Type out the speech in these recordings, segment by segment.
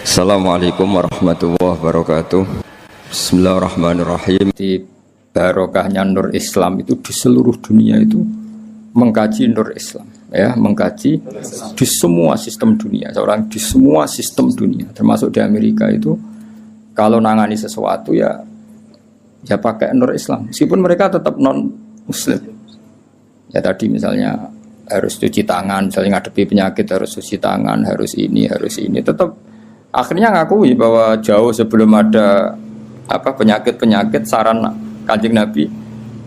Assalamualaikum warahmatullahi wabarakatuh. Bismillahirrahmanirrahim. Di barokahnya Nur Islam itu di seluruh dunia itu mengkaji Nur Islam, ya, mengkaji di semua sistem dunia. Seorang di semua sistem dunia, termasuk di Amerika itu kalau nangani sesuatu ya pakai Nur Islam. Meskipun mereka tetap non Muslim. Ya tadi misalnya harus cuci tangan, misalnya ngadepi penyakit harus cuci tangan, harus ini, tetap akhirnya ngakui bahwa jauh sebelum ada penyakit saran Kanjeng Nabi,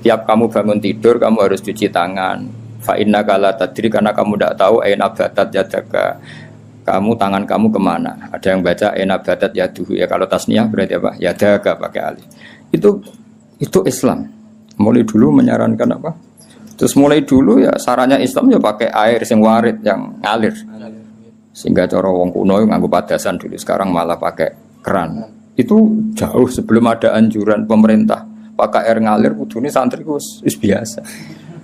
tiap kamu bangun tidur kamu harus cuci tangan. Fa innaka la tadri, karena kamu tidak tahu aina batat yadaka, tangan kamu kemana. Ada yang baca aina batat yaduhu, ya kalau tasniyah berarti apa? Yadaka pakai alif. Itu Islam. Mulai dulu menyarankan apa? Terus mulai dulu ya sarannya Islam ya pakai air sing warid yang ngalir. Sehingga cara wong kuno nganggo padasan dulu, sekarang malah pakai keran. Itu jauh sebelum ada anjuran pemerintah pakai air ngalir. Kudune santri wis biasa.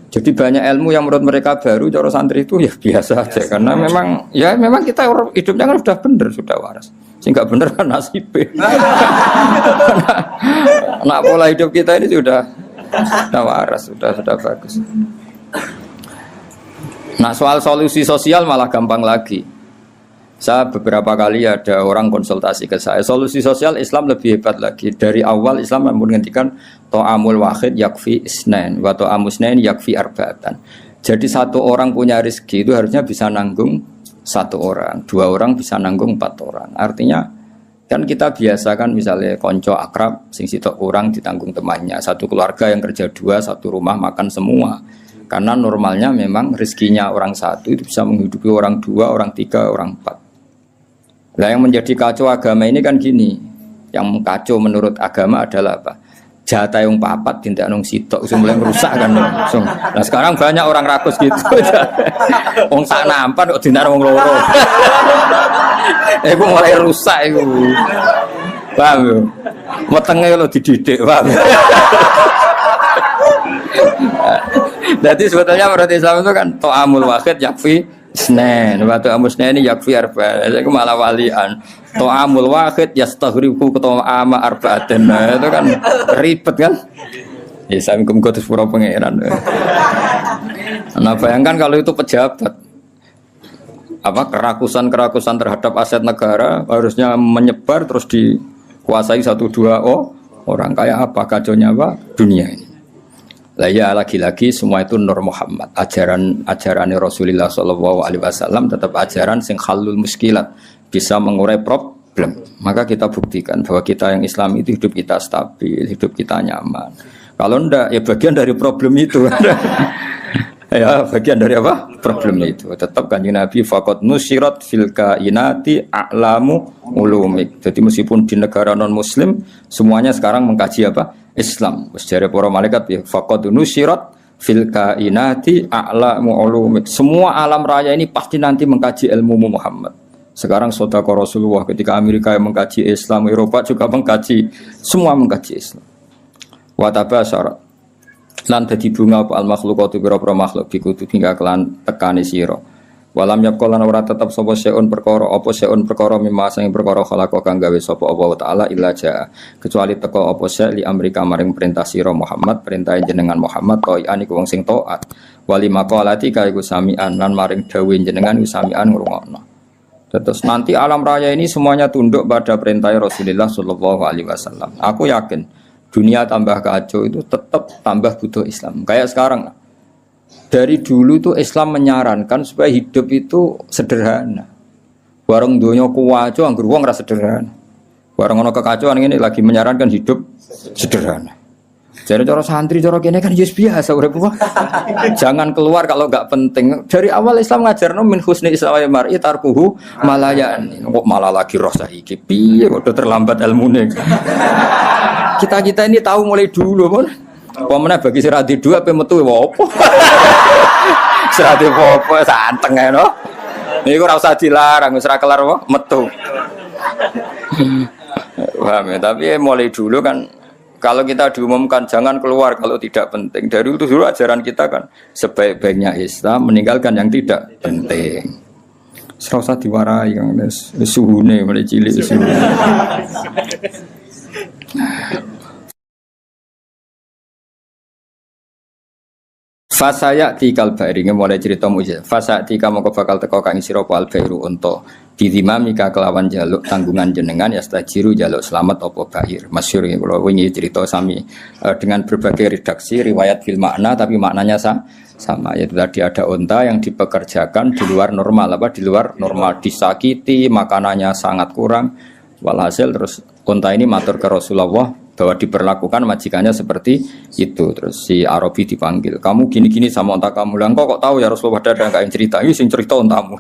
Jadi banyak ilmu yang menurut mereka baru, cara santri itu ya biasa aja. Karena memang kita hidupnya kan sudah benar, sudah waras. Sehingga benar kan nasibnya. Nah, pola hidup kita ini sudah waras, sudah bagus. Nah, soal solusi sosial malah gampang lagi. Saya beberapa kali ada orang konsultasi ke saya, solusi sosial Islam lebih hebat lagi. Dari awal Islam menghentikan to'amul wahid yakfi isnain wa to'amus isnain yakfi arba'atan. Jadi satu orang punya rezeki itu harusnya bisa nanggung satu orang, dua orang bisa nanggung 4 orang. Artinya kan kita biasakan misalnya konco akrab sing sitok orang ditanggung temannya, satu keluarga yang kerja 2, satu rumah makan semua. Karena normalnya memang rezekinya orang satu itu bisa menghidupi orang 2, orang 3, orang 4. Nah, yang menjadi kacau agama ini kan gini. Yang kacau menurut agama adalah apa? Jatah yang papat tindak nung sitok mulai merusak kan langsung. Nah, sekarang banyak orang rakus gitu. Wong sak nampan kok tindak wong loro. Iku mulai rusak iku. Paham yo? Wetenge lho dididik, paham. Jadi sebetulnya menurut Islam itu kan to'amul wahid yakfi isnain, waktu amusnya ini yakfi arba. Itu malah walian. To'amul wahid yastaghribu to'ama arba'atin. Itu kan ribet kan? Ya saya mengkutus pura pengeran. Nah bayangkan kalau itu pejabat, kerakusan terhadap aset negara harusnya menyebar terus dikuasai 1-2 orang, kayak apa kacaunya dunia ini. Lah ya lagi-lagi semua itu Nur Muhammad, ajaran Rasulullah SAW tetap ajaran sing halul muskilat, bisa mengurai problem. Maka kita buktikan bahwa kita yang Islam itu hidup kita stabil, hidup kita nyaman. Kalau enggak ya bagian dari problem itu. Ya bagian dari apa? Problem itu. Tetap Kanjeng Nabi faqad nusirat fil kainati a'lamu ulumik. Jadi meskipun di negara non muslim semuanya sekarang mengkaji apa? Islam. Sejarah para malaikat ya faqad nusirat fil kainati a'lamu ulumik. Semua alam raya ini pasti nanti mengkaji ilmu Muhammad. Sekarang sedekah Rasulullah ketika Amerika yang mengkaji Islam, Eropa juga mengkaji, semua mengkaji Islam. Wa tabasyara lan dadi bunga apa al makhluqatu pira-pira makhluk dikudu hingga kelan tekani sira. Walam yaqul lan ora tetep sapa seun perkara mimma sing perkara khalaqa kang gawe sapa Allah taala illa jaa, kecuali teko apa se li amrika maring perintah sira Muhammad, perintah jenengan Muhammad toian iku wong sing taat. Wali maqalati ka iku samian lan maring dawuh jenengan iku samian ngrungokno. Terus nanti alam raya ini semuanya tunduk pada perintah Rasulullah sallallahu alaihi wasallam. Aku yakin dunia tambah kacau itu tetap tambah butuh Islam. Kayak sekarang dari dulu itu Islam menyarankan supaya hidup itu sederhana. Warung donya kuwaco anggur wong ora sederhana. Warung ono kekacauan ini lagi menyarankan hidup sederhana. Jadi cara santri cara kene kan yes biasa urip. Jangan keluar kalau enggak penting. Dari awal Islam ngajarno min husni islamil mar'i tarkuhu malayan. Kok malah lagi roh saiki. Piye kok terlambat ilmune. Kita ini tahu mulai dulu pun. Pemene bagi sirati 2 ape metu opo. Sirati opo santeng ae no. Niku ora usah dilarang wis ra kelar metu. Paham ya, tapi mulai dulu kan kalau kita diumumkan jangan keluar kalau tidak penting. Dari itu dulu ajaran kita kan sebaik-baiknya Islam meninggalkan yang tidak penting. Serasa diwarai Kang suhune mulai cilik suhu. Fasaya tikal bairi mulai cerita mujizat. Fasa tika mongko bakal teko kang sira al bairu unta. Bidimamika kelawan jaluk tanggungan jenengan ya stajiru jaluk selamat apa bair. Masyhur iki kula wingi cerita sami dengan berbagai redaksi riwayat bil makna tapi maknanya sama yaitu tadi ada unta yang dipekerjakan di luar normal di luar normal disakiti makanannya sangat kurang walhasil terus unta ini matur ke Rasulullah bahwa diperlakukan majikannya seperti itu. Terus si Arabi dipanggil, kamu gini-gini sama unta kamu. Lah kok tahu ya Rasulullah, ada enggak yang cerita? Ini sing cerita untamu.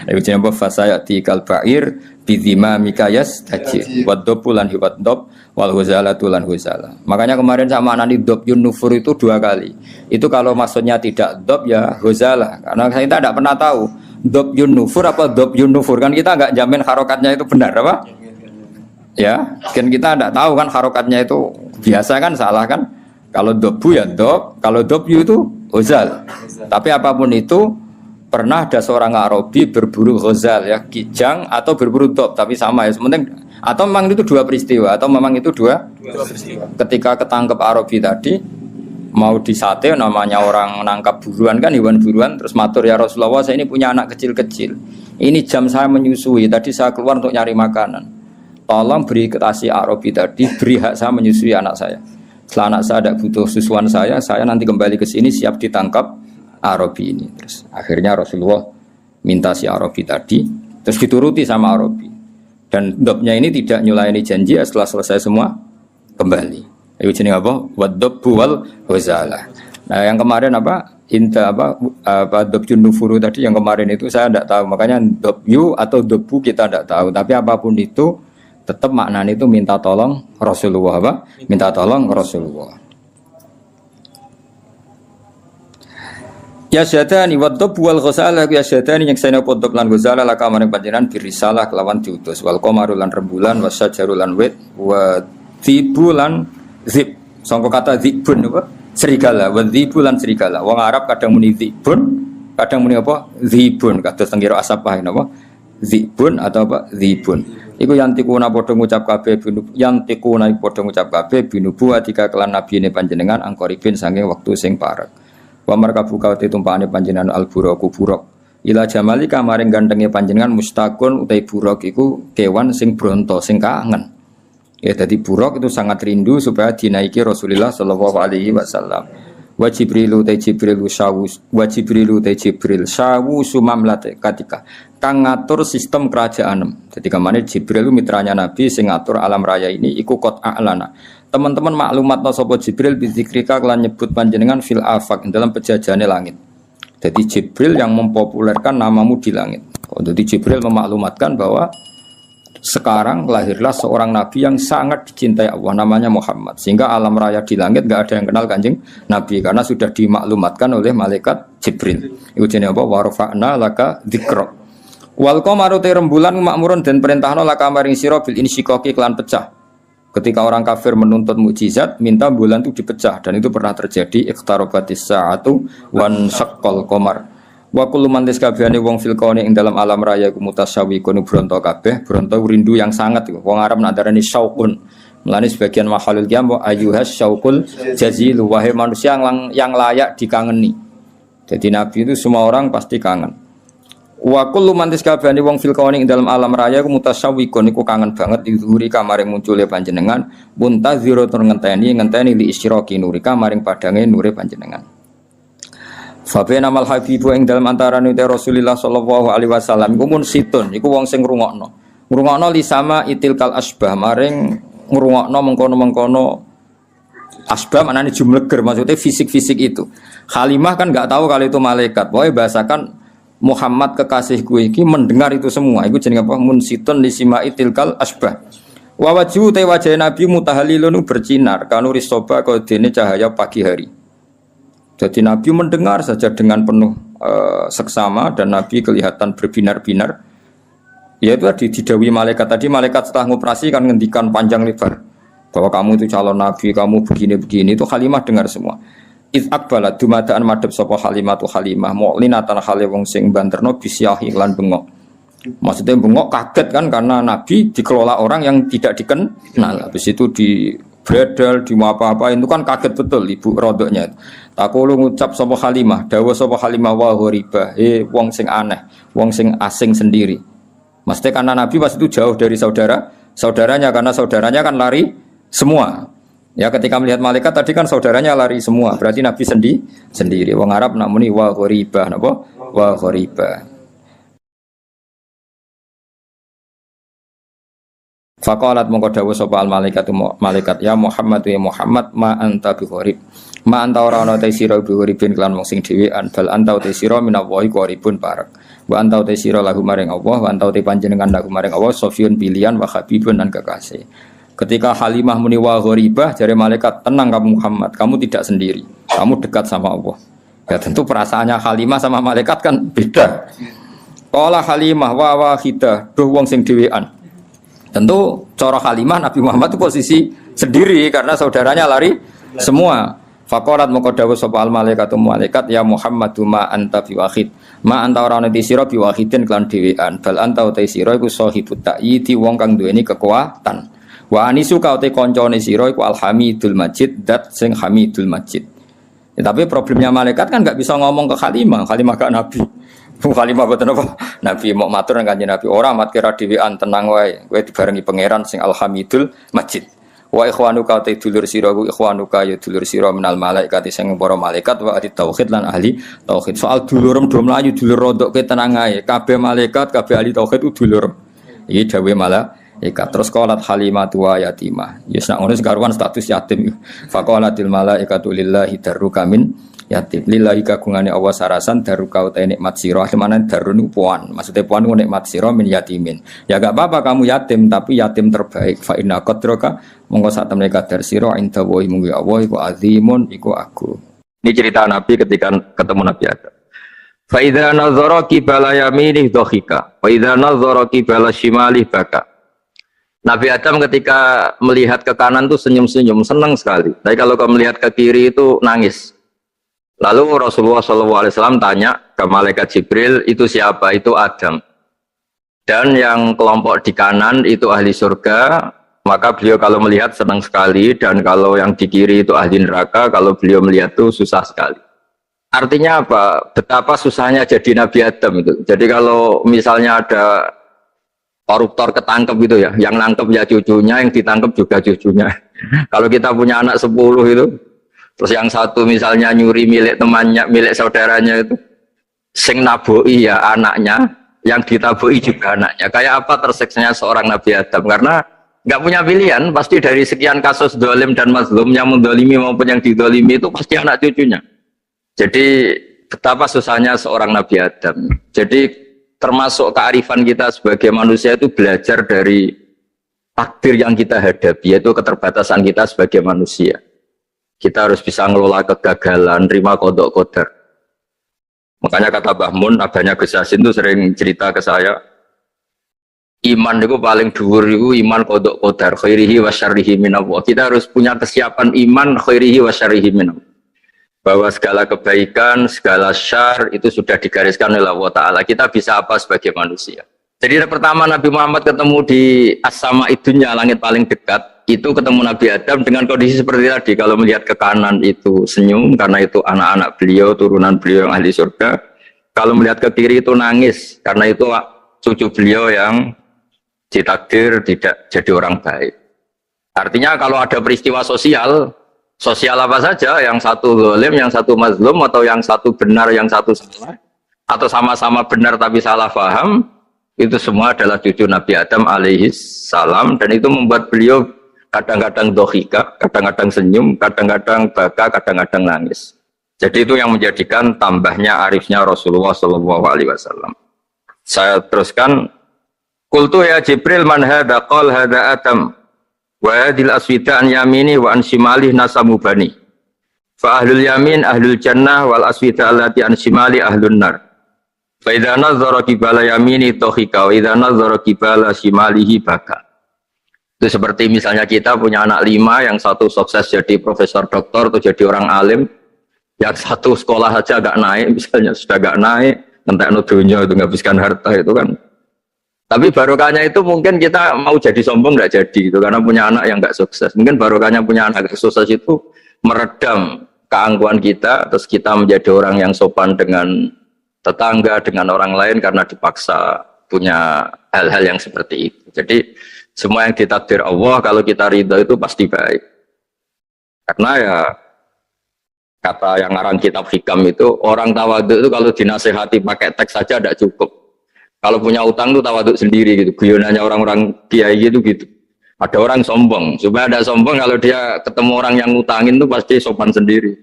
Iku jenenge fasayati kal ba'ir bidima mikayas tajir waddopulan hiwaddob wal huzalatu lan huzala. Makanya kemarin sama anani dob yun nufur itu 2 kali. Itu kalau maksudnya tidak dob ya huzala. Karena kita tidak pernah tahu dob yun nufur apa dob yun nufur, kan kita enggak jamin harokatnya itu benar apa? Ya, kan kita tidak tahu kan harokatnya itu biasa kan salah kan? Kalau dobu ya dob, kalau dobyu itu hozal. Tapi apapun itu pernah ada seorang Arabi berburu hozal ya, kijang atau berburu dob, tapi sama ya. Sementing atau memang itu 2 peristiwa atau memang itu dua peristiwa. Ketika ketangkep Arabi tadi mau disate, namanya orang nangkap buruan kan, hewan buruan, terus matur ya Rasulullah, saya ini punya anak kecil-kecil. Ini jam saya menyusui, tadi saya keluar untuk nyari makanan. Tolong beri ketasi Arabi tadi, beri hak saya menyusui anak saya. Setelah anak saya tidak butuh susuan saya nanti kembali ke sini siap ditangkap Arabi ini. Terus akhirnya Rasulullah minta si Arabi tadi, terus dituruti sama Arabi. Dan dobnya ini tidak nyulaini janji, setelah selesai semua kembali. Itu jenis apa? Waddobu wal huzalah. Nah yang kemarin apa? Inta apa dobjun nufuru tadi yang kemarin itu saya tidak tahu. Makanya dobyu atau dobu kita tidak tahu. Tapi apapun itu tetap maknanya itu minta tolong Rasulullah apa? Minta tolong Rasulullah. Ya syadani waddob wal ghasalah ya syadani yang saya podok lan ghasalah la kamaring panjenengan birisalah kelawan diutus wal qamaru lan rembulan wasyajaru lan wit wa dzibulan zib. Sangka kata zibun apa? Serigala, wa dzibulan serigala. Wong Arab kadang muni zibun, kadang muni apa? Zibun. Kados tenggiro asapah napa? Zibun atau apa? Zibun. Iku yantikuna padha ngucap kabeh yantikuna padha ngucap kabeh binubu atika kelan nabine panjenengan angkoribin saking wektu sing parek. Wa markabu kauti tumpakane panjenengan al-buraq buraq. Ila jamali kamaring gantenge panjenengan mustaqun utai buraq iku kewan sing bronto sing kangen. Ya dadi buraq itu sangat rindu supaya dinaiki Rasulullah sallallahu alaihi wasallam. Wa Jibrilu ta Jibril syawus wa Jibrilu ta Jibril syawu sumamlate katika kang ngatur sistem kerajaan. Jadi kemana Jibril itu mitranya Nabi sing ngatur alam raya ini iku qot a'lana. Teman-teman maklumat sapa Jibril bizikrika kelan nyebut panjenengan fil afaq dalam pejajane langit. Jadi Jibril yang mempopulerkan namamu di langit. Jadi Jibril memaklumatkan bahwa sekarang lahirlah seorang nabi yang sangat dicintai Allah, namanya Muhammad. Sehingga alam raya di langit enggak ada yang kenal Kanjeng Nabi karena sudah dimaklumatkan oleh malaikat Jibril. Iku jenenge apa? Wa rafa'na laka dzikra. Wal qamaru rembulan makmurun dan perintahna laka maring sira bil insyiqaqi kelan pecah. Ketika orang kafir menuntut mukjizat, minta bulan itu dipecah dan itu pernah terjadi iqtarabatis sa'atu wan syaqqal qamar. Wa kullu man tiskabehane wong fil kauni ing dalam alam raya ku mutasyawiqun bronto kabeh, bronto rindu yang sangat. Wong Arab nandarani syauqun. Mulane sebagian mahalul qiyam wa ayyuhas syauqul jazil, wahai manusia yang layak dikangeni. Jadi Nabi itu semua orang pasti kangen. Wa kullu man tisabani wong fil kauni ing dalam alam raya ku mutasawwiqun iku kangen banget dihuri kamaring muncule panjenengan muntaziro tur ngenteni li isyraqi nurika maring padange nure panjenengan. Fa bena mal habibu ing dalam antarané Rasulullah sallallahu alaihi wasallam iku mun situn iku wong sing ngrungokno. Ngrungokno li sama itilkal asbah maring ngrungokno mengkono-mengkono asbah maknane jumleger maksudnya fisik-fisik itu. Halimah kan enggak tahu kalau itu malaikat. Pokoke bahasakan Muhammad kekasihku iki mendengar itu semua. Iku jenenge apa? Munsitun li simai tilkal asbah. Wa wajhu te wajah Nabi mutahalilun bersinar kanu risoba kodene cahaya pagi hari. Jadi Nabi mendengar saja dengan penuh seksama dan Nabi kelihatan berbinar-binar. Ya itu tadi didawi malaikat tadi, malaikat setelah ngoperasi kan ngendikan panjang lebar bahwa kamu itu calon Nabi, kamu begini-begini. Itu Halimah dengar semua. Iz akbalat dumadaan madhep sapa Halimah tu Halimah mu'linatan hale wong sing banterno bisyahi lan bengok. Maksudnya bengok kaget kan karena Nabi dikelola orang yang tidak dikenal. Habis itu di bredel, di apa-apa itu kan kaget betul ibu rodoknya. Takulu ngucap sapa Halimah, dawuh sapa Halimah wa ghoriba, wong sing aneh, wong sing asing sendiri. Maksudnya karena Nabi pas itu jauh dari saudaranya karena saudaranya kan lari semua. Ya ketika melihat malaikat tadi kan saudaranya lari semua, berarti Nabi sendiri. Wong Arab nak muni wa ghoriba, napa? Wa ghoriba. Faqalat mongko dawuh sapa al malaikat ya Muhammad ma anta bi gharib ma anta ora ana te sira bi gharibin kelan wong sing dhewean bal anta te sira minallahi qaribun parek wa anta te sira lahu maring Allah wa anta te panjenengan lahu maring Allah sofiyun pilihan wa habibun dan kekasih. Ketika Halimah muni wa gharibah jare malaikat tenang kamu Muhammad, kamu tidak sendiri, kamu dekat sama Allah. Ya tentu perasaannya Halimah sama malaikat kan beda. Qala Halimah wa wahidah duh wong sing dhewean. Tentu cara Halimah Nabi Muhammad itu posisi sendiri karena saudaranya lari semua. Faqalat moko dawuh sapa al malaikat ya Muhammadu ma anta biwahid. Ma anta ora ana sira biwahidin kelan dhewean. Bal anta uta sira iku sahibut ta'yidi wong kang duweni kekuatan. Wa anisu ka uta kancane sira iku alhamidul majid dat sing hamidul majid. Ya, tapi problemnya malaikat kan enggak bisa ngomong ke Halimah gak Nabi. Halimah boten apa? Nabi mau matur nang Kanjeng Nabi, ora mat kira dhewean tenang wae, kowe dibarengi pangeran sing Alhamidul Majid. Wa ikhwanuka ta dulur sira ku ikhwanuka ya dulur sira minal malaikat sing para malaikat wa ahli tauhid lan ahli tauhid. Soal dulurem do mlayu dulur rodoke tenang ae, kabeh malaikat kabeh ahli tauhid ku dulur. Iki dawuhe malaikat. Terus qalat Halimatu wa yatimah. Ya sak ngono sekaruan status yatim. Faqalatil malaikatu lillahi darruka min yatim lillahi kagungane Allah sarasan daruka uta nikmat sira semana darun puan maksudnya puan ku nikmat sira min yatimin ya gak apa-apa kamu yatim tapi yatim terbaik fa inna qadraka monggo sak temene kadar sira inda wa munggu Allah iku azimun iku agung. Ini cerita Nabi ketika ketemu Nabi Adam. Fa idza nazara qibala yaminih dhahika wa idza nazara qibala shimalih baka. Nabi Adam ketika melihat ke kanan tuh senyum-senyum senang sekali tapi kalau kamu melihat ke kiri itu nangis. Lalu Rasulullah SAW tanya ke malaikat Jibril, itu siapa? Itu Adam. Dan yang kelompok di kanan itu ahli surga, maka beliau kalau melihat senang sekali, dan kalau yang di kiri itu ahli neraka, kalau beliau melihat itu susah sekali. Artinya apa? Betapa susahnya jadi Nabi Adam itu. Jadi kalau misalnya ada koruptor ketangkep gitu ya, yang nangkep ya cucunya, yang ditangkep juga cucunya. Kalau kita punya anak 10 itu, terus yang satu misalnya nyuri milik temannya, milik saudaranya itu, sing naboi ya anaknya, yang ditaboi juga anaknya. Kayak apa tersiksanya seorang Nabi Adam? Karena nggak punya pilihan, pasti dari sekian kasus dolim dan mazlum, yang mendolimi maupun yang didolimi itu pasti anak cucunya. Jadi betapa susahnya seorang Nabi Adam. Jadi termasuk kearifan kita sebagai manusia itu belajar dari takdir yang kita hadapi, yaitu keterbatasan kita sebagai manusia. Kita harus bisa ngelola kegagalan, terima kodok kodar. Makanya kata Mbah Mun, abahnya Gus Yasin itu sering cerita ke saya, iman itu paling dhuwur itu iman kodok kodar, khairihi wa syarrihi minallah. Kita harus punya kesiapan iman khairihi wa syarrihi minallah. Bahwa segala kebaikan, segala syar itu sudah digariskan oleh Allah Ta'ala. Kita bisa apa sebagai manusia. Jadi pertama Nabi Muhammad ketemu di as-sama idunya, langit paling dekat, itu ketemu Nabi Adam dengan kondisi seperti tadi. Kalau melihat ke kanan itu senyum karena itu anak-anak beliau, turunan beliau yang ahli surga. Kalau melihat ke kiri itu nangis karena itu cucu beliau yang ditakdir tidak jadi orang baik. Artinya kalau ada peristiwa sosial apa saja, yang satu zalim, yang satu mazlum, atau yang satu benar, yang satu salah, atau sama-sama benar tapi salah paham, itu semua adalah cucu Nabi Adam alaihi salam, dan itu membuat beliau kadang-kadang dohika, kadang-kadang senyum, kadang-kadang baka, kadang-kadang nangis. Jadi itu yang menjadikan tambahnya arifnya Rasulullah SAW. Saya teruskan, Qultu ya Jibril man hadha qal hadha Adam wa hadhil aswida an yamini wa an shimalih nasamu bani. Fa ahlul yamin ahlul jannah wal aswida allati an shimali ahlun nar. Fa idza nazara qibala yamini dohika wa idza nazara qibala shimalihi baka. Itu seperti misalnya kita punya anak 5, yang satu sukses jadi profesor doktor atau jadi orang alim, yang satu sekolah saja agak naik, misalnya sudah agak naik, entek no dunia itu menghabiskan harta itu kan Tapi barokahnya itu mungkin kita mau jadi sombong nggak jadi gitu karena punya anak yang nggak sukses. Mungkin barokahnya punya anak yang sukses itu meredam keangkuhan kita, terus kita menjadi orang yang sopan dengan tetangga, dengan orang lain karena dipaksa punya hal-hal yang seperti itu. Jadi semua yang ditakdir Allah kalau kita ridho itu pasti baik. Karena ya kata yang ngarang kitab hikam itu orang tawadhu itu kalau dinasehati pakai teks saja tidak cukup. Kalau punya utang tuh tawaduk sendiri gitu. Guyonannya orang-orang kiai gitu gitu. Ada orang sombong. Supaya ada sombong kalau dia ketemu orang yang ngutangin tuh pasti sopan sendiri.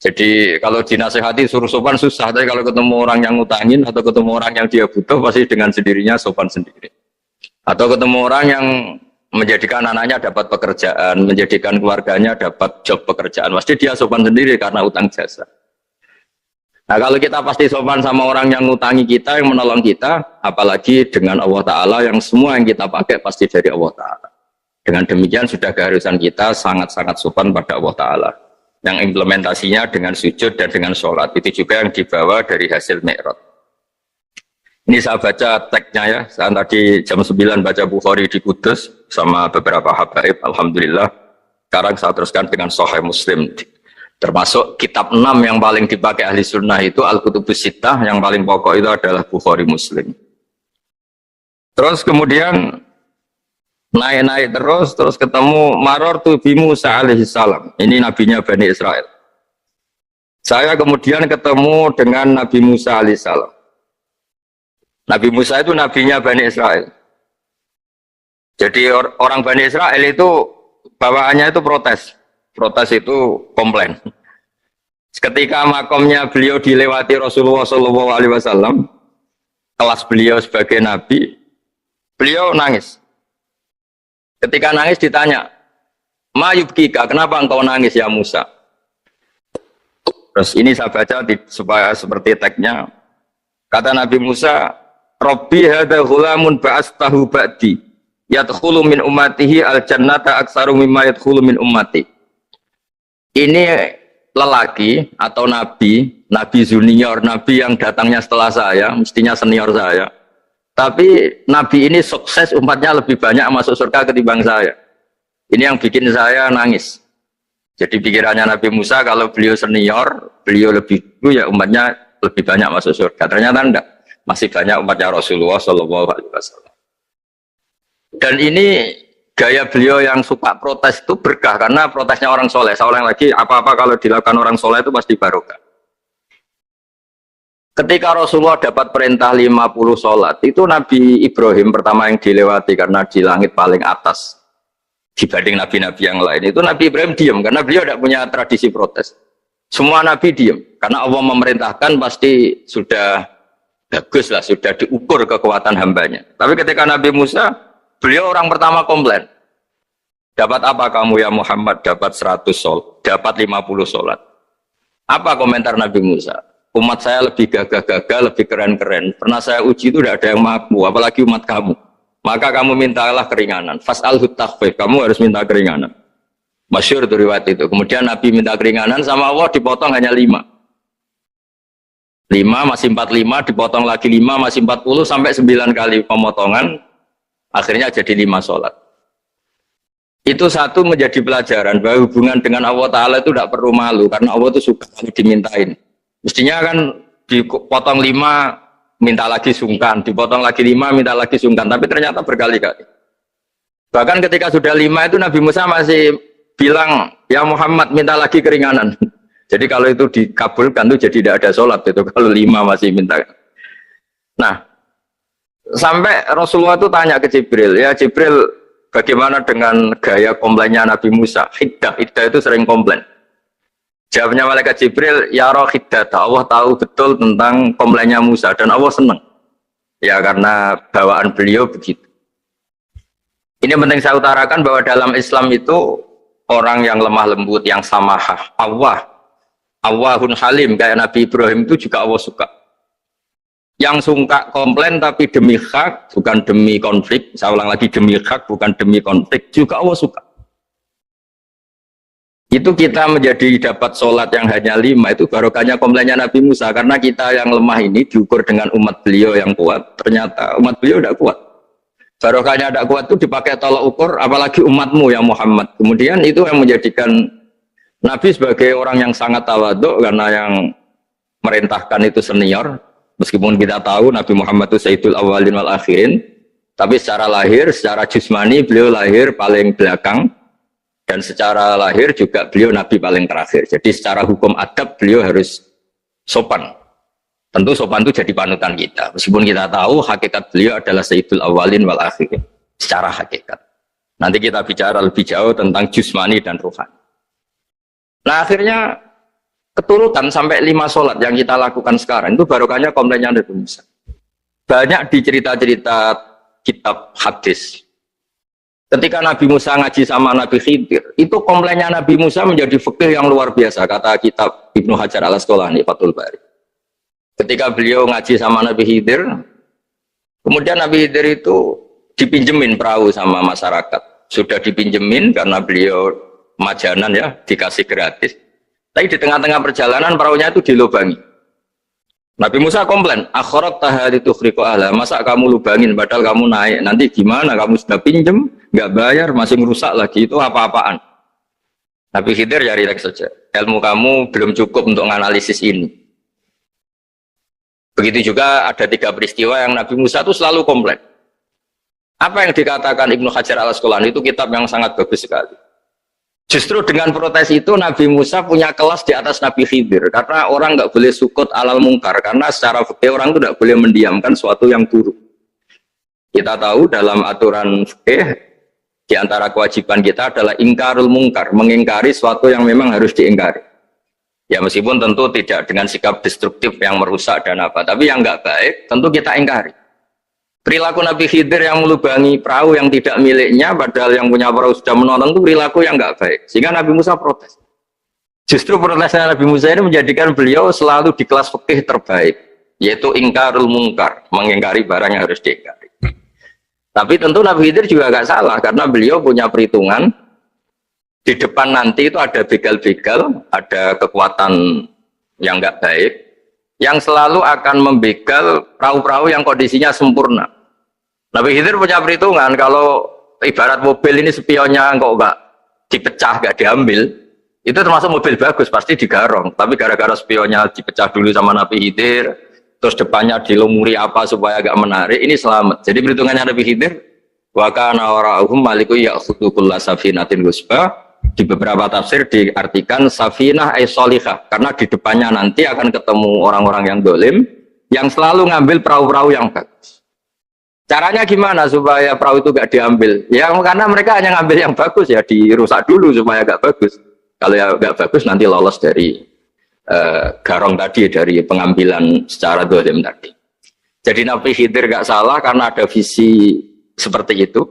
Jadi kalau dinasehati suruh sopan susah. Tapi kalau ketemu orang yang ngutangin atau ketemu orang yang dia butuh pasti dengan sendirinya sopan sendiri. Atau ketemu orang yang menjadikan anaknya dapat pekerjaan, menjadikan keluarganya dapat job pekerjaan. Pasti dia sopan sendiri karena utang jasa. Nah kalau kita pasti sopan sama orang yang ngutangi kita, yang menolong kita, apalagi dengan Allah Ta'ala yang semua yang kita pakai pasti dari Allah Ta'ala. Dengan demikian sudah keharusan kita sangat-sangat sopan pada Allah Ta'ala. Yang implementasinya dengan sujud dan dengan sholat. Itu juga yang dibawa dari hasil Mi'raj. Ini saya baca teksnya ya, saya tadi jam 9 baca Bukhari di Kudus sama beberapa habaib, Alhamdulillah. Sekarang saya teruskan dengan Sahih Muslim. Termasuk kitab 6 yang paling dipakai ahli sunnah itu Al-Kutubus Sittah, yang paling pokok itu adalah Bukhari Muslim. Terus kemudian naik-naik terus ketemu Maror bi Musa alaihi salam. Ini nabinya Bani Israel. Saya kemudian ketemu dengan Nabi Musa alaihi salam. Nabi Musa itu nabinya Bani Israel. Jadi orang Bani Israel itu bawaannya itu protes. Protes itu komplain. Ketika makomnya beliau dilewati Rasulullah SAW, kelas beliau sebagai nabi, beliau nangis. Ketika nangis ditanya, "Ma yubkika, kenapa engkau nangis ya Musa?" Terus ini saya baca supaya seperti teksnya. Kata Nabi Musa, "Rabbi hadza ghulamun ba'astahu ba'di, yadkhulu min ummatihi al-jannata aktsaru mimma yadkhulu min ummati." Ini lelaki atau nabi junior, nabi yang datangnya setelah saya, mestinya senior saya. Tapi nabi ini sukses, umatnya lebih banyak masuk surga ketimbang saya. Ini yang bikin saya nangis. Jadi pikirannya Nabi Musa kalau beliau senior, beliau lebih dulu ya umatnya lebih banyak masuk surga. Ternyata enggak, masih banyak umatnya Rasulullah SAW. Dan ini gaya beliau yang suka protes itu berkah karena protesnya orang soleh. Saya ulang lagi, apa-apa kalau dilakukan orang soleh itu pasti barokah. Ketika Rasulullah dapat perintah 50 sholat, itu Nabi Ibrahim pertama yang dilewati karena di langit paling atas dibanding nabi-nabi yang lain. Itu Nabi Ibrahim diam karena beliau tidak punya tradisi protes. Semua nabi diam karena Allah memerintahkan pasti sudah bagus lah, sudah diukur kekuatan hambanya. Tapi ketika Nabi Musa, beliau orang pertama komplain. Dapat apa kamu ya Muhammad? Dapat 100 sholat, dapat 50 sholat. Apa komentar Nabi Musa? Umat saya lebih gagah-gagah, lebih keren-keren. Pernah saya uji itu tidak ada yang mampu, apalagi umat kamu. Maka kamu mintalah keringanan. Fas'alhu takhfif, kamu harus minta keringanan. Masyhur itu riwayat itu. Kemudian Nabi minta keringanan sama Allah dipotong hanya 5. 5 masih 45, dipotong lagi 5 masih 40 sampai 9 kali pemotongan. Akhirnya jadi 5 sholat. Itu satu menjadi pelajaran bahwa hubungan dengan Allah Ta'ala itu tidak perlu malu karena Allah itu suka dimintain. Mestinya kan dipotong 5 minta lagi sungkan, dipotong lagi 5 minta lagi sungkan, tapi ternyata berkali-kali. Bahkan ketika sudah 5 itu Nabi Musa masih bilang, ya Muhammad minta lagi keringanan. Jadi kalau itu dikabulkan itu jadi tidak ada sholat itu kalau 5 masih minta. Nah, sampai Rasulullah itu tanya ke Jibril, ya Jibril bagaimana dengan gaya komplainnya Nabi Musa? Hiddah itu sering komplain. Jawabnya malaikat Jibril, ya roh hiddata, Allah tahu betul tentang komplainnya Musa dan Allah senang. Ya karena bawaan beliau begitu. Ini penting saya utarakan bahwa dalam Islam itu orang yang lemah lembut, yang samahah, Allahun halim, kayak Nabi Ibrahim itu juga Allah suka. Yang suka komplain tapi demi hak, bukan demi konflik, saya ulang lagi demi hak, bukan demi konflik, juga Allah suka. Itu kita menjadi dapat sholat yang hanya 5, itu barokahnya komplainnya Nabi Musa. Karena kita yang lemah ini diukur dengan umat beliau yang kuat, ternyata umat beliau tidak kuat. Barokahnya tidak kuat itu dipakai tolak ukur, apalagi umatmu yang Muhammad. Kemudian itu yang menjadikan Nabi sebagai orang yang sangat tawaduk, karena yang merintahkan itu senior. Meskipun kita tahu Nabi Muhammad itu Sayyidul Awwalin wal Akhirin, tapi secara lahir, secara jusmani beliau lahir paling belakang. Dan secara lahir juga beliau Nabi paling terakhir. Jadi secara hukum adab beliau harus sopan. Tentu sopan itu jadi panutan kita. Meskipun kita tahu hakikat beliau adalah Sayyidul Awwalin wal Akhirin. Secara hakikat. Nanti kita bicara lebih jauh tentang jusmani dan ruhani. Nah akhirnya keturutan sampai 5 sholat yang kita lakukan sekarang itu barokahnya komplainnya Nabi Musa. Banyak di cerita-cerita kitab hadis. Ketika Nabi Musa ngaji sama Nabi Khidir, itu komplainnya Nabi Musa menjadi fikih yang luar biasa, kata kitab Ibnu Hajar al-Asqalani, Fathul Bari. Ketika beliau ngaji sama Nabi Khidir, kemudian Nabi Khidir itu dipinjemin perahu sama masyarakat. Sudah dipinjemin karena beliau majanan ya, dikasih gratis. Tapi di tengah-tengah perjalanan perahunya itu dilubangi. Nabi Musa komplain, akhirat tahari tukhriqu ahla, masa kamu lubangin padahal kamu naik, nanti gimana, kamu sudah pinjem, nggak bayar, masih merusak lagi, itu apa-apaan. Nabi Khidir ya rileks saja, ilmu kamu belum cukup untuk menganalisis ini. Begitu juga ada 3 peristiwa yang Nabi Musa itu selalu komplain. Apa yang dikatakan Ibnu Hajar al-Asqalani itu kitab yang sangat bagus sekali. Justru dengan protes itu Nabi Musa punya kelas di atas Nabi Khidir, karena orang nggak boleh sukut alal mungkar, karena secara fikih orang itu tidak boleh mendiamkan suatu yang buruk. Kita tahu dalam aturan fikih di antara kewajiban kita adalah ingkarul mungkar, mengingkari suatu yang memang harus diingkari. Ya meskipun tentu tidak dengan sikap destruktif yang merusak dan apa, tapi yang nggak baik tentu kita ingkari. Perilaku Nabi Khidir yang melubangi perahu yang tidak miliknya, padahal yang punya perahu sudah menonton, itu perilaku yang nggak baik. Sehingga Nabi Musa protes. Justru protesnya Nabi Musa ini menjadikan beliau selalu di kelas fikih terbaik, yaitu ingkarul mungkar, mengingkari barang yang harus diingkari. Tapi tentu Nabi Khidir juga nggak salah, karena beliau punya perhitungan di depan nanti itu ada begal-begal, ada kekuatan yang nggak baik, yang selalu akan membegal perahu-perahu yang kondisinya sempurna. Nabi Khidir punya perhitungan, kalau ibarat mobil ini spionnya kok nggak dipecah, nggak diambil, itu termasuk mobil bagus, pasti digarong. Tapi gara-gara spionnya dipecah dulu sama Nabi Khidir, terus depannya dilumuri apa supaya agak menarik, ini selamat. Jadi perhitungannya Nabi Khidir, wa kana wara'uhum maliku ya'khudhu kulla safinatin ghusba. Di beberapa tafsir diartikan safinah ay sholihah, karena di depannya nanti akan ketemu orang-orang yang dolim yang selalu ngambil perahu-perahu yang bagus. Caranya gimana supaya perahu itu gak diambil? Ya karena mereka hanya ngambil yang bagus, ya dirusak dulu supaya gak bagus. Kalau ya gak bagus nanti lolos dari garong tadi, dari pengambilan secara dolim tadi. Jadi Nabi Khidir gak salah karena ada visi seperti itu.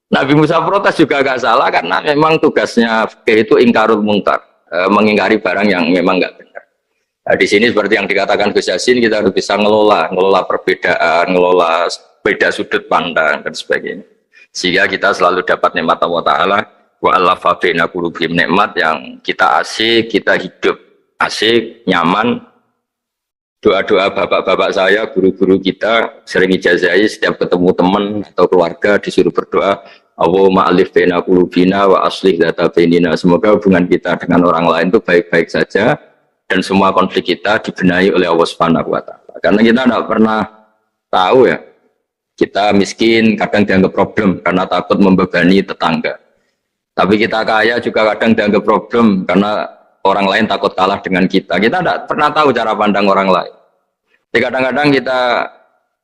Nabi Musa protes juga gak salah karena memang tugasnya itu ingkarul mungkar, mengingkari barang yang memang gak benar. Nah, di sini seperti yang dikatakan Gus Yassin, kita harus bisa ngelola perbedaan, ngelola beda sudut pandang dan sebagainya. Sehingga kita selalu dapat nikmat Allah Ta'ala, wa allafa baina qulubihim, nikmat yang kita asik, kita hidup asik, nyaman. Doa-doa bapak-bapak saya, guru-guru kita sering ijazahi setiap ketemu teman atau keluarga disuruh berdoa, Allahumma alif baina qulubina wa aslih dzata bainina. Semoga hubungan kita dengan orang lain itu baik-baik saja dan semua konflik kita dibenahi oleh Allah Subhanahu wa taala. Karena kita tidak pernah tahu ya, kita miskin kadang dianggap problem karena takut membebani tetangga. Tapi kita kaya juga kadang dianggap problem karena orang lain takut kalah dengan kita. Kita tidak pernah tahu cara pandang orang lain. Jadi kadang-kadang kita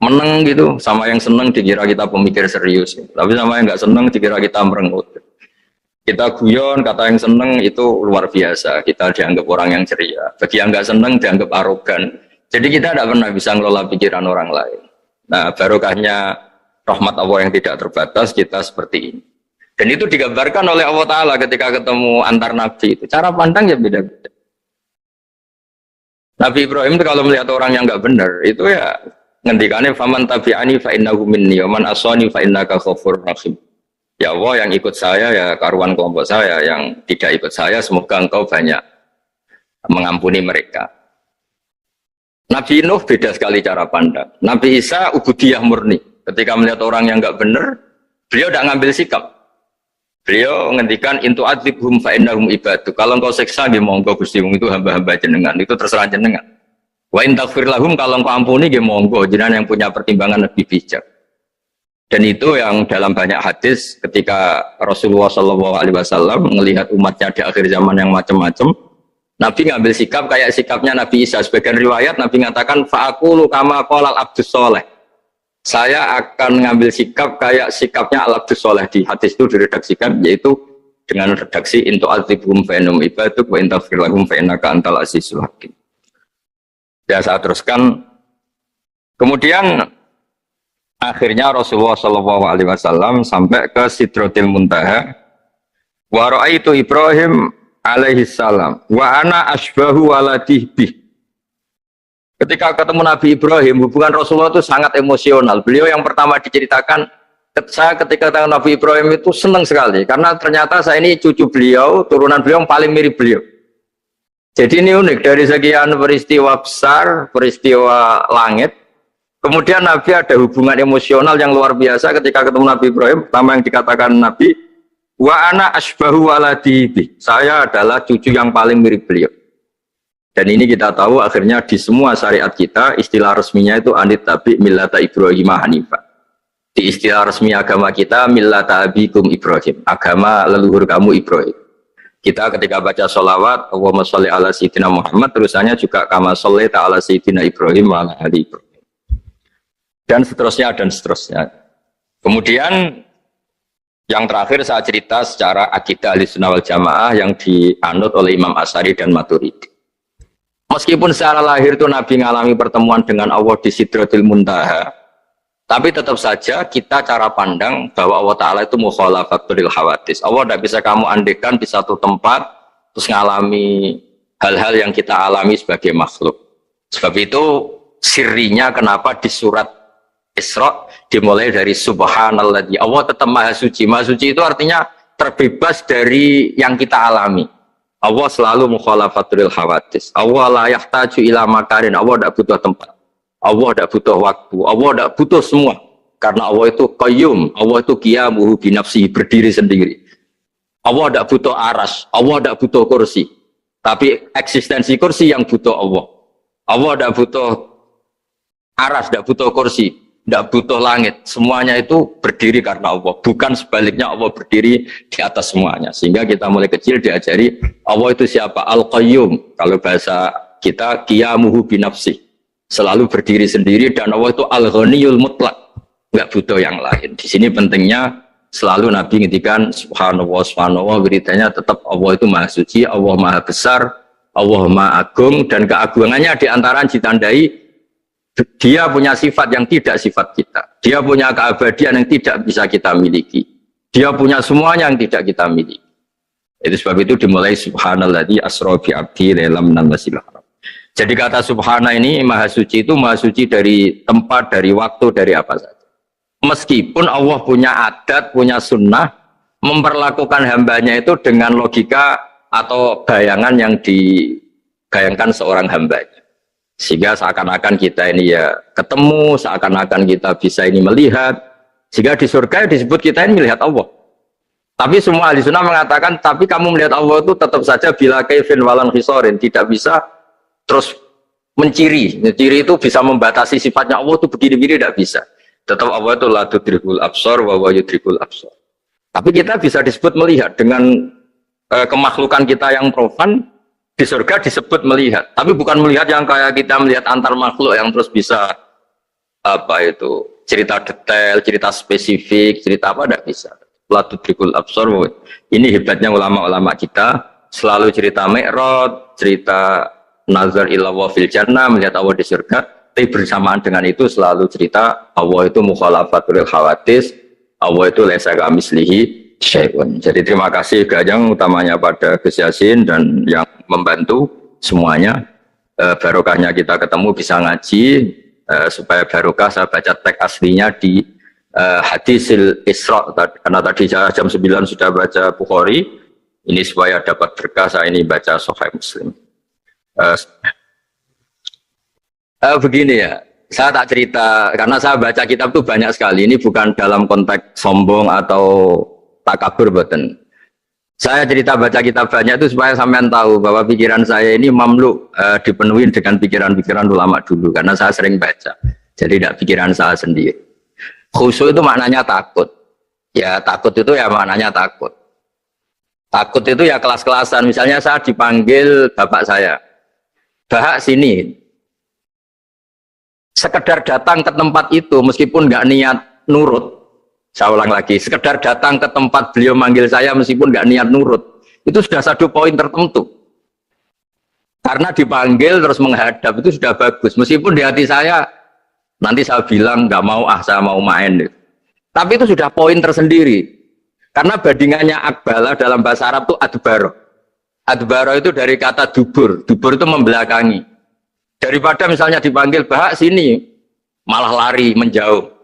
menang gitu, sama yang seneng dikira kita pemikir serius. Tapi sama yang nggak seneng dikira kita merengut. Kita guyon, kata yang seneng itu luar biasa. Kita dianggap orang yang ceria. Bagi yang nggak seneng dianggap arogan. Jadi kita tidak pernah bisa ngelola pikiran orang lain. Nah, barokahnya rahmat Allah yang tidak terbatas, kita seperti ini. Dan itu digambarkan oleh Allah Ta'ala ketika ketemu antar Nabi itu. Cara pandang ya beda-beda. Nabi Ibrahim itu kalau melihat orang yang nggak benar, itu ya ngendikane faman tabi'ani fa innahu minni wa man asani fa innaka ghafurur rahim. Ya Allah, yang ikut saya ya karuan kelompok saya, yang tidak ikut saya semoga engkau banyak mengampuni mereka. Nabi Nuh beda sekali cara pandang. Nabi Isa ubudiyah murni. Ketika melihat orang yang nggak benar, beliau tidak ngambil sikap. Beliau ngendikan intu adzibhum fa innahum ibadu. Kalau engkau seksa nggih monggo Gusti, itu hamba-hamba jenengan, itu terserah jenengan. Wa in taghfir lahum, kalau engkau ampuni nggih monggo, jenengan yang punya pertimbangan lebih bijak. Dan itu yang dalam banyak hadis ketika Rasulullah SAW melihat umatnya di akhir zaman yang macam-macam, Nabi ngambil sikap kayak sikapnya Nabi Isa. Sebagian riwayat Nabi mengatakan fa'aqulu kama qala al-abdus soleh. Saya akan ngambil sikap kayak sikapnya al-abdus soleh. Di hadis itu diredaksikan yaitu dengan redaksi intu azibhum fa'inum ibaduk wa intaghfir lahum fa'innaka antal azizul hakim. Ya, saya teruskan. Kemudian akhirnya Rasulullah SAW sampai ke Sidratil Muntaha. Wa ra'aitu Ibrahim alaihi salam wa ana asbahu waladih bih. Ketika ketemu Nabi Ibrahim, hubungan Rasulullah itu sangat emosional. Beliau yang pertama diceritakan, saya ketika ketemu Nabi Ibrahim itu senang sekali karena ternyata saya ini cucu beliau, turunan beliau yang paling mirip beliau. Jadi ini unik, dari sekian peristiwa besar, peristiwa langit, kemudian Nabi ada hubungan emosional yang luar biasa ketika ketemu Nabi Ibrahim. Pertama yang dikatakan Nabi, wa ana asbahu waladihi. Saya adalah cucu yang paling mirip beliau. Dan ini kita tahu akhirnya di semua syariat kita istilah resminya itu anit tabi millata Ibrahim hanifa. Di istilah resmi agama kita millata abikum Ibrahim, agama leluhur kamu Ibrahim. Kita ketika baca sholawat Allahumma sholli ala sayyidina Muhammad, terusannya juga kama sholli ta'ala sayyidina Ibrahim wa ala ali Ibrahim. Dan seterusnya dan seterusnya. Kemudian yang terakhir saya cerita secara akidah Ahlussunnah wal Jamaah yang dianut oleh Imam Asy'ari dan Maturidi. Meskipun secara lahir itu Nabi mengalami pertemuan dengan Allah di Sidratil Muntaha, tapi tetap saja kita cara pandang bahwa Allah Ta'ala itu mukhalafatul hawadis. Allah tidak bisa kamu andekan di satu tempat terus mengalami hal-hal yang kita alami sebagai makhluk. Sebab itu sirinya kenapa di surat Isra dimulai dari subhanalladzi. Allah tetap maha suci. Maha suci itu artinya terbebas dari yang kita alami. Allah selalu mukhalafatul hawadis. Allah la yahtaju ila makarin. Allah tidak butuh tempat. Allah tidak butuh waktu. Allah tidak butuh semua. Karena Allah itu qayyum. Allah itu qiyamuhu binafsihi, berdiri sendiri. Allah tidak butuh aras. Allah tidak butuh kursi. Tapi eksistensi kursi yang butuh Allah. Allah tidak butuh aras, tidak butuh kursi. Tidak butuh langit, semuanya itu berdiri karena Allah, bukan sebaliknya Allah berdiri di atas semuanya. Sehingga kita mulai kecil diajari Allah itu siapa? Al-Qayyum, kalau bahasa kita qiyamuhu binafsi, selalu berdiri sendiri, dan Allah itu Al-Ghaniyul Mutlaq, nggak butuh yang lain. Di sini pentingnya selalu Nabi ngintikan subhanallah, subhanallah, wiridanya tetap Allah itu maha suci, Allah maha besar, Allah maha agung, dan keagungannya diantara ditandai dia punya sifat yang tidak sifat kita. Dia punya keabadian yang tidak bisa kita miliki. Dia punya semuanya yang tidak kita miliki. Itu sebab itu dimulai subhanalladzi asra bi abdi lailam minal masjidil haram. Jadi kata subhana ini maha suci itu maha suci dari tempat, dari waktu, dari apa saja. Meskipun Allah punya adat, punya sunnah memperlakukan hambanya itu dengan logika atau bayangan yang dibayangkan seorang hambanya. Sehingga seakan-akan kita ini ya ketemu, seakan-akan kita bisa ini melihat. Sehingga di surga disebut kita ini melihat Allah. Tapi semua ahli sunnah mengatakan, tapi kamu melihat Allah itu tetap saja bila kaifin walan khisorin. Tidak bisa terus menciri. Menciri itu bisa membatasi sifatnya Allah itu begini-begini, tidak bisa. Tetap Allah itu la tudrikul absar wa huwa yudrikul absar. Tapi kita bisa disebut melihat dengan kemakhlukan kita yang profan. Di surga disebut melihat, tapi bukan melihat yang kayak kita melihat antar makhluk yang terus bisa apa itu cerita detail, cerita spesifik, cerita apa tidak bisa. La tudrikul absar. Ini hebatnya ulama-ulama kita, selalu cerita Mi'raj, cerita nazar ila wa fil jannah, melihat Allah di surga, tapi bersamaan dengan itu selalu cerita Allah itu mukhalafatul hawadis, Allah itu laisa kamislihi syai'un. Jadi terima kasih Gajang utamanya pada Gus Yasin dan yang membantu semuanya. Barokahnya kita ketemu bisa ngaji, supaya barokah saya baca teks aslinya di hadisil Isra, karena tadi saya jam 9 sudah baca Bukhari, ini supaya dapat berkah saya ini baca Sahih Muslim. Begini ya, saya tak cerita karena saya baca kitab itu banyak sekali. Ini bukan dalam konteks sombong atau takabur, boten. Saya cerita baca kitab banyak itu supaya sampean tahu bahwa pikiran saya ini mamluk, dipenuhi dengan pikiran-pikiran ulama dulu karena saya sering baca. Jadi tidak pikiran saya sendiri. Khusyuk itu maknanya takut. Ya takut itu ya maknanya takut. Takut itu ya kelas-kelasan. Misalnya saya dipanggil bapak saya, "Bahak sini." Sekedar datang ke tempat itu meskipun nggak niat nurut. Saya ulang lagi, sekedar datang ke tempat beliau manggil saya meskipun nggak niat nurut, itu sudah satu poin tertentu. Karena dipanggil terus menghadap itu sudah bagus. Meskipun di hati saya nanti saya bilang nggak mau, saya mau main. Tapi itu sudah poin tersendiri. Karena bandingannya akbala dalam bahasa Arab itu adbaro. Adbaro itu dari kata dubur. Dubur itu membelakangi. Daripada misalnya dipanggil bahak sini, malah lari menjauh.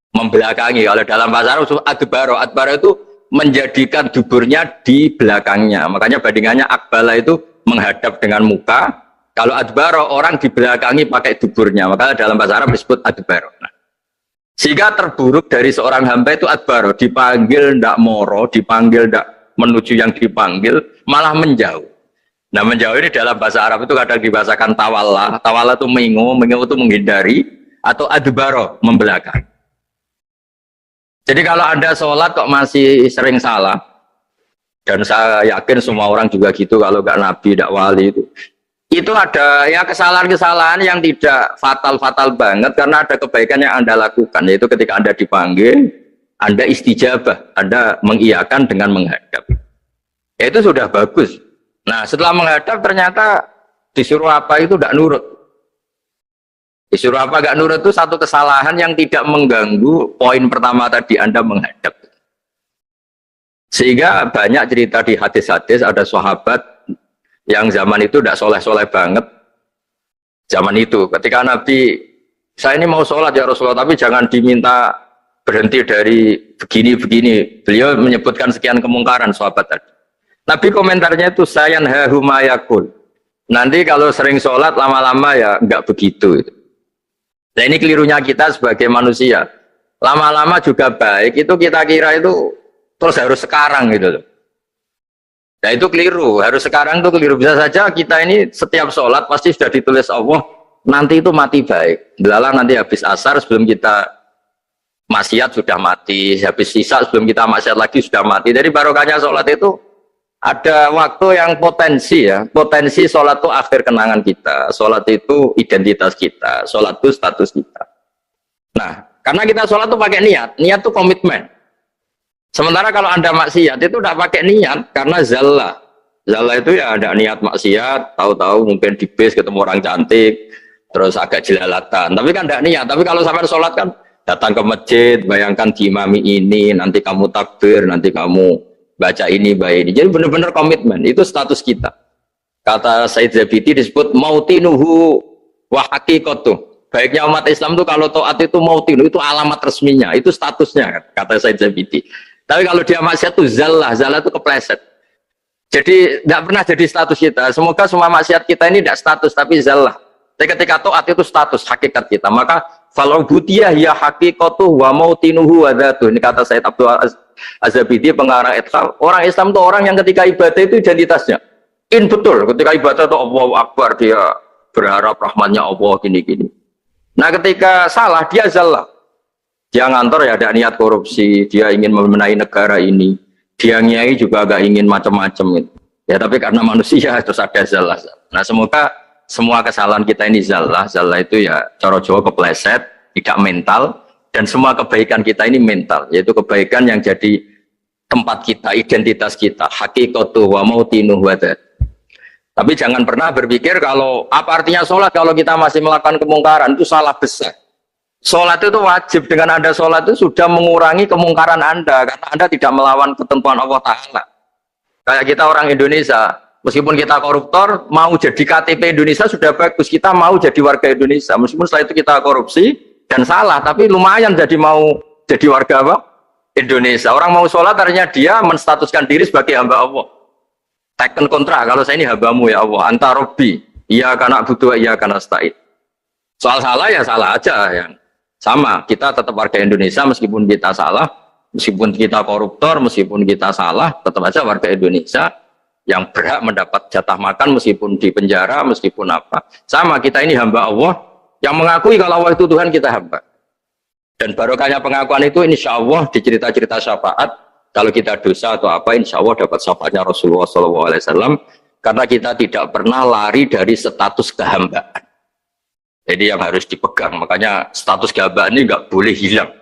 Membelakangi. Kalau dalam bahasa Arab adbaro itu menjadikan duburnya di belakangnya. Makanya bandingannya akbala itu menghadap dengan muka. Kalau adbaro orang di belakangi pakai duburnya. Maka dalam bahasa Arab disebut adbaro. Nah, sehingga terburuk dari seorang hamba itu adbaro, dipanggil ndak moro, dipanggil ndak menuju yang dipanggil, malah menjauh. Nah, menjauh ini dalam bahasa Arab itu kadang dibahasakan tawalla. Tawalla itu mengo itu menghindari, atau adbaro membelakang. Jadi kalau Anda sholat kok masih sering salah, dan saya yakin semua orang juga gitu, kalau nggak nabi, nggak wali itu ada ya kesalahan-kesalahan yang tidak fatal-fatal banget karena ada kebaikan yang Anda lakukan, yaitu ketika Anda dipanggil, Anda istijabah, Anda mengiyakan dengan menghadap. Ya, itu sudah bagus. Nah, setelah menghadap ternyata disuruh apa itu tidak nurut. Disuruh apa gak nurut itu satu kesalahan yang tidak mengganggu poin pertama tadi Anda menghadap. Sehingga banyak cerita di hadis-hadis ada sahabat yang zaman itu tidak soleh-soleh banget. Zaman itu ketika Nabi, saya ini mau sholat ya Rasulullah, tapi jangan diminta berhenti dari begini-begini. Beliau menyebutkan sekian kemungkaran sahabat tadi. Nabi komentarnya itu sayan hahumayakul. Nanti kalau sering sholat lama-lama ya nggak begitu. Nah, ini kelirunya kita sebagai manusia. Lama-lama juga baik, itu kita kira itu terus harus sekarang gitu loh. Nah, itu keliru, harus sekarang itu keliru. Bisa saja kita ini setiap sholat pasti sudah ditulis Allah, nanti itu mati baik. Belalang nanti habis asar sebelum kita maksiat sudah mati, habis sisa sebelum kita maksiat lagi sudah mati. Jadi barokahnya sholat itu ada waktu yang potensi ya, potensi sholat itu akhir kenangan kita, sholat itu identitas kita, sholat itu status kita. Nah, karena kita sholat itu pakai niat, niat itu komitmen. Sementara kalau Anda maksiat itu tidak pakai niat, karena zallah. Zallah itu ya ada niat maksiat, tahu-tahu mungkin di bis ketemu orang cantik, terus agak jelalatan, tapi kan tidak niat. Tapi kalau sampai sholat kan datang ke masjid, bayangkan diimami ini, nanti kamu takbir, nanti kamu baca ini, baca ini. Jadi benar-benar komitmen, itu status kita. Kata Said Zabidi disebut mautinuhu wa haqiqatuh. Baiknya umat Islam itu kalau taat itu mautinu, itu alamat resminya, itu statusnya, kata Said Zabidi. Tapi kalau dia maksiat itu zallah, zallah itu kepleset. Jadi tidak pernah jadi status kita. Semoga semua maksiat kita ini tidak status, tapi zallah. Tapi ketika taat itu status, hakikat kita. Maka falau butiyah ya haqiqatuh wa mautinuhu wa dzatuh. Ini kata Said Abdul Az-Zabidi pengarang Ithal. Orang Islam itu orang yang ketika ibadah itu identitasnya betul, ketika ibadah itu Allahu Akbar, dia berharap rahmatnya Allah gini-gini. Nah, ketika salah dia zallah, dia ngantor ya ada niat korupsi, dia ingin memenai negara ini, dia nyai juga agak ingin macam-macam gitu. Ya tapi karena manusia terus ada zallah. Nah, semoga semua kesalahan kita ini zallah itu ya cara Jawa kepleset, tidak mental. Dan semua kebaikan kita ini mental, yaitu kebaikan yang jadi tempat kita, identitas kita, haqiqatuh wa mautinuh wa dzat. Tapi jangan pernah berpikir kalau apa artinya sholat kalau kita masih melakukan kemungkaran, itu salah besar. Sholat itu wajib, dengan Anda sholat itu sudah mengurangi kemungkaran Anda, karena Anda tidak melawan ketentuan Allah Ta'ala. Kayak kita orang Indonesia, meskipun kita koruptor, mau jadi KTP Indonesia sudah bagus, kita mau jadi warga Indonesia, meskipun setelah itu kita korupsi, dan salah, tapi lumayan jadi mau jadi warga apa? Indonesia. Orang mau sholat artinya dia menstatuskan diri sebagai hamba Allah. Teken kontrak, kalau saya ini hambamu ya Allah, anta robbi, iya karena butuh, iya karena stain. Soal salah ya salah aja ya. Sama, kita tetap warga Indonesia meskipun kita salah, meskipun kita koruptor, meskipun kita salah, tetap aja warga Indonesia yang berhak mendapat jatah makan meskipun di penjara, meskipun apa. Sama, kita ini hamba Allah yang mengakui kalau Allah itu Tuhan, kita hamba. Dan barokahnya pengakuan itu insya Allah di cerita-cerita syafaat, kalau kita dosa atau apa, insya Allah dapat syafaatnya Rasulullah SAW, karena kita tidak pernah lari dari status kehambaan. Jadi yang harus dipegang, makanya status kehambaan ini nggak boleh hilang.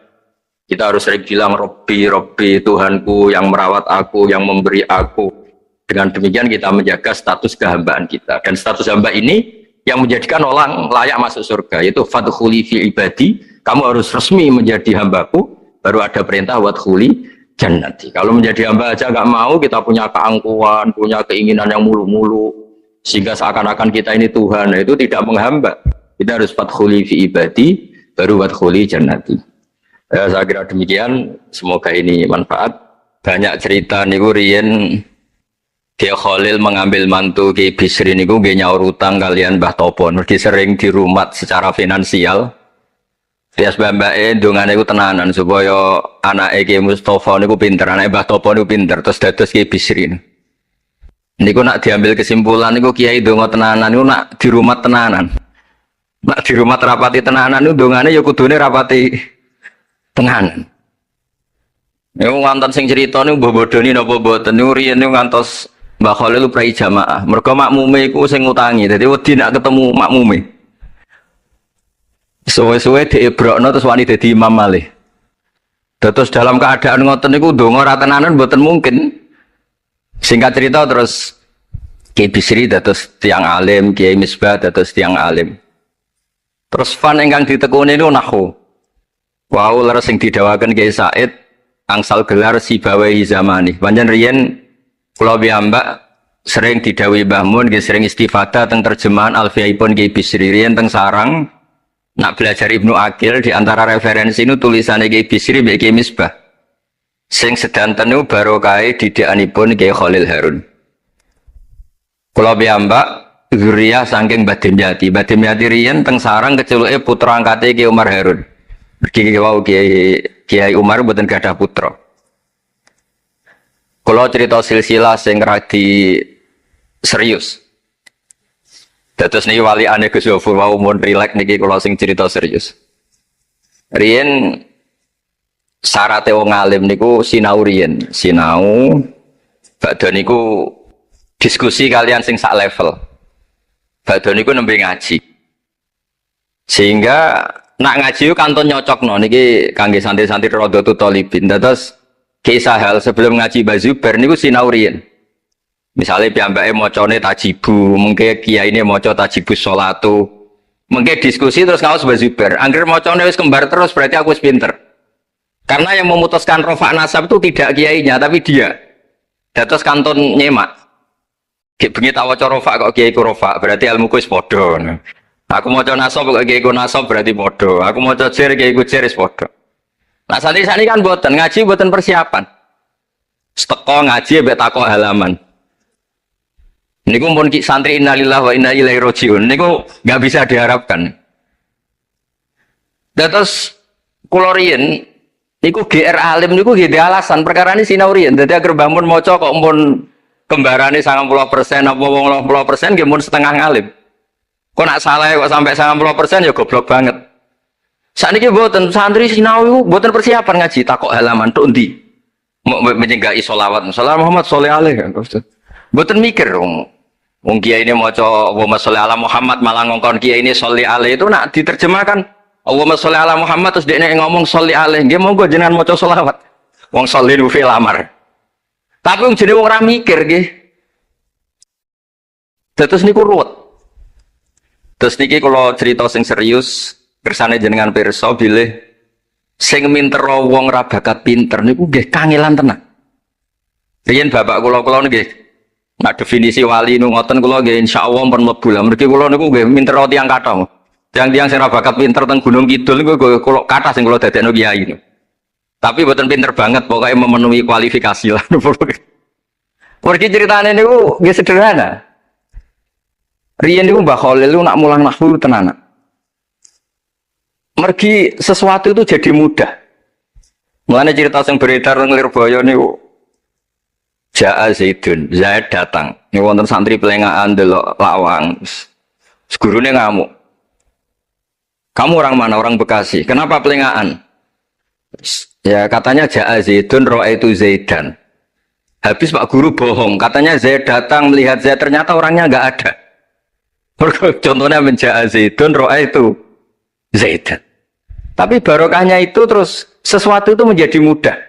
Kita harus sering bilang, Robbi, Robbi, Tuhanku yang merawat aku, yang memberi aku. Dengan demikian kita menjaga status kehambaan kita. Dan status hamba ini yang menjadikan orang layak masuk surga, yaitu fadkhuli fi ibadi, kamu harus resmi menjadi hambaku, baru ada perintah wadkhuli jannati. Kalau menjadi hamba aja nggak mau, kita punya keangkuhan, punya keinginan yang mulu-mulu, sehingga seakan-akan kita ini Tuhan, nah itu tidak menghamba. Kita harus fadkhuli fi ibadi, baru wadkhuli jannati. Saya kira demikian, semoga ini manfaat. Banyak cerita niku riyen dia Khalil mengambil mantu Ki Bisri niku nggih nyaur utang kalian Mbah Topo, mergi sering dirumat secara finansial. Dia mbake ndongane iku tenanan supaya anake Ki Mustofa niku pinter, anake Mbah Topo niku pinter, terus dados Ki Bisri. Niku nak diambil kesimpulan niku kiai ndonga tenanan niku nak dirumat tenanan. Nak di rumah rapati tenanan itu dongane ya kudune rapati tenanan. Ya ngantos sing cerita niku mbah bodoni napa mboten niku riyen niku ngantos Mbah Khalil prai jamaah. Mergo makmume iku sing ngutangi. Dadi wedi nak ketemu makmume. Suwe-suwe diebrokno terus wani dadi imam malih. Terus dalam keadaan ngoten niku ndonga ra tenanan mboten mungkin. Singkat cerita terus Kiai Bisri dados tiang alim, Kiai Misbah dados tiang alim. Terus fan ingkang ditekuni itu nahu. Wau leres sing didawaken Kiai Said angsal gelar Sibawahi zamani. Panjen riyen kula piyambak sering didhawuhi Mbah Mun nggih sering istifadah teng terjemahan Alfiyaipun Kiai Bisri riyen teng sarang nak belajar Ibnu Aqil di antara referensi itu tulisane Kiai Bisri mbek Kiai Misbah. Sing sedanten niku barokahe didikanipun Kiai Khalil Harun. Kula piyambak zuriyah saking Mbah Dimyati. Mbah Dimyati riyen teng sarang keculuke putra angkate Ki Umar Harun. Kiai Umar mboten gadah putra. Kula cerita silsilah sing radi serius. Dados niki waliane Gus Yofur wau mun rileks niki kula sing cerita serius. Riyen syaraté wong alim niku sinau riyen, sinau badhe niku diskusi kalian sing sak level. Badhe niku nembe ngaji. Sehingga nak ngaji ku kantun nyocokno niki kangge santri-santri Radhatul Thalibin. Dados kisah hal sebelum ngaji Mbah Zubair niku sinau riyen. Misale piyambake macane tajibu, mengke kiyaine maca tajibus sholatu. Mengke diskusi terus ngaos Mbah Zubair. Angger macane wis kembar terus berarti aku wis pinter. Karena yang memutuskan rofa nasab itu tidak kiainya tapi dia. Dados kantun nyemak. Ki bengi tak waca rofa kok kiai ku rofa, berarti ilmuku wis padha. Aku maca nasab kok kiai ku nasab berarti padha. Aku maca jer kiai ku jer wis padha. Nah santri-santri kan mboten ngaji mboten persiapan. Teko ngaji mbek takok halaman. Niku pun santri innalillahi wa inna ilaihi rajiun. Niku enggak bisa diharapkan. Terus kula riyen niku GR alim niku nggih alasan perkara ini sinau riyen. Dadi agar bangun maca kok pun kembarane 90% apa 80% nggih mun setengah ngalim. Kok nak salah kok sampai 90% ya goblok banget. Sakniki mboten santri sinau mboten persiapan ngaji takok halaman tok endi. Menyenggai sholawat. Salam Muhammad shollallahu alaihi wasallam. Mboten mikir wong kiai ini maca Allahumma sholli ala Muhammad malah ngongkon kiai ini sholli alaihi itu nak diterjemahkan Allahumma sholli ala Muhammad terus dekne ngomong sholli alaihi nggih monggo jenengan maca sholawat. Wong sholli nu fil amar. Tapi wong jenenge wong ora mikir nggih. Terus niku ruwet. Terus niki kula cerita sing serius, kersane jenengan pirsa bilih sing minter wong ra bakat pinter niku nggih kangelan tenan. Riyen bapak kula nggih nak definisi wali nu ngoten kula nggih insyaallah pun mlebu lah. Mergi kula niku nggih minter tiyang kathah. Tiang-tiang sing ra bakat pinter teng Gunung Kidul niku kula kathah sing kula dadekno kiai niku. Tapi buatan pinter banget, pokoknya memenuhi kualifikasi lah. Pergi ceritanya ini gak sederhana. Rian itu Mbah Khalil itu nak mulang nahwu tenanan. Mergi sesuatu itu jadi mudah. Mulanya cerita yang beredar ngelir boyo ini Ja'a Zaidun, Zaid datang. Ini wonten santri pelengahan delok lawang. Gurune ngamuk. Kamu orang mana? Orang Bekasi. Kenapa pelengahan? Ya katanya Ja'a Zaidun itu Zaidan. Habis Pak Guru bohong. Katanya Zaid datang melihat Zaid, ternyata orangnya nggak ada. Contohnya Ja'a Zaidun itu Zaidan. Tapi barokahnya itu terus sesuatu itu menjadi mudah.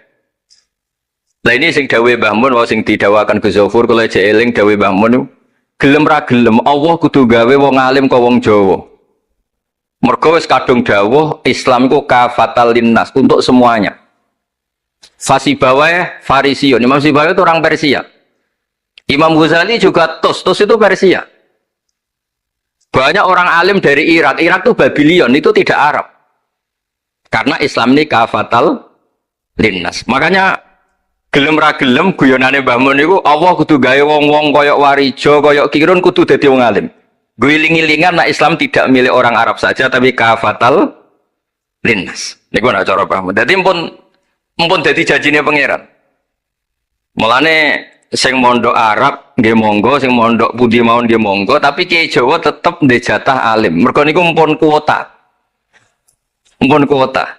Nah ini sing dawe Mbah Mun, sing didawakan Gus Zofur kalau aja eling dawe Mbah Mun, gelem ra gelem Allah kudu gawe wong alim kok wong Jawa. Mergo wis kadung dawuh Islam iku kafatal linnas untuk semuanya. Fasibawai Farisiun, Imam Sibawai itu orang Persia. Imam Ghazali juga Tos itu Persia. Banyak orang alim dari Irak itu Babylon, itu tidak Arab. Karena Islam ini kafatal linnas. Makanya gelem ra gelem guyonane Mbah Mun niku Allah kudu gawe wong-wong koyok Warijo, koyok Kirun kudu dadi wong alim. Guling-gilingan nah Islam tidak milik orang Arab saja tapi kafatal linnas. Niku nak cara paham. Dadi mumpun dadi janjine pangeran. Mulane sing mondok Arab nggih monggo, sing mondok pundi mawon nggih monggo, tapi Kiai Jawa tetep ndek jatah alim. Mergo niku mumpun kuota. Mumpun kuota.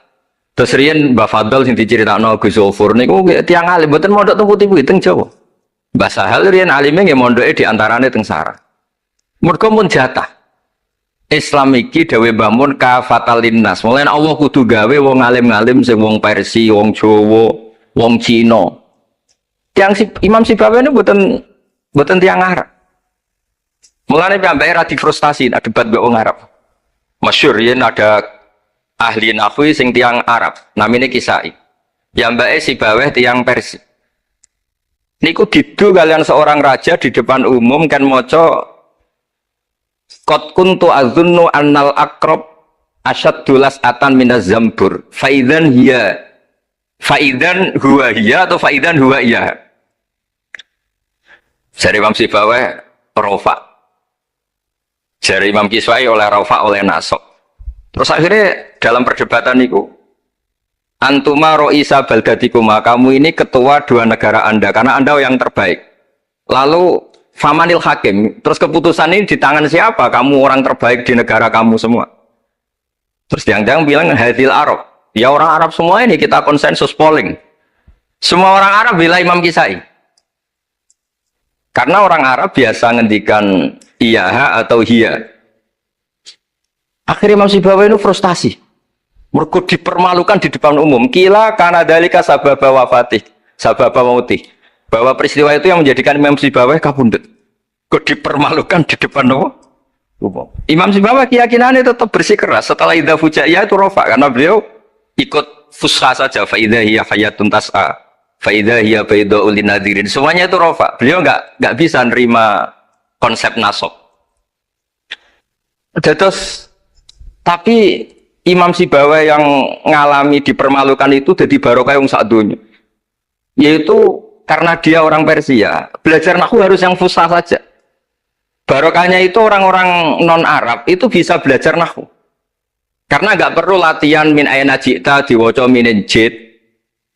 Terus riyen Mbah Fadl sing diceritakno Gus Zofur niku tiyang alim mboten mondok teng putih-putih teng Jawa. Mbah Sahal riyen alime nggih mondoke di antarane teng Sarah. Mergo mun jatah. Islam iki dawuh Mbah Mun kafatal linnas. Mulane Allah kudu gawe wong alim-alim sing wong Persia, wong Jawa, wong Cina. Imam Sibawai ini buatan tiang Arab. Mulane piyambake ra difrustasi nak debat mbek wong Arab. Masyhur yen ada ahli nahwu sing tiang Arab, namine Kisai. Piyambake Sibawai tiang Persia. Niku didu kalian seorang raja di depan umum kan maca qad kuntu azunnu annal aqrab asyaddulas atan minaz zambur. Faidan huwa hiya atau faidan huwa iya. Jari Imam Sibawai rofa, jari Imam Kiswai oleh rofa oleh nasok. Terus akhirnya dalam perdebatan itu, antuma roisa baldatikuma, kamu ini ketua dua negara anda karena anda yang terbaik. Lalu famanil hakim, terus keputusan ini di tangan siapa? Kamu orang terbaik di negara kamu semua. Terus yang bilang hadil Arab, ya orang Arab semua ini kita konsensus polling. Semua orang Arab bila Imam Kisai. Karena orang Arab biasa ngendikan iya atau hiya. Akhirnya Imam Sibawai itu frustasi. Mergo dipermalukan di depan umum. Kila karena dalika sababa wafatih, sababa mautih. Bahwa peristiwa itu yang menjadikan Imam Sibawai kabundut. Kok dipermalukan di depan umum. Imam Sibawai keyakinannya tetap bersikeras. Setelah idza fujaiyah itu rofa. Karena beliau ikut fusha saja. Fa idza hiya hayatun tas'a. Faidah hiya bayda'ul linadirin. Semuanya itu rofa. Beliau nggak bisa nerima konsep nasab. Terus tapi Imam Sibawai yang ngalami dipermalukan itu jadi barokah yang sak dunya. Yaitu karena dia orang Persia, belajar nahwu harus yang fusha saja. Barokahnya itu orang-orang non Arab itu bisa belajar nahwu. Karena nggak perlu latihan min ayna ji'ta diwaca min jid.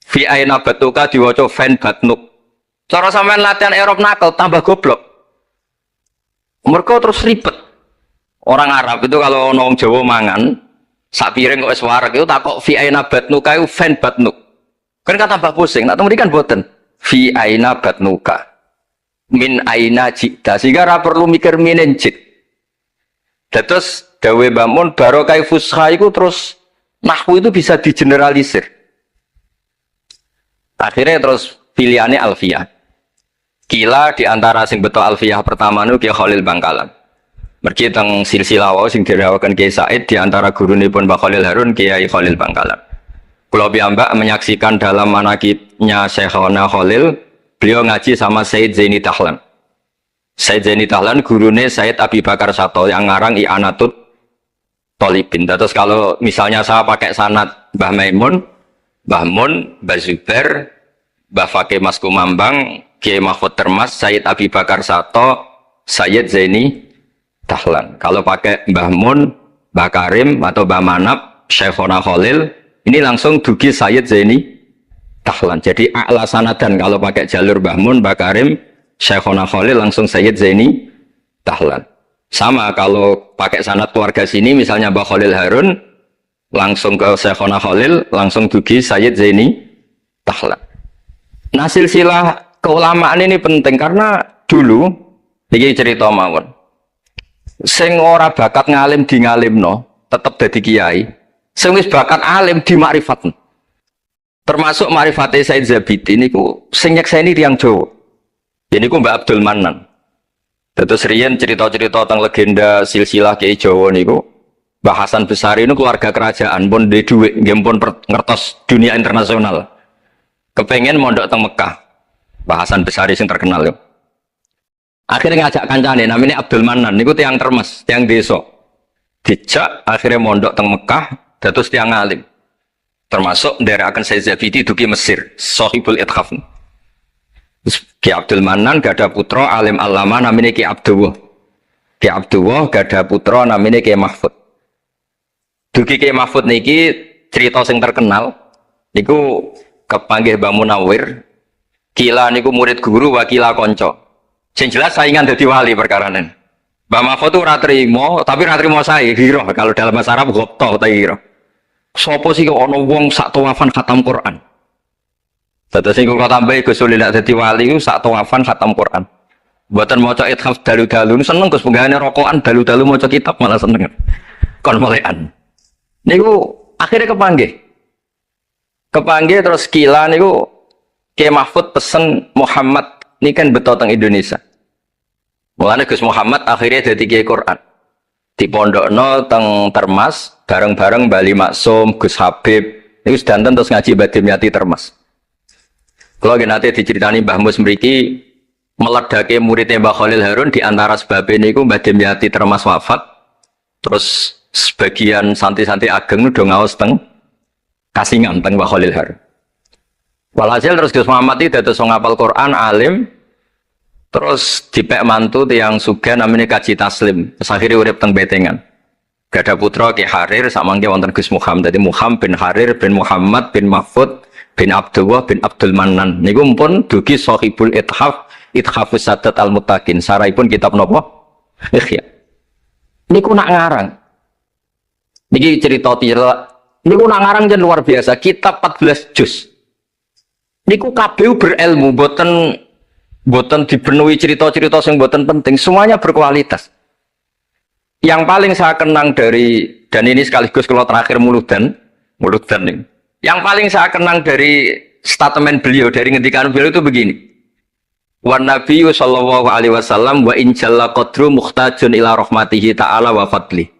Fi aina batuka diwaca fan batnuk. Cara sampean latihan Arab nakal tambah goblok. Mereka terus ribet. Orang Arab itu kalau nong Jawa mangan sak piring kok wis wareg itu takok fi aina batnuka itu fan batnuk. Kan tambah pusing. Nak temudi kan boten. Fi aina batnuka. Min aina jita. Sehingga ra perlu mikir minen jit. Terus dawe Mbah Mun barokah fusha itu terus nahwu itu bisa digeneralisir. Akhirnya terus pilihannya Alfiyah. Kila diantara sing beto Alfiyah pertama nu Kiai Khalil Bangkalan. Mergi teng silsilah wau sing dirawakan Kiai Said diantara gurunipun Mbah Khalil Harun Kiai Khalil Bangkalan. Kula piyambak menyaksikan dalam manaqibnya Syekhona Khalil, beliau ngaji sama Said Zaini Tahlan. Said Zaini Tahlan gurune Said Abi Bakar Sato yang ngarang I'anatut Thalibin. Terus kalau misalnya saya pakai sanad Mbah Maimun, Mbah Mun, Mbah Zubair, Mbah Fakih Mas Kumambang, Kiai Mahfud Termas, Sayyid Abi Bakar Sato, Sayyid Zaini Dahlan. Kalau pakai Mbah Mun, Mbah Karim atau Mbah Manap, Syekhona Khalil, ini langsung dugi Sayyid Zaini Dahlan. Jadi a'la sanadan kalau pakai jalur Mbah Mun, Mbah Karim, Syekhona Khalil langsung Sayyid Zaini Dahlan. Sama kalau pakai sanad keluarga sini misalnya Mbah Khalil Harun langsung ke Syekhona Khalil langsung dugi Sayyid Zaini Dahlan. Nah silsilah keulamaan ini penting karena dulu ini cerita mawon. Sing ora bakat ngalim di ngalimno tetep dadi kiai. Sing wis bakat alim di makrifatno. Termasuk marifate Said Zabidi niku sing nyekseni tiyang Jawa. Ini ku Mbak Abdul Manan. Terus riyen cerita-cerita tentang legenda silsilah Kiai Jawa niku Mbah Hasan Besari ini keluarga kerajaan pun di duit, nggih pun ngertos dunia internasional. Kepengen mondok teng Mekah. Mbah Hasan Besari sing terkenal yo. Akhirnya ngajak kancane namanya Abdul Manan niku tiyang Termes, tiyang desa. Dijak akhirnya mondok teng Mekah, dados tiyang alim. Termasuk nderekaken Said Zabidi dugi Mesir, Shahibul Ithaf. Ki Abdul Manan gada putra alim alama namanya Ki Abdullah. Ki Abdullah gada putra namanya Ki Mahfud. Dugi Ki Mahfud niki cerita sing terkenal niku kepanggih Mbah Munawir. Kila niku murid guru wakila konco. Sing jelas saingan dadi wali perkarane. Mbah Mahfud itu ora trimo, tapi ora trimo sae hiro kalau dalam bahasa Arab ghobto ta hiro. Sopo sih kok ana wong sak tawafan khatam Quran. Dados sing kula tambahi Gus Sulil nek dadi wali ku sak tawafan khatam Quran. Mboten maca ithaf dalu-dalu seneng Gus penggane rokokan dalu-dalu maca kitab malah seneng. Kon molekan. Niku akhirnya kepanggih. Kepanggih terus kila niku Kiai Mahfud pesen Muhammad ini kan beto teng Indonesia. Mulane Gus Muhammad akhirnya dadi Kiai Quran. Di pondokno teng Termas bareng-bareng Bali Maksum, Gus Habib. Niku sedanten terus ngaji Badim Yati Termas. Kalau nanti diceritani Mbah Mus mriki meledake muridnya Mbah Khalil Harun di antara sebabnya niku Mbah Dimyati Termas wafat. Terus sebagian santri-santri ageng udah ngaos teng Kasingan teng Mbah Khalil Harun. Walhasil terus Gus Muhammad itu dados ngapal Quran alim. Terus dipek mantu tiyang sugih namanya Kaji Taslim. Terus akhirnya urip teng Betengan. Gada putra Ki Harir samangke wonten Gus Muhammad. Dadi Muhammad bin Harir bin Muhammad bin Mahfud bin Abdullah bin Abdul Manan niku pun dugi Shahibul Ithaf Ithafus Sadat Al-Muttaqin saraipun kitab napa Ikhya niku nak ngarang niki cerita niku nak ngarang jan luar biasa kitab 14 juz niku kabeh berilmu boten dipenuhi cerita-cerita sing boten penting semuanya berkualitas yang paling saya kenang dari dan ini sekaligus kalau terakhir muludan nih yang paling saya kenang dari statement beliau, dari ngendikan beliau itu begini. Wan Nabi sallallahu alaihi wasallam wa in jalla qadru muhtajun ila rahmatihi ta'ala wa fadli.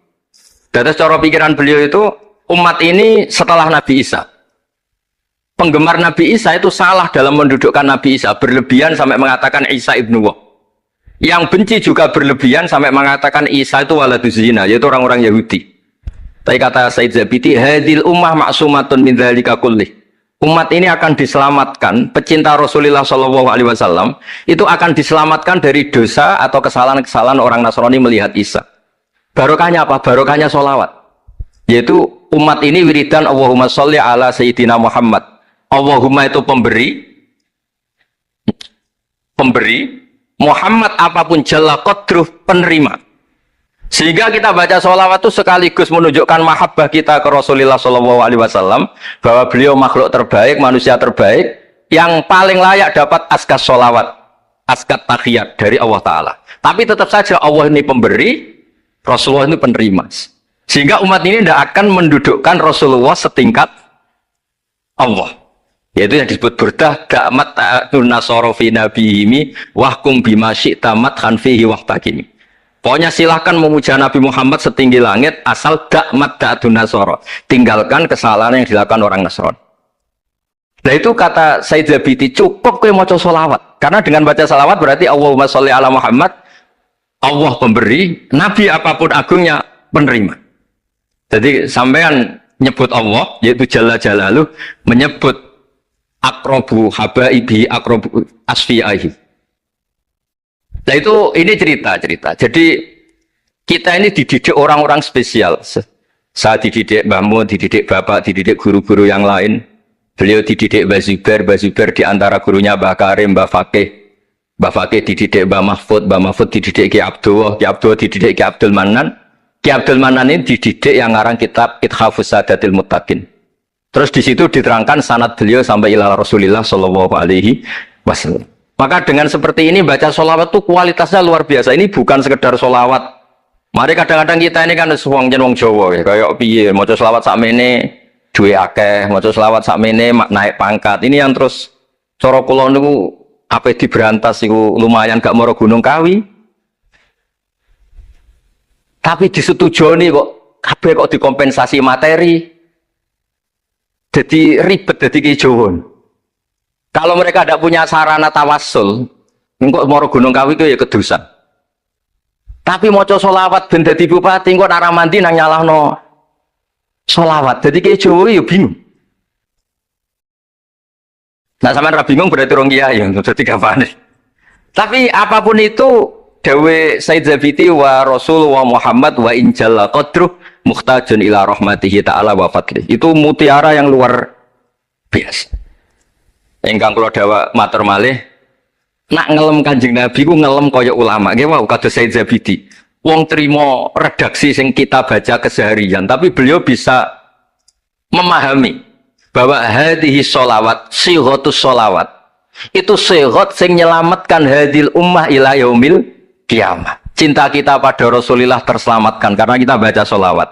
Dari cara pikiran beliau itu umat ini setelah Nabi Isa. Penggemar Nabi Isa itu salah dalam mendudukkan Nabi Isa, berlebihan sampai mengatakan Isa ibnu Wah. Yang benci juga berlebihan sampai mengatakan Isa itu waladuz zina, yaitu orang-orang Yahudi. Tapi kata Said Zabidi, hadil ummah maksumatun min dzalika kullih. Umat ini akan diselamatkan, pecinta Rasulullah Shallallahu Alaihi Wasallam itu akan diselamatkan dari dosa atau kesalahan-kesalahan orang Nasrani melihat Isa. Barokahnya apa? Barokahnya sholawat. Yaitu umat ini wiridan Allahumma sholli ala Sayyidina Muhammad. Allahumma itu pemberi, Muhammad apapun jalla qadruh penerima. Sehingga kita baca sholawat itu sekaligus menunjukkan mahabbah kita ke Rasulullah Shallallahu Alaihi Wasallam bahwa beliau makhluk terbaik, manusia terbaik yang paling layak dapat askat sholawat, askat tahiyat dari Allah Taala. Tapi tetap saja Allah ini pemberi, Rasulullah ini penerima. Sehingga umat ini tidak akan mendudukkan Rasulullah setingkat Allah. Yaitu yang disebut burdah da'mat ta'atun nasara fi nabihimi wahkum bima syi'ta madhan fihi wahtakimi. Pokoknya silahkan memuja Nabi Muhammad setinggi langit asal da'mat ta'atun nasara. Tinggalkan kesalahan yang dilakukan orang Nasrani. Nah itu kata Said Zabidi, cukup kowe maca sholawat. Karena dengan baca sholawat berarti Allahumma sholli ala Muhammad, Allah pemberi, Nabi apapun agungnya penerima. Jadi sampean nyebut Allah, yaitu Jalla Jalaluh, menyebut akrobu habaibi akrobu asfi'ahi. Nah itu ini cerita. Jadi kita ini dididik orang-orang spesial. Saya dididik Mbah Mun, dididik Bapak, dididik guru-guru yang lain. Beliau dididik Mbah Zubair di antara gurunya Mbah Karim, Mbah Fakih dididik Mbah Mahfud dididik Ki Abdullah dididik Ki Abdul Manan. Ki Abdul Manan ini dididik yang ngarang kitab Ithafus Sadatil Muttaqin. Terus di situ diterangkan sanad beliau sampai ila Rasulillah Shallallahu Alaihi Wasallam. Maka dengan seperti ini baca sholawat itu kualitasnya luar biasa. Ini bukan sekedar sholawat. Mari kadang-kadang kita ini kan wong Jawa ya, kayak piye maca sholawat sakmene duwe akeh, maca sholawat sakmene naik pangkat. Ini yang terus cara kula niku ape diberantas iku lumayan gak mara Gunung Kawi. Tapi disetujoni kok kabeh kok dikompensasi materi. Jadi ribet jadi kijowon. Kalau mereka tidak punya sarana tawassul, engkau mara Gunung Kawi itu ya kedusan. Tapi maca sholawat ben dadi bupati engko nek mandi nang nyalahno sholawat. Dadi kijowon ya bingung. Nah sampean ra bingung berarti rong kiai ya dadi gapane. Tapi apapun itu dawe Said Zabiti wa Rasul wa Muhammad wa injalla qadruh muhtajun ila rahmatihi ta'ala wa fadlih. Itu mutiara yang luar biasa. Ingkang kula dawa matur malih, nak ngelem Kanjeng Nabi ku ngelem kaya ulama. Nggih wau kados Said Zabidi. Wong trimo redaksi sing kita baca keseharian, tapi beliau bisa memahami bahwa hadhihi sholawat, sighatus sholawat. Itu sighat sing nyelamatkan hadil ummah ila yaumil kiamah. Cinta kita pada Rasulullah terselamatkan karena kita baca sholawat.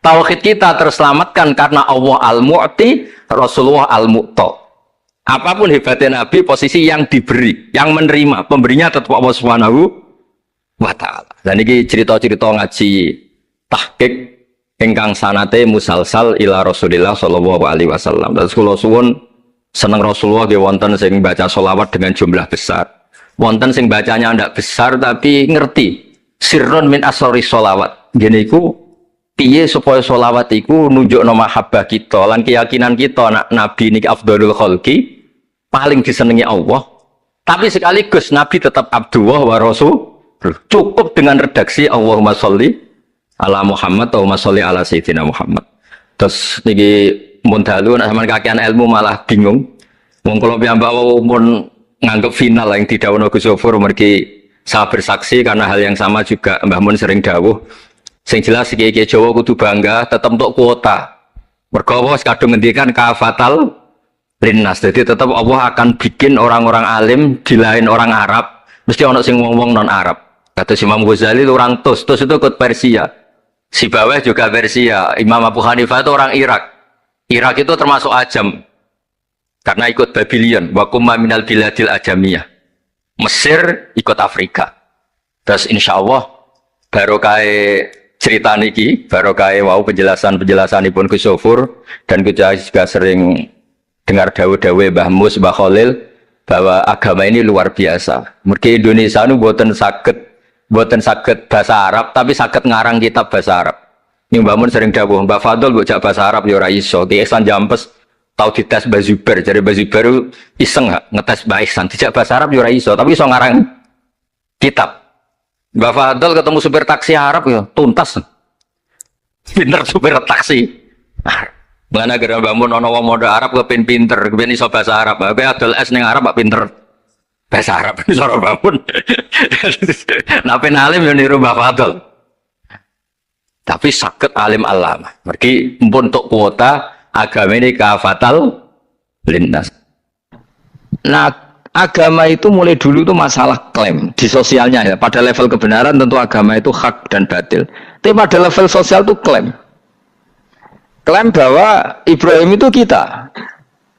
Tauhid kita terselamatkan karena Allah al-mu'ti, Rasulullah al-mu'ta. Apapun hebatnya Nabi, posisi yang diberi, yang menerima, pemberinya tetap Allah Subhanahu wa ta'ala. Dan ini cerita-cerita ngaji tahqiq ingkang sanate musalsal ila Rasulillah sallallahu alaihi wasallam. Dan kula suwun seneng Rasulullah nggih wonten sing baca sholawat dengan jumlah besar. Wonten sing bacanya ndak besar tapi ngerti sirrun min asrori sholawat. Gini iku piye supaya sholawat iku nunjukno mahabbah kita lan keyakinan kita nak Nabi niki afdhalul khalqi, paling disenengi Allah. Tapi sekaligus Nabi tetap Abdullah wa Rasul. Cukup dengan redaksi Allahumma sholli ala Muhammad Allahumma sholli ala Sayyidina Muhammad. Terus niki mun dalu nek sampean kakean ilmu malah bingung. Wong kula piyambak mun nganggep final yang didhawuhna Gus Zofur mergi saya bersaksi karena hal yang sama juga Mbah Mun sering dawuh. Sing jelas iki Jawa kudu bangga tetep untuk kuota. Mergo wis kadung ngendikan kafatal linnas. Jadi tetap Allah akan bikin orang-orang alim di lain orang Arab, mesti ono sing wong-wong non Arab. Kata Imam Ghazali orang Tus itu ikut Persia. Si bawah juga Persia. Imam Abu Hanifah itu orang Irak. Irak itu termasuk Ajam. Karena ikut Babylon, wa kumma minal biladil ajamiyah. Mesir ikut Afrika. Terus insya Allah barokah cerita niki, barokah wow penjelasan Ibn Gus Zofur, dan kita juga sering dengar dawe-dawe Mbah Mus, Mbah Khalil bahwa agama ini luar biasa. Mergi Indonesia nu boten saged bahasa Arab, tapi saged ngarang kitab bahasa Arab. Ini Mbah Mun sering dawuh, Mbah Fadl bocah bahasa Arab ya ora iso. Ki Ihsan Jampes tau dites Mbah Zubair, jare Mbah Zubair iseng ngetes Mbah Ihsan dijak bahasa Arab ya ora iso, tapi iso ngarang kitab. Mbah Fadl ketemu supir taksi Arab ya tuntas. Pinter supir taksi. Mana gara Mbah Mun ana wong modal Arab kepen pinter, kepen iso bahasa Arab. Kowe adol es ning Arab kok pinter bahasa Arab iso ora Mbah Mun. Nah pen alim yo niru Mbah Fadl. Tapi sakit alim alama. Mergi mpun untuk kuota agama ini kafatal linnas. Nah, agama itu mulai dulu itu masalah klaim di sosialnya ya. Pada level kebenaran tentu agama itu hak dan batil. Tapi pada level sosial itu klaim. Klaim bahwa Ibrahim itu kita.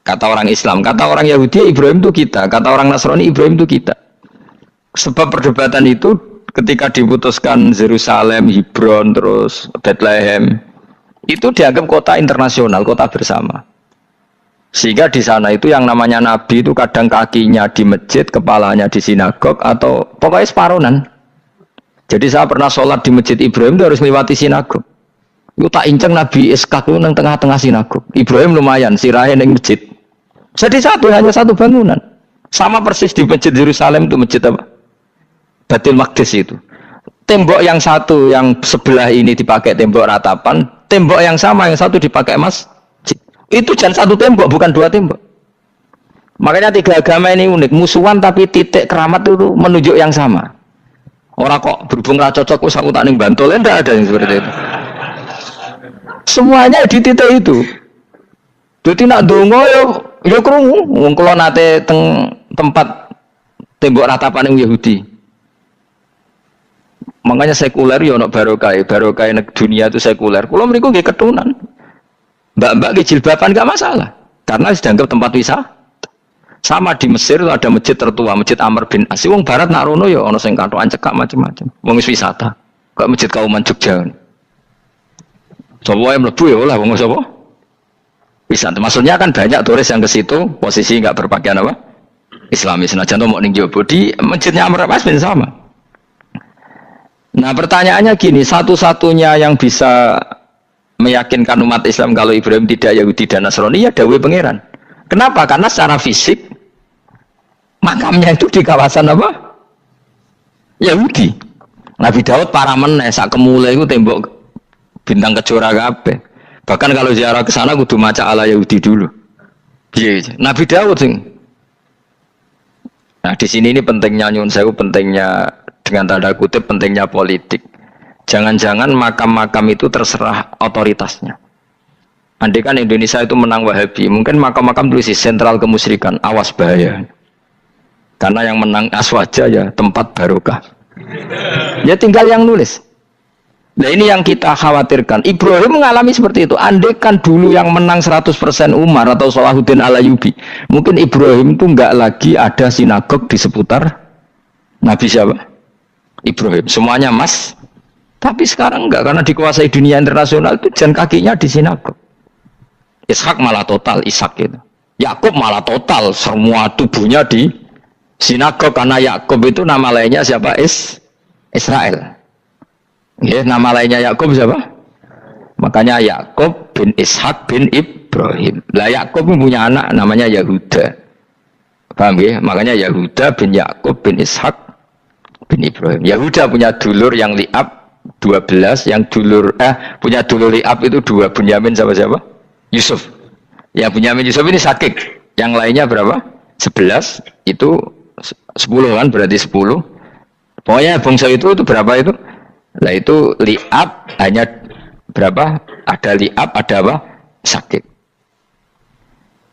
Kata orang Islam, kata orang Yahudi Ibrahim itu kita, kata orang Nasrani Ibrahim itu kita. Sebab perdebatan itu ketika diputuskan Yerusalem, Hebron, terus Bethlehem, itu dianggap kota internasional, kota bersama. Sehingga di sana itu yang namanya Nabi itu kadang kakinya di masjid, kepalanya di sinagog, atau pokoknya separuhan. Jadi saya pernah sholat di masjid Ibrahim itu harus melewati sinagog. Iku tak inceng Nabi Ishak itu nang tengah-tengah sinagog. Ibrahim lumayan sirahe ning masjid. Jadi hanya satu bangunan. Sama persis di masjid Yerusalem itu masjid apa? Baitul Maqdis itu. Tembok yang satu yang sebelah ini dipakai tembok ratapan, tembok yang sama yang satu dipakai masjid. Itu jangan satu tembok, bukan dua tembok. Makanya tiga agama ini unik, musuhan tapi titik keramat itu menunjuk yang sama. Orang kok berhubung ra cocok wis aku tak ning Bantul, enggak ada yang seperti itu. Semuanya di titik itu. Jadi nak dongo ya krungu wong kula nate teng tempat tembok ratapan yang Yahudi. Makanya sekuler ya ono barokah dunia itu sekuler. Kula mriku nggih ketunan. Mbak-mbak nggih jilbaban enggak masalah karena dianggap tempat wisata. Sama di Mesir itu ada masjid tertua, Masjid Amr bin As. Wong barat nak rono ya ono sing katokan cekak macam-macam. Wong wisata. Kok Masjid Kauman Jogja. Coba yang mlebu ya lah wong sapa? Wisata. Maksudnya kan banyak turis yang ke situ posisi enggak berpakaian apa? Islami senajan to mau ning jowo di Masjidnya Amr bin As sama. Nah, pertanyaannya gini, satu-satunya yang bisa meyakinkan umat Islam kalau Ibrahim tidak Yahudi dan Nasrani ya dawuh pangeran. Kenapa? Karena secara fisik makamnya itu di kawasan apa? Yahudi. Nabi Daud para meneh sak kemule iku tembok bintang kejora kabeh. Bahkan kalau ziarah ke sana kudu maca ala Yahudi dulu. Piye? Nabi Daud sing. Nah, di sini ini pentingnya nyuwun sewu, pentingnya dengan tanda kutip pentingnya politik. Jangan-jangan makam-makam itu terserah otoritasnya. Andai kan Indonesia itu menang Wahabi, mungkin makam-makam tulis sentral kemusyrikan, awas bahaya. Karena yang menang Aswaja ya tempat barokah. Ya tinggal yang nulis. Nah ini yang kita khawatirkan. Ibrahim mengalami seperti itu. Andai kan dulu yang menang 100% Umar atau Salahuddin Al-Ayyubi, mungkin Ibrahim itu enggak lagi ada sinagog di seputar Nabi siapa? Ibrahim. Semuanya mas. Tapi sekarang enggak, karena dikuasai dunia internasional itu jalan kakinya di sinagog. Ishak malah total Ishak gitu. Yakub malah total semua tubuhnya di sinagog karena Yakub itu nama lainnya siapa? Israel. Ya, nama lainnya Yakub siapa? Makanya Yakub bin Ishak bin Ibrahim. Lah Yakub punya anak namanya Yahuda. Paham ya? Makanya Yahuda bin Yakub bin Ishak bin Ibrahim. Yahuda punya dulur yang li'ab 12, yang dulur punya dulur li'ab itu 2, Bunyamin sama siapa? Yusuf. Ya Bunyamin Yusuf ini sakit. Yang lainnya berapa? 11. Itu 10 kan, berarti 10. Pokoknya bangsa itu berapa itu? Lah itu li'ab hanya berapa? Ada li'ab, ada apa? Sakit.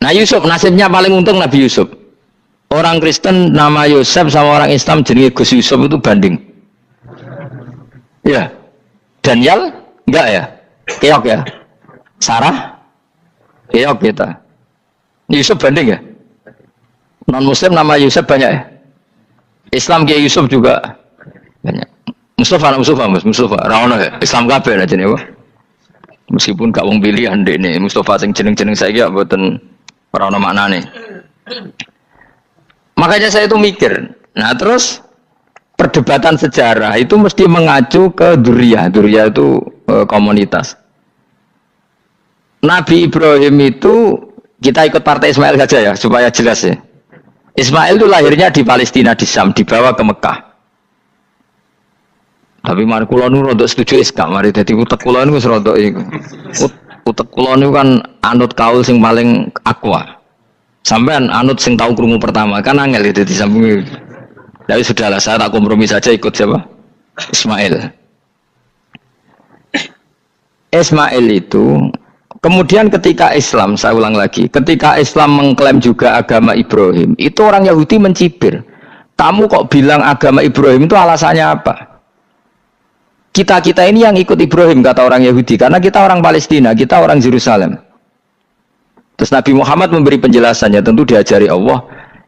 Nah Yusuf nasibnya paling untung Nabi Yusuf. Orang Kristen nama Yusuf sama orang Islam jenenge Gus Yusuf itu banding. Ya. Daniel enggak ya? Keok ya? Sarah? Keok kita. Yusuf banding ya? Non muslim nama Yusuf banyak ya? Islam Kiai Yusuf juga banyak. Mustafa Rawono ya? Islam kabeh aja nih, meskipun gak wong pilihan dek nih. Mustafa sing jeneng-jeneng saya gak mboten ora ono maknane. Makanya saya itu mikir. Nah terus perdebatan sejarah itu mesti mengacu ke Duriyah. Duriyah itu komunitas. Nabi Ibrahim itu kita ikut partai Ismail saja ya supaya jelas ya. Ismail itu lahirnya di Palestina di Syam, dibawa ke Mekah. Tapi mari kula nu rodok setuju gak mari dadi utek kula niku wis rodok iku. Utek kula niku kan anut kaul sing paling aqua. Sampean anut sing tahu krungu pertama kan angel dadi sambung. Tapi sudahlah saya tak kompromi saja ikut siapa? Ismail. Ismail itu kemudian ketika Islam, saya ulang lagi, ketika Islam mengklaim juga agama Ibrahim, itu orang Yahudi mencibir. Kamu kok bilang agama Ibrahim itu alasannya apa? Kita ini yang ikut Ibrahim, kata orang Yahudi, karena kita orang Palestina, kita orang Yerusalem. Terus Nabi Muhammad memberi penjelasannya, tentu diajari Allah,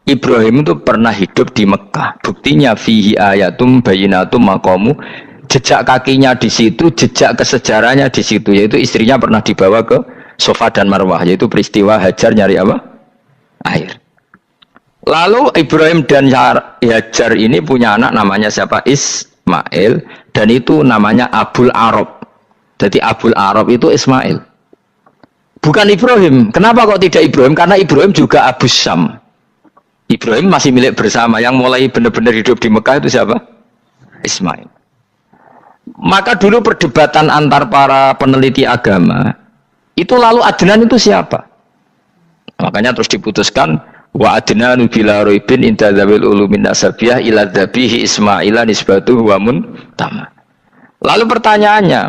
Ibrahim itu pernah hidup di Mekah. Buktinya fihi ayatum bayinatum maqamu, jejak kakinya di situ, jejak kesejarahnya di situ, yaitu istrinya pernah dibawa ke Safa dan Marwah, yaitu peristiwa Hajar nyari apa? Air. Lalu Ibrahim dan Hajar ini punya anak namanya siapa? Ismail, dan itu namanya Abul Arab. Jadi Abul Arab itu Ismail. Bukan Ibrahim. Kenapa kok tidak Ibrahim? Karena Ibrahim juga Abu Syam. Ibrahim masih milik bersama. Yang mulai benar-benar hidup di Mekah itu siapa? Ismail. Maka dulu perdebatan antar para peneliti agama, itu lalu Adnan itu siapa? Makanya terus diputuskan wa adnanu bila roibin inda dzawil ulumin nasabiyah ila dzabihi Ismaila nisbatuhu wa muntama. Lalu pertanyaannya,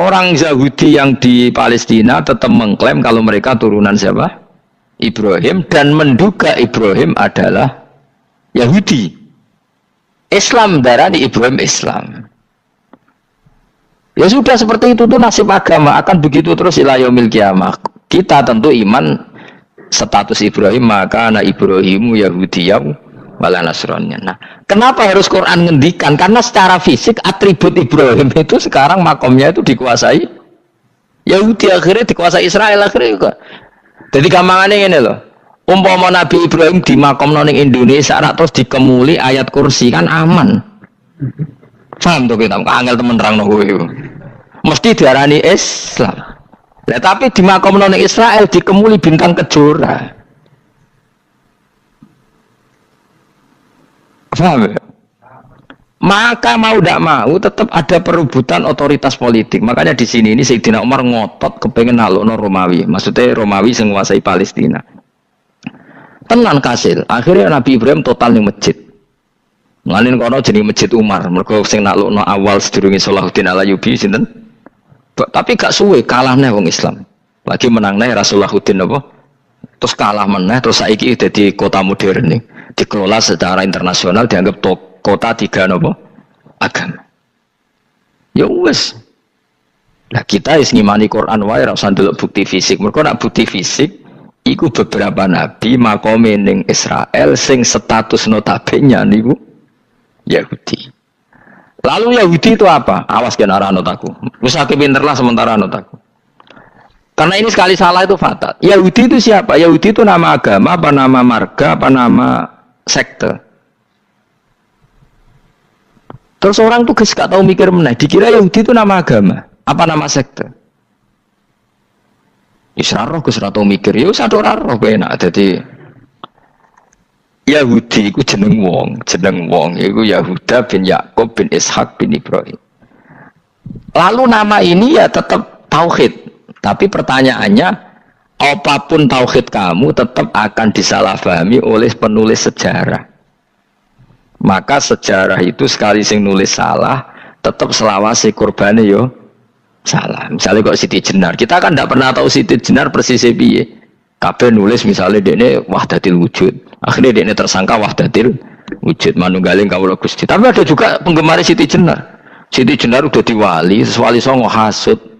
orang Yahudi yang di Palestina tetap mengklaim kalau mereka turunan siapa? Ibrahim, dan menduga Ibrahim adalah Yahudi. Islam darani Ibrahim Islam. Ya sudah seperti itu tuh nasib agama, akan begitu terus ila yaumil qiyamah. Kita tentu iman status Ibrahim, maka anak Ibrahimu Yahudiyah wala Nasraniyah. Nah, kenapa harus Quran ngendikan? Karena secara fisik atribut Ibrahim itu sekarang makomnya itu dikuasai Yahudi, akhirnya dikuasai Israel akhirnya juga. Jadi gampangannya ini loh. Umpama Nabi Ibrahim di makom ning Indonesia terus dikemuli ayat kursi kan aman. Paham tuh kita? Angel temen terangno kowe. Mesti diarani Islam. Lah tapi di makom ning Israel dikemuli bintang kejora. Paham ya? Maka mau tidak mau tetap ada perebutan otoritas politik. Makanya di sini ini Sayyidina Umar ngotot kepengen nalukno Romawi. Maksudnya Romawi sing nguasai Palestina. Tenan kasil. Akhirnya Nabi Ibrahim total ning masjid. Ngalin kono jenenge Masjid Umar. Mergo sing naklukno awal sedurunge Salahuddin Al-Ayyubi sinten? Tapi gak suwe kalahne wong Islam. Lagi menangne Rasulullahuddin apa? Terus kalah meneh terus saiki dadi kota modern nih. Dikelola secara internasional dianggap kota tiga nopo agama. Ya wes. Nah kita is ngimani Quran wae ora usah ndelok bukti fisik. Mergo nek bukti fisik iku beberapa nabi makome ning Israel sing status notabene niku Yahudi. Lalu Yahudi itu apa? Awas gen ora anut aku. Wis aku pinter lah sementara anut aku. Karena ini sekali salah itu fatal. Yahudi itu siapa? Yahudi itu nama agama, apa nama marga, apa nama sekte. Terus orang tuh gak tahu mikir meneh, dikira Yahudi itu nama agama, apa nama sekte. Isra roh Gus ra tau mikir, ya wis ora roh enak. Dadi Yahudi iku jeneng wong iku Yahuda bin Yakub bin Ishak bin Ibrahim. Lalu nama ini ya tetap tauhid. Tapi pertanyaannya, apapun tauhid kamu tetap akan disalahpahami oleh penulis sejarah. Maka sejarah itu sekali sing nulis salah, tetap selawase korbane yo salah. Misalnya kok Siti Jenar, kita kan tidak pernah tahu Siti Jenar persisnya piye. Kabeh nulis misalnya dekne wahdatil wujud, akhirnya dekne tersangka wahdatil wujud manunggaling kawula Gusti. Tapi ada juga penggemar Siti Jenar. Siti Jenar udah diwali, wali songo hasud.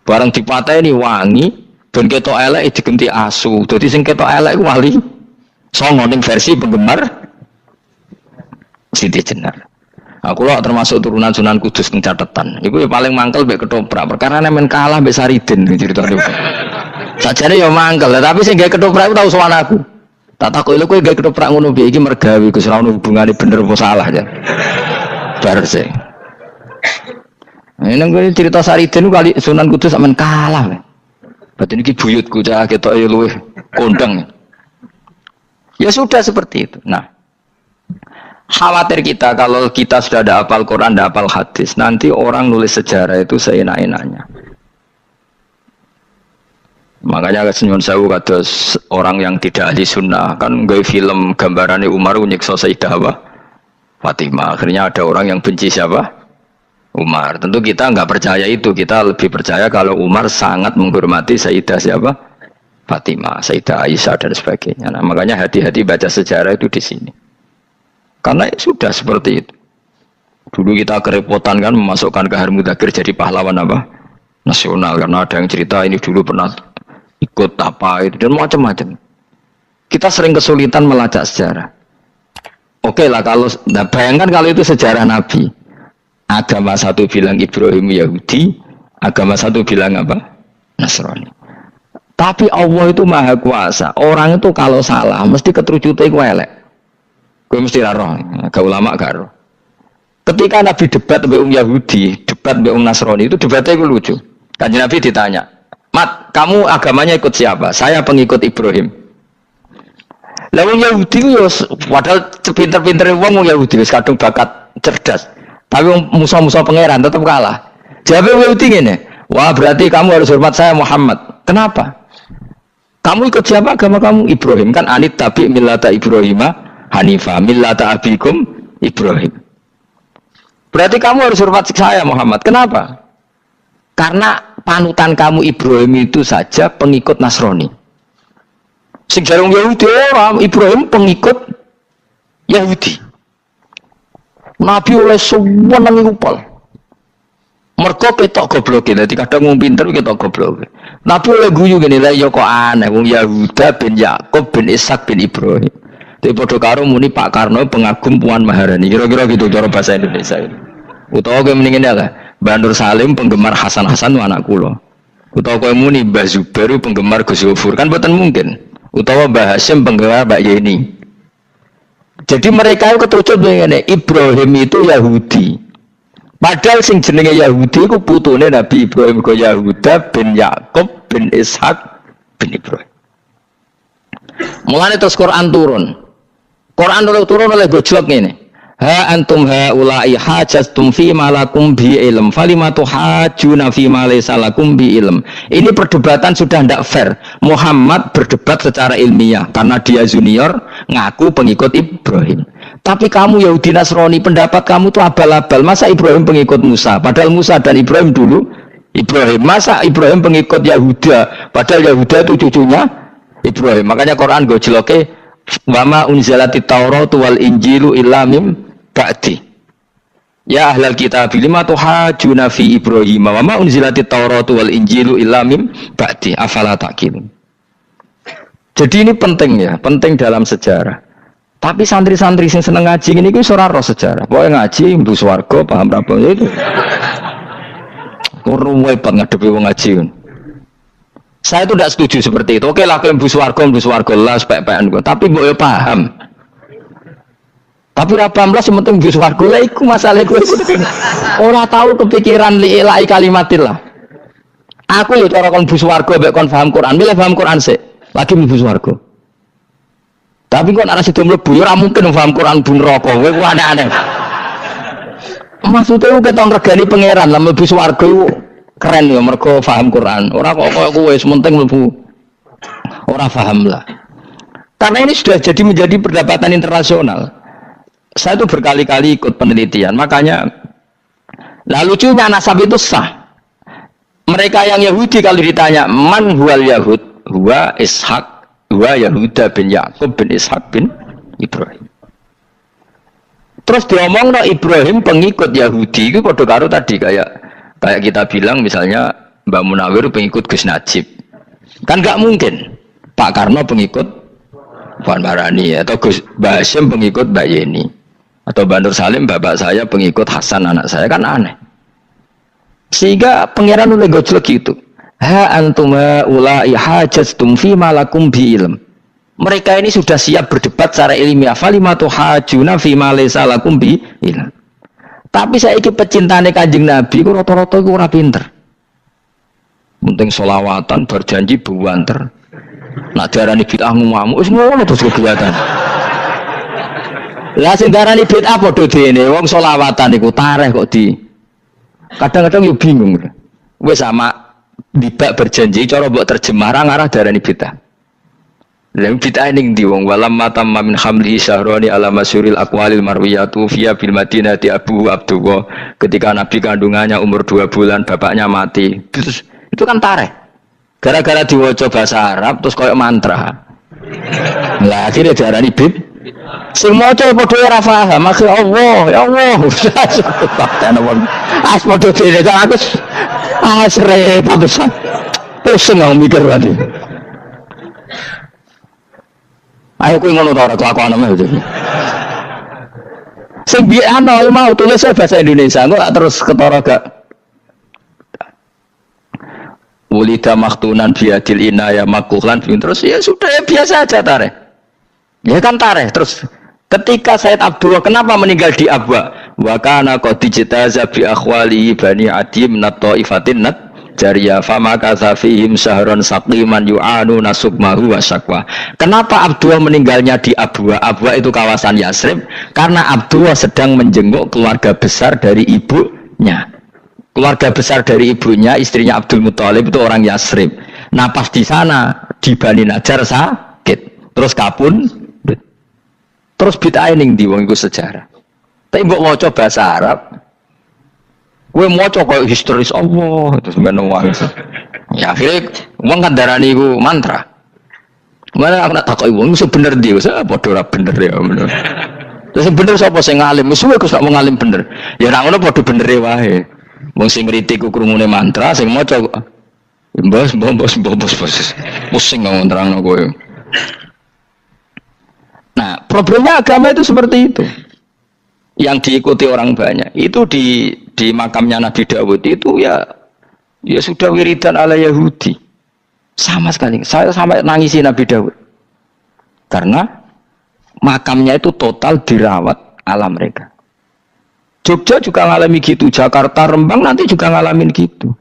Barang dipateni wangi, ben ketok elek digenti asu. Dadi sing ketok elek wali songo ning versi penggemar Siti Jenar. Aku lah termasuk turunan Sunan Kudus ning catatan. Iku ya paling mangkel mbek ketoprak. Perkara men kalah mbek Saridin ceritane. Sajane ya mangkel, tapi sing gawe ketoprak tau sowan aku. Tak takoki lho kowe gawe ketoprak ngono piye iki mergawi Gus ora ono hubungane bener apa salah ya. Bar sih. Ini cerita Saridin kali Sunan Kudus sampean kalah. Berarti ini buyutku cah ketok luwih kondang. Ya sudah seperti itu. Nah, khawatir kita kalau kita sudah ada hafal Quran, ada hafal hadis, nanti orang nulis sejarah itu seenak-enaknya. Makanya nyuwun sewu kados orang yang tidak ahli sunnah kan nggawe film gambarane Umar nyiksa Sayyidah Fatimah. Akhirnya ada orang yang benci siapa? Umar. Tentu kita nggak percaya itu. Kita lebih percaya kalau Umar sangat menghormati Sayyidah siapa? Fatimah, Sayyidah Aisyah dan sebagainya. Nah, makanya hati-hati baca sejarah itu di sini. Karena sudah seperti itu. Dulu kita kerepotan kan memasukkan Kahar Mudzakkir jadi pahlawan apa? Nasional. Karena ada yang cerita ini dulu pernah ikut apa itu dan macam-macam. Kita sering kesulitan melacak sejarah. Oke lah kalau, nah bayangkan kalau itu sejarah Nabi. Agama satu bilang Ibrahim Yahudi, agama satu bilang apa? Nasrani. Tapi Allah itu maha kuasa. Orang itu kalau salah mesti keterucute iku elek. Kowe mesti ra roh, gak ulama gak roh. Ketika Nabi debat dengan Yahudi, debat dengan Nasrani, itu debatnya itu lucu. Kanjeng Nabi ditanya, Mat, kamu agamanya ikut siapa? Saya pengikut Ibrahim. Lalu Yahudi itu padahal pinter-pinter wong Yahudi wis kadung bakat cerdas. Tapi musuh-musuh pangeran tetap kalah. Jawab Yahudi gini, wah berarti kamu harus hormat saya Muhammad. Kenapa? Kamu ikut siapa agama kamu? Ibrahim. Kan anit tabi millata Ibrahimah Hanifah millata abikum Ibrahim. Berarti kamu harus hormat saya Muhammad. Kenapa? Karena panutan kamu Ibrahim itu saja pengikut Nasrani. Sing jarang Yahudi orang Ibrahim pengikut Yahudi. Nabi oleh semua nang ngupal. Mergo ketok goblok dadi kadang wong pinter ketok goblok. Nabi oleh guyu ngene lha ya kok aneh wong Yahuda bin Yakub bin Ishak bin Ibrahim. Dadi padha karo muni Pak Karno pengagum Puan Maharani. Kira-kira gitu cara bahasa Indonesia. Utawa kowe mending ngene lah. Bandur Salim penggemar Hasan Hasan anak kula. Utawa kowe muni Mbah Zubair penggemar Gus Zufur kan boten mungkin. Utawa Mbah Hasyim penggemar Mbak Yeni. Jadi mereka itu ketujuh begini, Ibrahim itu Yahudi. Padahal sing jenenge Yahudi itu putune Nabi Ibrahim ke Yahuda bin Yakub bin Ishak bin Ibrahim. Mulane terus Quran turun. Quran turun oleh gojlok ngene. Ha antum haula'i hajastum fi ma lakum bi ilm falimatu hajuna fi ma laysa lakum bi ilm. Ini perdebatan sudah tidak fair. Muhammad berdebat secara ilmiah karena dia junior ngaku pengikut Ibrahim. Tapi kamu Yahudi Nasrani pendapat kamu tuh abal-abal. Masa Ibrahim pengikut Musa? Padahal Musa dan Ibrahim dulu Ibrahim. Masa Ibrahim pengikut Yahuda? Padahal Yahuda itu cucunya Ibrahim. Makanya Quran gojloke wama unzilati Tauratu wal Injilu illa mim ba'di. Ya ahlal kitab lima tuhajuna fi Ibrahim wa ma unzilati Tauratu wal Injilu illa mim ba'di afala taqilun. Jadi ini penting ya, penting dalam sejarah. Tapi santri-santri sing seneng ngaji ini ku ora roh sejarah. Pokoke ngaji mlebu swarga paham ra itu. Ruwet banget ngadepi wong ngaji. Saya itu tidak setuju seperti itu. Oke lah kowe mlebu swarga lah spek-pekan kok. Tapi mbok yo paham. Tapi ra paham lah sing penting mlebu swarga. Lah iku masalah kowe. Ora tahu kepikiran li ilahi kalimatillah. Aku yo cara kon mlebu swarga mek kon paham Quran. Milih paham Quran sik. Lagi mlebu swarga. Tapi kok ana sida mlebu ora mungkin paham Quran bun neraka. Kowe ku aneh-aneh. Maksudnya ku keton regani pangeran lah mlebu swarga iku keren ya mergo paham Quran. Ora kok koyo kowe sementing mlebu. Ora paham lah. Karena ini sudah jadi menjadi perdebatan internasional. Saya itu berkali-kali ikut penelitian, makanya nah lucunya nasab itu sah. Mereka yang Yahudi kalau ditanya man huwal Yahud, huwa Ishak, huwa Yahuda bin Yakub bin Ishak bin Ibrahim. Terus diomong no Ibrahim pengikut Yahudi itu padha karo tadi kayak kita bilang misalnya Mbak Munawir pengikut Gus Najib. Kan nggak mungkin Pak Karno pengikut Puan Maharani atau Gus Mbah Hasyim pengikut Mbak Yeni. Atau Bandur Salim bapak saya pengikut Hasan anak saya, kan aneh. Sehingga pangeran oleh gojlok gitu. Ha antum haula'i hajastum fi ma lakum bi ilm. Mereka ini sudah siap berdebat secara ilmiah. Falimatu hajuna fi ma laysa lakum bi ilm. Tapi saya iki pecintane Kanjeng Nabi ku rata-rata iku ora pinter. Penting selawatan berjanji buanter. Nak diarani bid'ah ngamuk wis ngono terus kegiatan. Lah sing darani bid'ah padha dene wong selawatan iku tareh kok di. Kadang-kadang yo bingung. Wis sama dibak berjanji cara mbok terjemah ra ngarah darani bid'ah. Lah bid'ah ning ndi wong walam matamma min hamli syahrani ala masyuril aqwalil marwiyatu fiya bil madinati Abu Abdullah ketika nabi kandungannya umur 2 bulan bapaknya mati. Terus itu kan tareh. Gara-gara diwaca bahasa Arab terus koyo mantra. Lah akhirnya diarani bid'ah. Sing maca padha ora paham, akhir Allah, ya Allah. As padha dene aku repot pisan. Pusing aku mikir berarti. Ayo kowe ngono ta ora kelakuanmu itu. Sing biasa mau tulis bahasa Indonesia, kok terus ketara gak. Wulida maktunan biadil inaya makuhlan terus ya sudah ya biasa aja tareh. Ya kan tareh terus ketika Said Abdullah kenapa meninggal di Abwa? wa kana qad ijtaza bi akhwalihi bani adi min at-taifatin jariyah fama kasafihim syahron saqiman yu'anu nasukmahu wa syakwa. Kenapa Abdullah meninggalnya di Abwa? Abwa itu kawasan Yasrib karena Abdullah sedang menjenguk keluarga besar dari ibunya. Keluarga besar dari ibunya, istrinya Abdul Muthalib itu orang Yasrib. Nah pas di sana di Bani Najjar sakit, terus kapun, terus bid'ah ning ndi wong iku sejarah. Tapi mbok maca bahasa Arab, kowe maca koyo historis Allah terus ngono wae. Ya akhirnya wong kan darani iku mantra. Mana aku nak takoki wong sing bener ndi, wis padha ora bener ya. Terus sing bener sapa sing ngalim? Wis kowe sak ngalim bener. Ya ora ngono padha benere wae. Wong sing ngritik ku krungune mantra, sing maca bos pusing ngomong terangno kowe. Nah, problemnya agama itu seperti itu. Yang diikuti orang banyak. Itu di makamnya Nabi Dawud itu ya sudah wiridan ala Yahudi. Sama sekali. Saya sampai nangisi Nabi Dawud. Karena makamnya itu total dirawat ala mereka. Jogja juga ngalami gitu, Jakarta, Rembang nanti juga ngalamin gitu.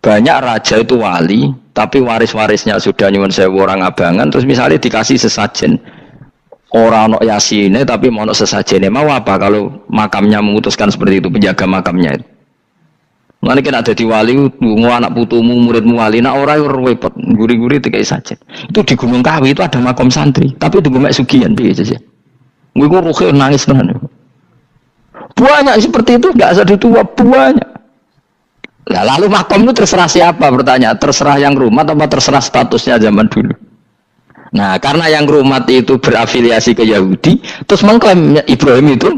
Banyak raja itu wali, tapi waris-warisnya sudah nyuwun sewu orang abangan, terus misalnya dikasih sesajen. Orang ono yasine tapi mau sesajene mau apa kalau makamnya memutuskan seperti itu, penjaga makamnya itu. Mana kena ada di wali, tunggu anak putumu, muridmu wali, nak orang repot, guri-guri tiga sajen. Itu di Gunung Kawi itu ada makam santri, tapi itu gue sugihan biasa sih. Gue rugi nangis tenan. Banyak seperti itu, nggak usah ditua banyak. Nah, lalu makam itu terserah siapa bertanya, terserah yang rumah atau terserah statusnya zaman dulu. Nah, karena yang rumat itu berafiliasi ke Yahudi, terus mengklaim Ibrahim itu,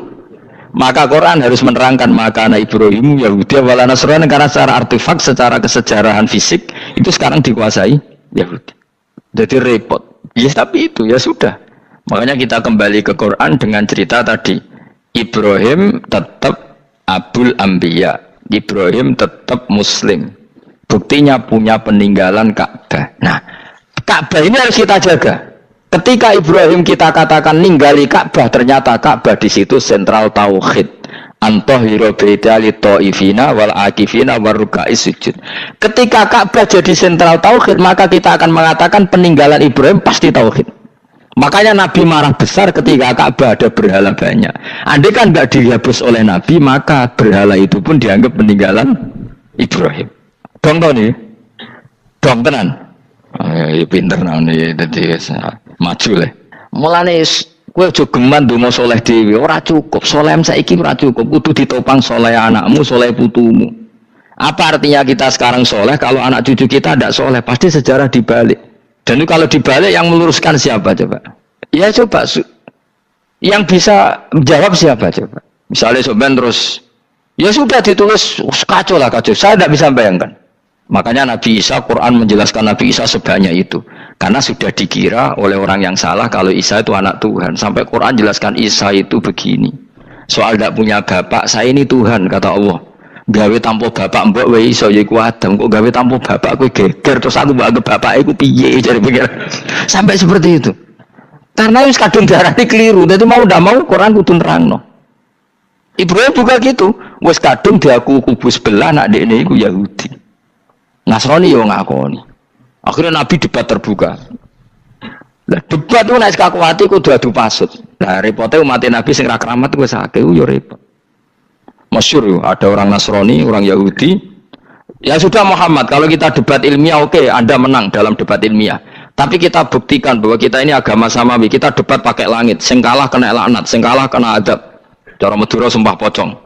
maka Quran harus menerangkan maka anak Ibrahim Yahudi wala Nasrani, karena secara artefak, secara kesejarahan fisik itu sekarang dikuasai Yahudi. Jadi repot. Ya tapi itu ya sudah. Makanya kita kembali ke Quran dengan cerita tadi. Ibrahim tetap Abul Anbiya. Ibrahim tetap Muslim. Buktinya punya peninggalan Ka'bah. Nah, Ka'bah ini harus kita jaga. Ketika Ibrahim kita katakan ninggali Ka'bah, ternyata Ka'bah di situ sentral tauhid. Antahhiru baita lit-thaifina wal akifina waruka'is sujud. Ketika Ka'bah jadi sentral tauhid, maka kita akan mengatakan peninggalan Ibrahim pasti tauhid. Makanya Nabi marah besar ketika Ka'bah ada berhala banyak. Andai kan nggak dihapus oleh Nabi, maka berhala itu pun dianggap peninggalan Ibrahim. Dong tau nih? Dong tenan. Ya pinter nih, jadi maju lah. Mulane kowe aja geman ndonga saleh dhewe, ora cukup. Saleh saiki ora cukup, kudu ditopang saleh anakmu, saleh putumu. Apa artinya kita sekarang saleh kalau anak cucu kita tidak saleh? Pasti sejarah dibalik. Dan itu kalau dibalik yang meluruskan siapa coba? Ya coba yang bisa menjawab siapa coba? Misalnya soben terus ya sudah ditulis kacau lah kacau. Saya tidak bisa bayangkan. Makanya Nabi Isa, Quran menjelaskan Nabi Isa sebanyak itu. Karena sudah dikira oleh orang yang salah kalau Isa itu anak Tuhan. Sampai Quran jelaskan Isa itu begini. Soal tidak punya bapak, saya ini Tuhan, kata Allah. Gawe tanpa bapak mbok wae iso ya iku Adam, kok gawe tanpa bapak kowe geger terus aku mbok anggap bapak iku piye jare pikir. Sampai seperti itu. Karena wis kadung darane keliru, dadi mau ndak mau Quran kudu nerangno. Ibrahim juga gitu, wis kadung diaku kubu sebelah nak dekne iku Yahudi. Nasrani yo ngakoni. Akhirnya Nabi debat terbuka. Lah debat itu nek kakuati kudu adu pasut. Lah repote umat Nabi sing ra keramat wis akeh yo repot. Masyhur ada orang Nasrani, orang Yahudi. Ya sudah Muhammad, kalau kita debat ilmiah oke, Anda menang dalam debat ilmiah. Tapi kita buktikan bahwa kita ini agama samawi. Kita debat pakai langit, sing kalah kena laknat, sing kalah kena adab. Cara Madura sumpah pocong.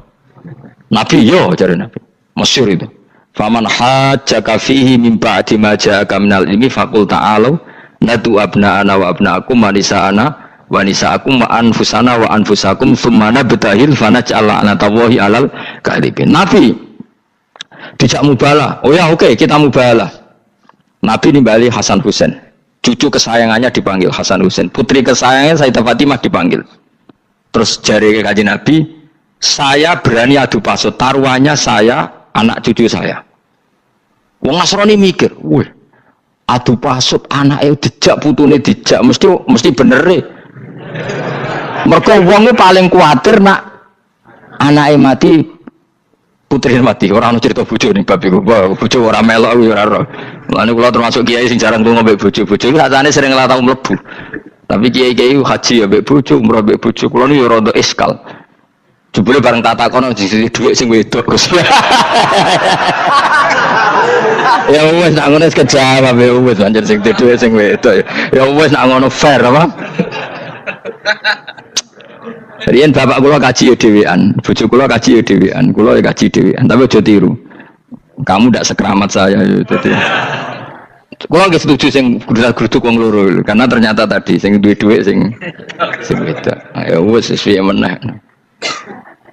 Nabi yo cari Nabi. Masyhur itu. Faman hajjaka fihi min ba'di ma ja'aka minal ilmi faqul ta'alu nadu abna'ana wa abna'akum wa nisa'ana wa nisa'akum wa anfusana wa anfusakum thumma nabtahil fanaj'al la'natallahi 'alal kadhibin. Nabi dijak mubalah. Oh ya oke, kita mubalah. Nabi nimbali Hasan Husain. Cucu kesayangannya dipanggil Hasan Husain. Putri kesayangannya Sayyidah Fatimah dipanggil. Terus jari Kanjeng Nabi, saya berani adu pasut, taruhannya saya, anak cucu saya. Wong Nasrani mikir, wih, adu pasut anake dijak putune dijak mesti bener e. Mergo wonge paling kuwatir nak anake mati putri mati, orang cerita bojo ning bab iku. Bojo ora melok ora ora. Mulane kula termasuk kiai sing jarang lunga mbek bojo-bojo. Sakjane sering ora tau mlebu. Tapi kiai-kiai haji ya mbek bojo, umrah mbek bojo. Kula niku ya rada iskal. Jebule bareng tak takono sing dhuwit sing wedok. Ya wis nak ngono wis kejawab ya wis anjen sing dhuwit sing wedok. Ya wis nak ngono fair apa? Riyen bapak kula kaji ya dhewean, bojo kula kaji ya dhewean, kula ya kaji dhewean, tapi aja tiru. Kamu ndak sekeramat saya dadi. Kula nggih setuju sing gruduk wong loro karena ternyata tadi sing duwe dhuwit sing beda. Ya wis sesuai meneh.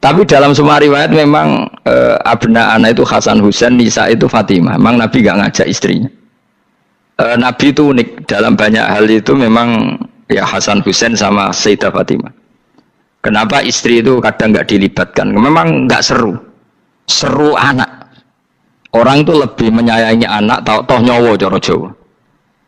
Tapi dalam semua riwayat memang abna ana itu Hasan Husain, Nisa itu Fatimah. Memang Nabi enggak ngajak istrinya. Nabi itu unik dalam banyak hal itu memang ya Hasan Husain sama Sayyidah Fatimah. Kenapa istri itu kadang nggak dilibatkan? Memang nggak seru, seru anak. Orang itu lebih menyayangi anak, toh nyowo coro Jawa.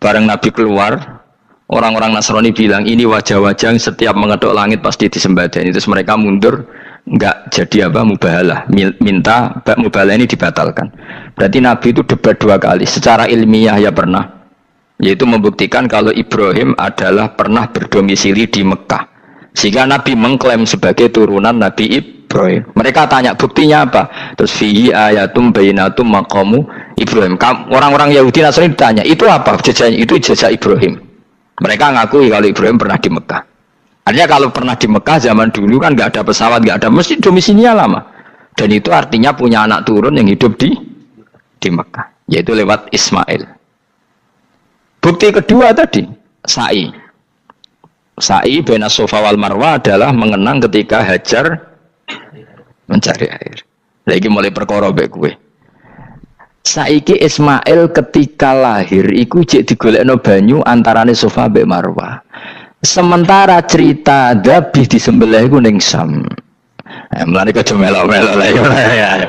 Bareng Nabi keluar, orang-orang Nasrani bilang ini wajah-wajah yang setiap mengetuk langit pasti disembadani. Terus mereka mundur, nggak jadi apa mubahalah, minta mubahalah ini dibatalkan. Berarti Nabi itu debat 2 kali. Secara ilmiah ya pernah, yaitu membuktikan kalau Ibrahim adalah pernah berdomisili di Mekah. Sehingga Nabi mengklaim sebagai turunan Nabi Ibrahim. Mereka tanya buktinya apa? Terus fihi ayatum bainatum maqamu Ibrahim. Orang-orang Yahudi Nasrani ditanya, itu apa? Jejaknya itu jejak Ibrahim. Mereka ngakui kalau Ibrahim pernah di Mekah. Artinya kalau pernah di Mekah zaman dulu kan nggak ada pesawat, nggak ada, mesti domisilinya lama. Dan itu artinya punya anak turun yang hidup di Mekah, yaitu lewat Ismail. Bukti kedua tadi, sa'i. Sa'i baina Safa wal Marwah adalah mengenang ketika Hajar mencari air. Lagi mulai perkara mbek kowe. Saiki Ismail ketika lahir iku jek digolekno banyu antarane Safa mbek Marwah. Sementara cerita Dzabih disembelih iku ning Sam. Mulane kok melok-melok lah ya.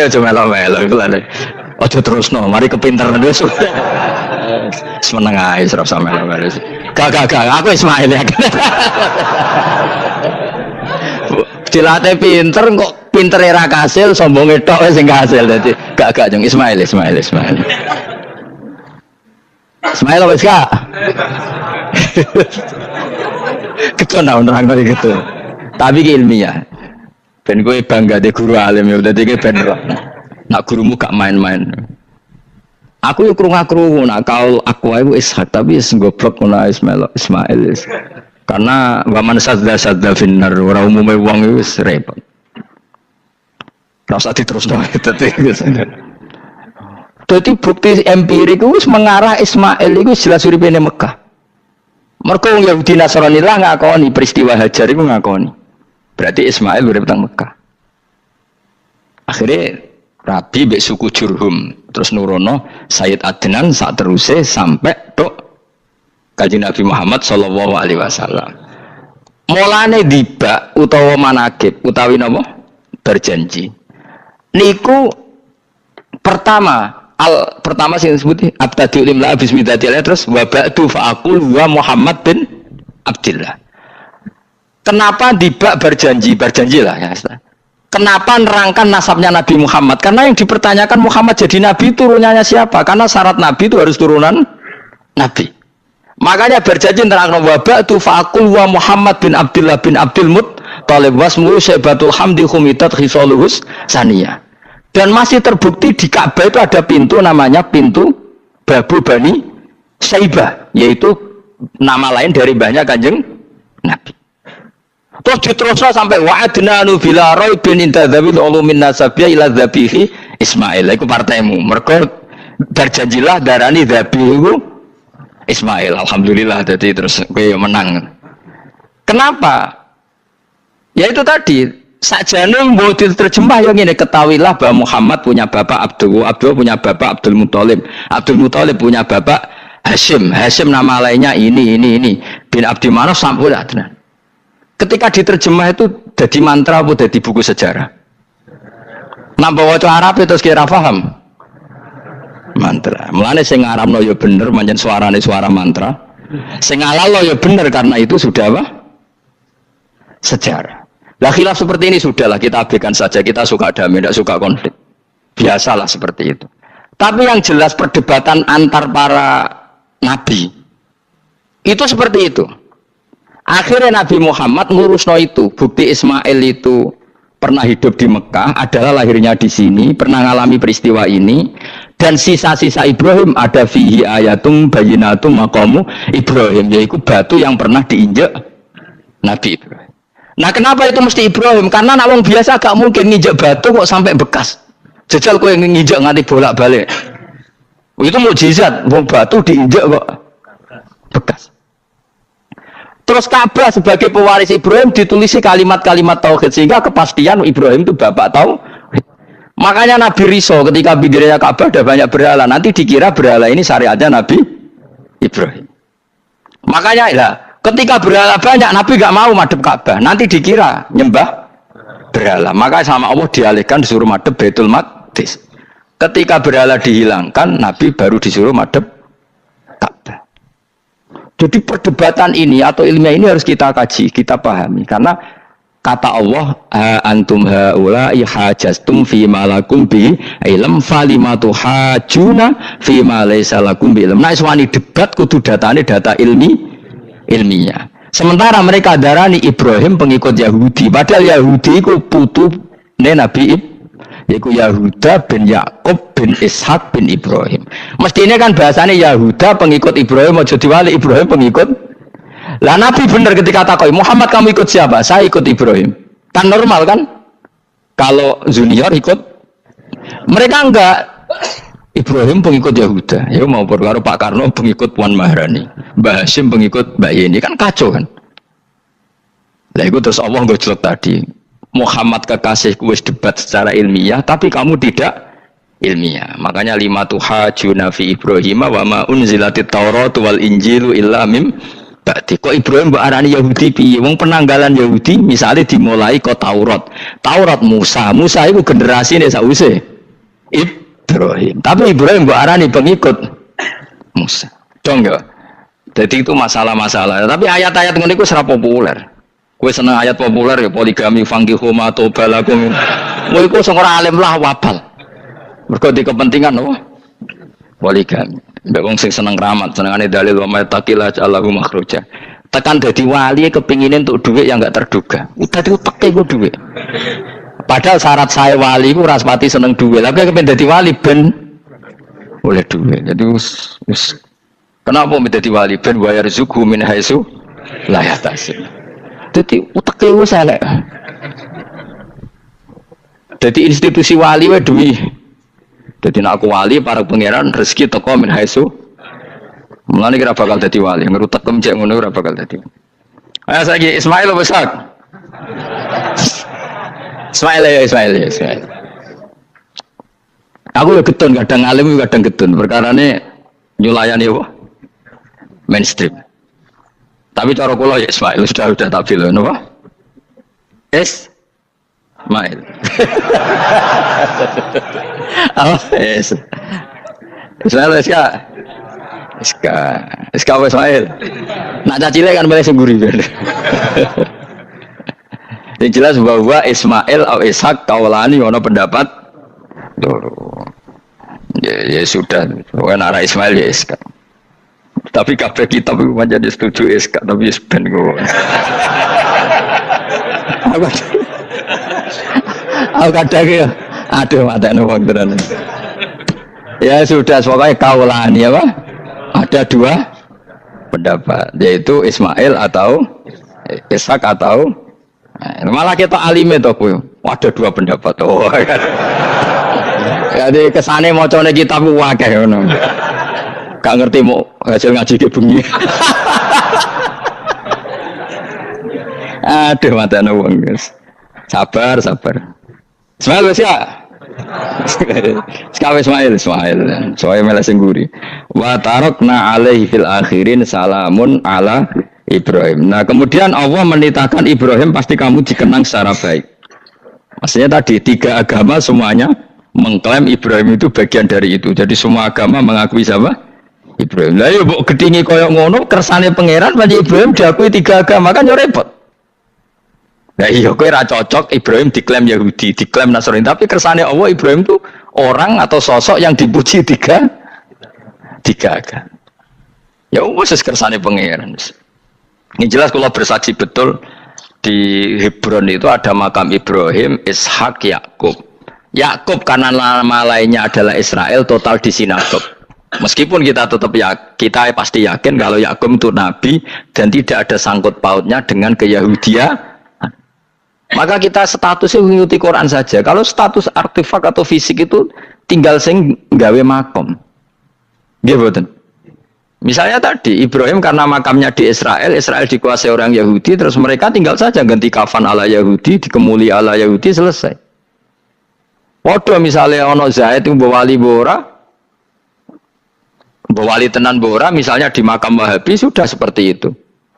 Kok melok-melok iku lha. Aja terusno, mari kepinteran wis. Semeneng ae serap sampe lho. Gak, aku Ismail ya. Dilatih pinter kok pintere ra kasil, sombonge tok wis sing kasil dadi. Gak jeng Ismail. Ismail wis gak. Keton nerang gitu. Tapi ki ilmiah. Ben kowe bangga de guru alim ya dadi ki ben nak gurumu gak main-main. Aku yuk krungu nak kaul aku iku Ishak tapi wis goblok ngono Ismail. Karena waman sadza finnar ora umume wong iku wis repot. Rasa diterusno dadi bukti empirik wis mengarah Ismail iku jelas uripe ning Mekah. Mergo wong Yahudi Nasrani lah ngakoni peristiwa Hajar iku ngakoni. Berarti Ismail urip teng Mekah. Akhirnya Rabi mbek suku Jurhum terus nurono Sayyid Adnan sak teruse sampai tok Kanjeng Nabi Muhammad sallallahu alaihi wasallam. Mulane dibak utawa manakib utawi napa berjanji. Niku pertama sing disebut abtadiul imla bismillah terus wa ba'du fa'aqul wa Muhammad bin Abdullah. Kenapa dibak berjanji lah ya. Kenapa nerangkan nasabnya Nabi Muhammad? Karena yang dipertanyakan Muhammad jadi Nabi turunannya siapa? Karena syarat Nabi itu harus turunan Nabi. Makanya berjanji nerangkan wabak tu fa'akul wa Muhammad bin Abdullah bin Abdul Muttalib wasmulu syaibatul hamdi khumitat khisaluhus saniyah. Dan masih terbukti di Ka'bah itu ada pintu namanya pintu Babu Bani Syaibah, yaitu nama lain dari banyak Kanjeng Nabi. Terus diterusno sampai wa'adnanu bila raibin intadzawil ulumin nasabiyah ila dzabihi Ismail. Iku partaimu. Mergo berjanjilah darani dzabihu Ismail. Alhamdulillah jadi terus kowe menang. Kenapa? Ya itu tadi, sakjane mbok diterjemah yang ini ketahuilah bahwa Muhammad punya bapak Abdullah punya bapak Abdul Muthalib punya bapak Hashim nama lainnya ini bin Abdi Manaf sampai Adnan. Ketika diterjemah itu jadi mantra atau jadi buku sejarah. Nambah waca Arab itu kira paham. Mantra. Mulane sing ngarapno ya bener pancen suarane suara mantra. Sing ngalalo ya bener karena itu sudah apa? Sejarah. Lah khilaf seperti ini sudahlah kita abaikan saja, kita suka damai, tidak suka konflik. Biasalah seperti itu. Tapi yang jelas perdebatan antar para nabi itu seperti itu. Akhirnya Nabi Muhammad ngurusno itu. Bukti Ismail itu pernah hidup di Mekah, adalah lahirnya di sini, pernah mengalami peristiwa ini. Dan sisa-sisa Ibrahim ada fihi ayatum bayinatum maqamu Ibrahim, yaitu batu yang pernah diinjak Nabi Ibrahim. Nah kenapa itu mesti Ibrahim? Karena nak wong biasa gak mungkin nginjak batu kok sampai bekas. Jajal kok yang nginjak nganti bolak-balik. Itu mukjizat, wong batu diinjak kok bekas. Terus Ka'bah sebagai pewaris Ibrahim ditulisi kalimat-kalimat tauhid sehingga kepastian Ibrahim itu bapak tauhid. Makanya Nabi Riso ketika bidirinya Ka'bah ada banyak berhala, nanti dikira berhala ini syariatnya Nabi Ibrahim. Makanya lah ketika berhala banyak, Nabi gak mau madhep Ka'bah. Nanti dikira nyembah berhala. Maka sama Allah dialihkan disuruh madhep Baitul Maqdis. Ketika berhala dihilangkan, Nabi baru disuruh madhep Ka'bah. Jadi perdebatan ini atau ilmiah ini harus kita kaji, kita pahami. Karena kata Allah, antum haula'i hajastum fi ma lakum bi ilm falimatu hajuna fi ma laysa lakum bi ilm. Nah, iswani debat kudu datane data ilmiah. Sementara mereka darani Ibrahim pengikut Yahudi, padahal Yahudi itu putune Nabi Ibrahim, yaitu Yahuda bin Yakub bin Ishak bin Ibrahim. Mestinya kan bahasanya Yahuda pengikut Ibrahim, aja diwali Ibrahim pengikut. Lah Nabi benar ketika takoi, Muhammad kamu ikut siapa? Saya ikut Ibrahim. Kan normal kan? Kalau junior ikut, mereka enggak. Ibrahim pengikut Yahuda, ya mau perkara Pak Karno pengikut Puan Maharani, Mbah Hashim pengikut Mbak Yeni, kan kacau kan? Lah itu terus Allah nggak jelek tadi, Muhammad kekasih kuis debat secara ilmiah, tapi kamu tidak ilmiah. Makanya lima tuhajuna fi Ibrahim wa ma unzilatit Taurat wal Injilu illa mim ba'di. Kok Ibrahim mbok arani Yahudi piye? Wong penanggalan Yahudi misalnya dimulai kok Taurat. Taurat Musa itu generasine sause Ibrahim. Tapi Ibrahim mbok arani pengikut Musa. Dong ya. Jadi itu masalah-masalah. Tapi ayat-ayat ngene iku ora populer. Kowe seneng ayat populer ya poligami fankihu ma tobalakum. Kowe iku sing ora alim lah wabal. Mergo di kepentingan apa? Poligami. Mbak wong sing seneng keramat, senengane dalil wa may taqilla Allahu makhruja. Tekan dadi wali kepingine untuk duit yang enggak terduga. Dadi uteke ku duit. Padahal syarat saya wali ku ora pati seneng duit. Tapi kepen dadi wali ben oleh duit. Jadi wis kenapa menjadi wali ben wa yarzuqhu min haitsu la yahtasib. Dadi uteke wis elek. Dadi institusi wali wae duwi. Dadi nek aku wali para pangeran rezeki teko min haitsu. Mulane kira bakal dadi wali, ngerutek kemjek ngono ora bakal dadi. Ayo saiki Ismail besar. Ismail. Aku ya getun, kadang alim kadang getun. Perkarane nyulayani apa? Mainstream. Tapi cara kula ya Ismail sudah tak bilang napa? Ismail. Oh, Ismail Iska Ismail. Nak cacile kan boleh sengguri. Yang jelas bahwa Ismail atau Ishak kaulani ono pendapat loro. Ya sudah, bukan arah Ismail ya Ishak. Tapi kabeh kitab itu menjadi setuju Ishak, tapi ben go. Aku kadang ya, aduh matane wong tenan. Ya sudah, pokoknya kaulani apa? Ada dua pendapat, yaitu Ismail atau Ishak atau malah kita alime to kowe. Ada dua pendapat. Oh. Jadi kesane macane kitab akeh ngono. Gak ngerti mau hasil ngaji ke bengi. Aduh matane wong, guys. Sabar. Ismail wis ya. Sekawe Ismail. Soale malah sing nguri. Wa tarakna alaihi fil akhirin salamun ala Ibrahim. Nah kemudian Allah menitahkan Ibrahim pasti kamu dikenang secara baik. Maksudnya tadi tiga agama semuanya mengklaim Ibrahim itu bagian dari itu. Jadi semua agama mengakui siapa? Ibrahim. Lah ya mbok gedhingi koyo ngono kersane pangeran panjenengan Ibrahim diakui tiga agama kan ya repot. Nah iya kowe ra cocok Ibrahim diklaim Yahudi, diklaim Nasrani, tapi kersane Allah Ibrahim itu orang atau sosok yang dipuji tiga kan. Ya wis kersane pangeran. Ini jelas kalau bersaksi betul di Hebron itu ada makam Ibrahim, Ishak, Yakub. Yakub karena nama lainnya adalah Israel, total di sinagog. Meskipun kita tetap kita pasti yakin kalau Yakub itu nabi dan tidak ada sangkut pautnya dengan keyahudian. Maka kita statusnya mengikuti Quran saja. Kalau status artefak atau fisik itu tinggal sing gawe makom. Gitu. Misalnya tadi Ibrahim karena makamnya di Israel, Israel dikuasai orang Yahudi, terus mereka tinggal saja ganti kafan ala Yahudi, dikemuli ala Yahudi, selesai. Waduh misalnya ono Zaid itu bawali bora, bawali tenan bora, misalnya di makam Wahabi sudah seperti itu.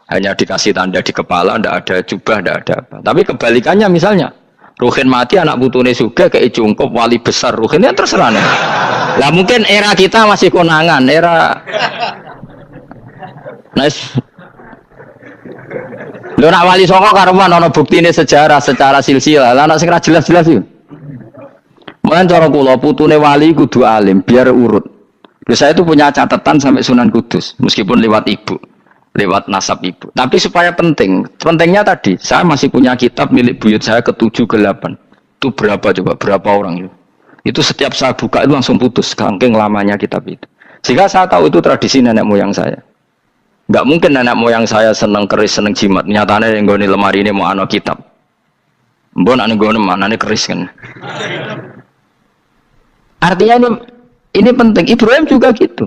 Hanya dikasih tanda di kepala, tidak ada jubah, tidak ada apa. Tapi kebalikannya misalnya, Ruhin mati anak putune juga kayak cungkup wali besar Ruhin ya terserah. Lah mungkin era kita masih konangan, era nice. Lho nak wali songo karuan ana buktine sejarah secara silsilah. Lah nak sing ra jelas-jelas iki. Mulane cara kula putune wali kudu alim biar urut. Lho saya itu punya catatan sampai Sunan Kudus meskipun lewat ibu. Lewat nasab ibu. Tapi supaya pentingnya tadi, saya masih punya kitab milik buyut saya ke-7 ke-8. Itu berapa coba? Berapa orang itu? Itu setiap saya buka itu langsung putus, saking lamanya kitab itu. Sehingga saya tahu itu tradisi nenek moyang saya. Enggak mungkin nenek moyang saya seneng keris, seneng jimat. Nyatanya yang goni lemari ini mau ana kitab. Mbon ana goni manane keris kan. Artinya ini penting. Ibrahim juga gitu.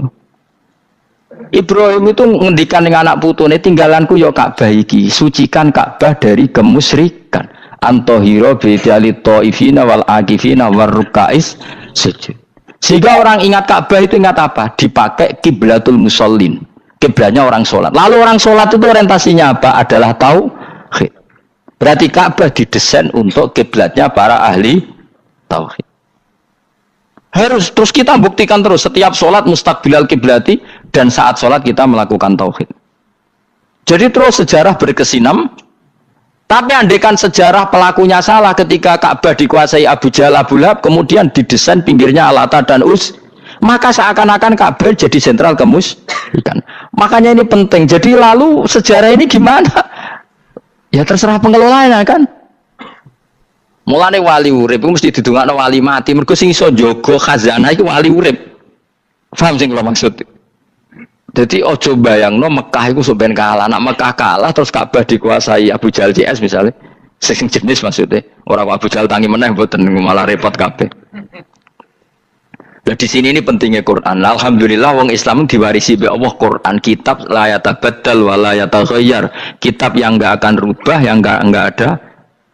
Ibrahim itu ngendikan dengan anak putune tinggalanku yo Ka'bah iki, sucikan Ka'bah dari kemusyrikan. Antohiro bidali taifina wal akifina war rukais sujud. Sehingga orang ingat Ka'bah itu ingat apa? Dipakai kiblatul musallin. Kiblatnya orang sholat. Lalu orang sholat itu orientasinya apa? Adalah tauhid. Berarti Ka'bah didesain untuk kiblatnya para ahli tauhid. Harus terus kita buktikan terus setiap sholat mustaqbilal kiblati dan saat sholat kita melakukan tauhid. Jadi terus sejarah berkesinam. Tapi andaikan sejarah pelakunya salah ketika Ka'bah dikuasai Abu Jahal Abu Lahab kemudian didesain pinggirnya Al-Ata dan Uz, maka seakan-akan Ka'bah jadi sentral kemusyrikan. Makanya ini penting. Jadi lalu sejarah ini gimana? Ya terserah pengelolanya kan. Mulane wali urip iku mesti didongakno wali mati. Mergo sing iso njaga khazanah iku wali urip. Paham sing kula maksud? Jadi ojo bayangno Mekah iku sok ben kalah. Nek Mekah kalah terus Ka'bah dikuasai Abu Jahal CS misalnya. Sing jenis maksudnya. Ora Abu Jahal tangi meneh mboten malah repot kabeh. Nah di sini ini pentingnya Quran. Alhamdulillah wong Islam diwarisi oleh Allah Quran, kitab la yatabaddal wa la yataghayyar. Kitab yang enggak akan rubah, yang enggak ada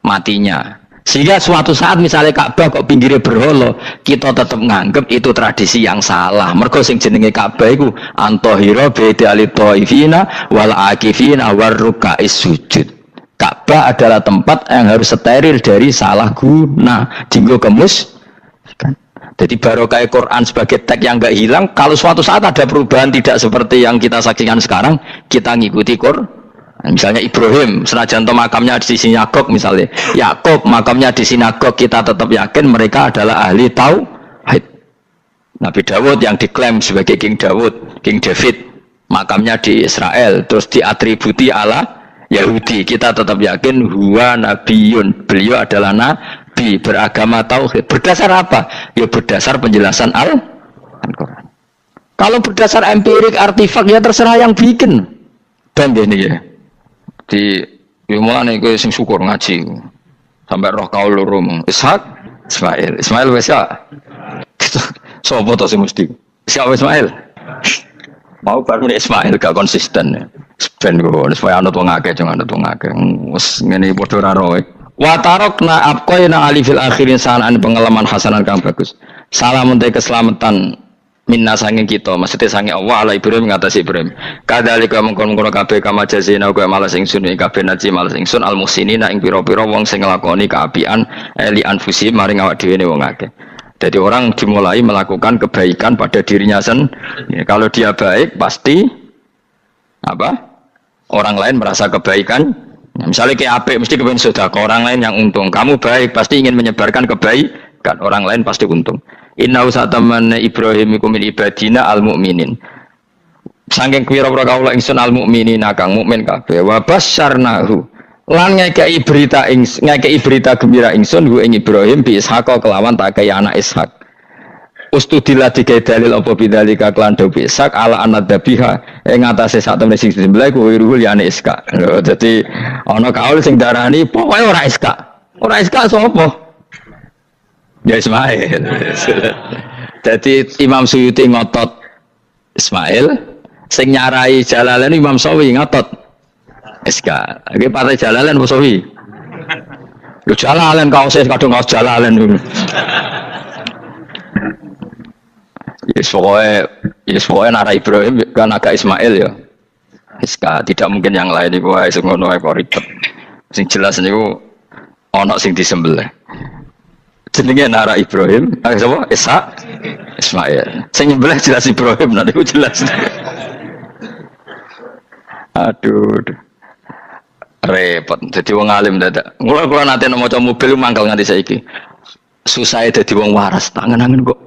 matinya. Sehingga suatu saat misalnya Ka'bah kok pinggirnya berhala, kita tetap nganggep itu tradisi yang salah. Mergo sing jenenge Ka'bah iku antohira bidali taifina wal akifina war rukais sujud. Ka'bah adalah tempat yang harus steril dari salah guna, dinggo kemus kan. Jadi barokah Quran sebagai teks yang enggak hilang, kalau suatu saat ada perubahan tidak seperti yang kita saksikan sekarang, kita ngikuti Quran. Misalnya Ibrahim, senajan makamnya di sinagog misalnya, Yakub makamnya di sinagog, kita tetap yakin mereka adalah ahli tauhid. Nabi Dawud yang diklaim sebagai King Dawud, King David, makamnya di Israel, terus diatributi ala Yahudi, kita tetap yakin huwa nabiyun, beliau adalah nabi beragama tauhid. Berdasar apa? Ya berdasar penjelasan Al-Quran. Kalau berdasar empirik artifak ya terserah yang bikin. Dan ini ya. Di mulane kowe sing syukur ngaji sampai roh kaul loro Ishak Ismail wis ya sapa to sing mesti Ishak Ismail mau baru Ismail gak konsisten ben kok supaya anut wong akeh jangan anut wong akeh wis ngene padha ora roe wa tarakna abqaina ali fil akhirin sanan pengalaman hasanan kang bagus salamun te keselamatan minna sanging kita maksudnya sanging Allah ala Ibrahim ngatasi Ibrahim kadhalika mengkon-mengkon kabeh kama jazina kaya malas ingsun ing kabeh naji malas ingsun al muhsinina ing pira-pira wong sing nglakoni kaapian li anfusi maring awak dhewe ne wong akeh. Jadi orang dimulai melakukan kebaikan pada dirinya sendiri. Kalau dia baik pasti apa? Orang lain merasa kebaikan. Misalnya kayak apik mesti kepengen sedekah, orang lain yang untung. Kamu baik pasti ingin menyebarkan kebaikan, orang lain pasti untung. Inna usataman Ibrahim iku min ibadina al mukminin. Saking kira-kira kaula ingsun al mukminin kang mukmin kabeh. Wa basyarnahu. Lan ngekei berita gembira ingsun hu ing Ibrahim bi Ishaq kelawan tak kaya anak Ishak. Ustudillah dikai dalil apa bidzalika klan do Ishaq ala anadzabiha ing atase sak temene sing disembelih kuwi ruhul ya anak Ishak. Dadi ana kaul sing darani pokoke ora Ishak. Ora Ishak sapa? Ya Ismail. Jadi Imam Suyuti ngotot Ismail, sing nyarai Jalalain Imam Sawi ngotot Iska. Iki partai Jalalain apa Sawi? Lu Jalalain kaose kadung kaos Jalalain dulu. Yes pokoknya Nara Ibrahim kan agak Ismail ya. Iska tidak mungkin yang lain iku wae sing ngono ae kok ribet. Sing jelas niku ana sing disembelih. Jenenge Nara Ibrahim, sapa? Ishak, Ismail. Sing nyembelih jelas Ibrahim, nanti ku jelas. Aduh. Repot. Jadi wong alim dadak. Kula nate maca mobil mangkel nganti saiki. Susah dadi wong waras, tangan-tangan kok.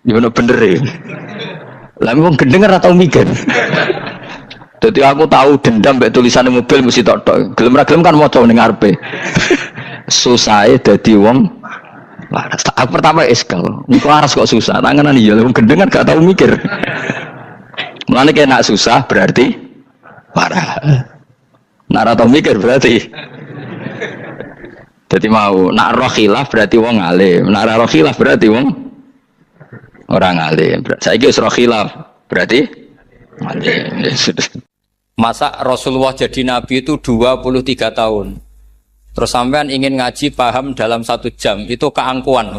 Ya ono bener e. Lah wong gendeng ora tau mikir. Jadi aku tahu dendam mbek tulisan mobil mesti tok-tok. Gelem ra gelem kan maca ning ngarepe. Susah dadi wong waras. Aku pertama eskal. Niku waras kok susah. Tanganan iya wong gendeng kan gak tau mikir. Mulane kena susah berarti waras. Nak ora tau mikir berarti. Jadi mau nak roh khilaf berarti wong alim. Nak ora roh khilaf berarti wong orang alim. Saiki wis roh khilaf berarti alim. Masa Rasulullah jadi nabi itu 23 tahun. Terus sampean ingin ngaji paham dalam 1 jam, itu keangkuhan.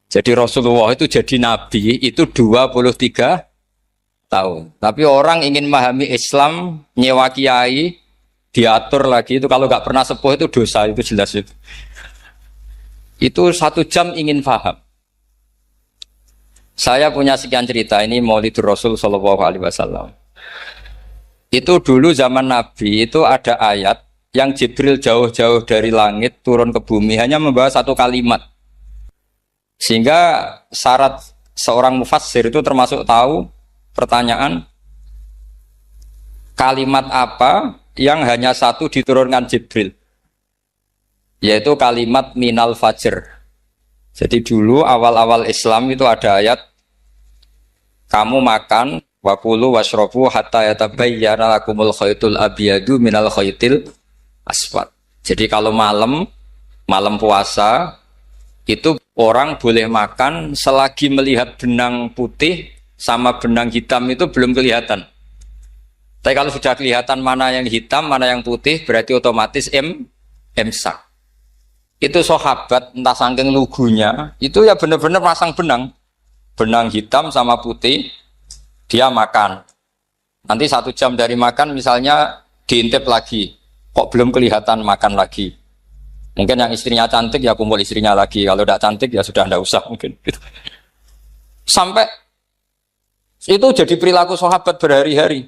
Jadi Rasulullah itu jadi nabi itu 23 tahun. Tapi orang ingin memahami Islam, nyewa kiai, diatur lagi itu kalau nggak pernah sepuh itu dosa, itu jelas itu. Itu 1 jam ingin paham. Saya punya sekian cerita ini Maulidur Rasul Shallallahu Alaihi Wasallam. Itu dulu zaman Nabi itu ada ayat yang Jibril jauh-jauh dari langit turun ke bumi hanya membawa 1 kalimat. Sehingga syarat seorang mufassir itu termasuk tahu pertanyaan kalimat apa yang hanya 1 diturunkan Jibril, yaitu kalimat minal fajr. Jadi dulu awal-awal Islam itu ada ayat kamu makan wakulu washrobu hatta yatabayyana lakumul khaytul abyadu minal khaytil aswad. Jadi kalau malam puasa itu orang boleh makan selagi melihat benang putih sama benang hitam itu belum kelihatan. Tapi kalau sudah kelihatan mana yang hitam, mana yang putih, berarti otomatis imsak. Itu sahabat entah saking lugunya, itu ya benar-benar pasang benang hitam sama putih, dia makan. Nanti 1 jam dari makan misalnya diintip lagi, kok belum kelihatan makan lagi. Mungkin yang istrinya cantik ya kumpul istrinya lagi, kalau tidak cantik ya sudah tidak usah mungkin. Sampai itu jadi perilaku sahabat berhari-hari.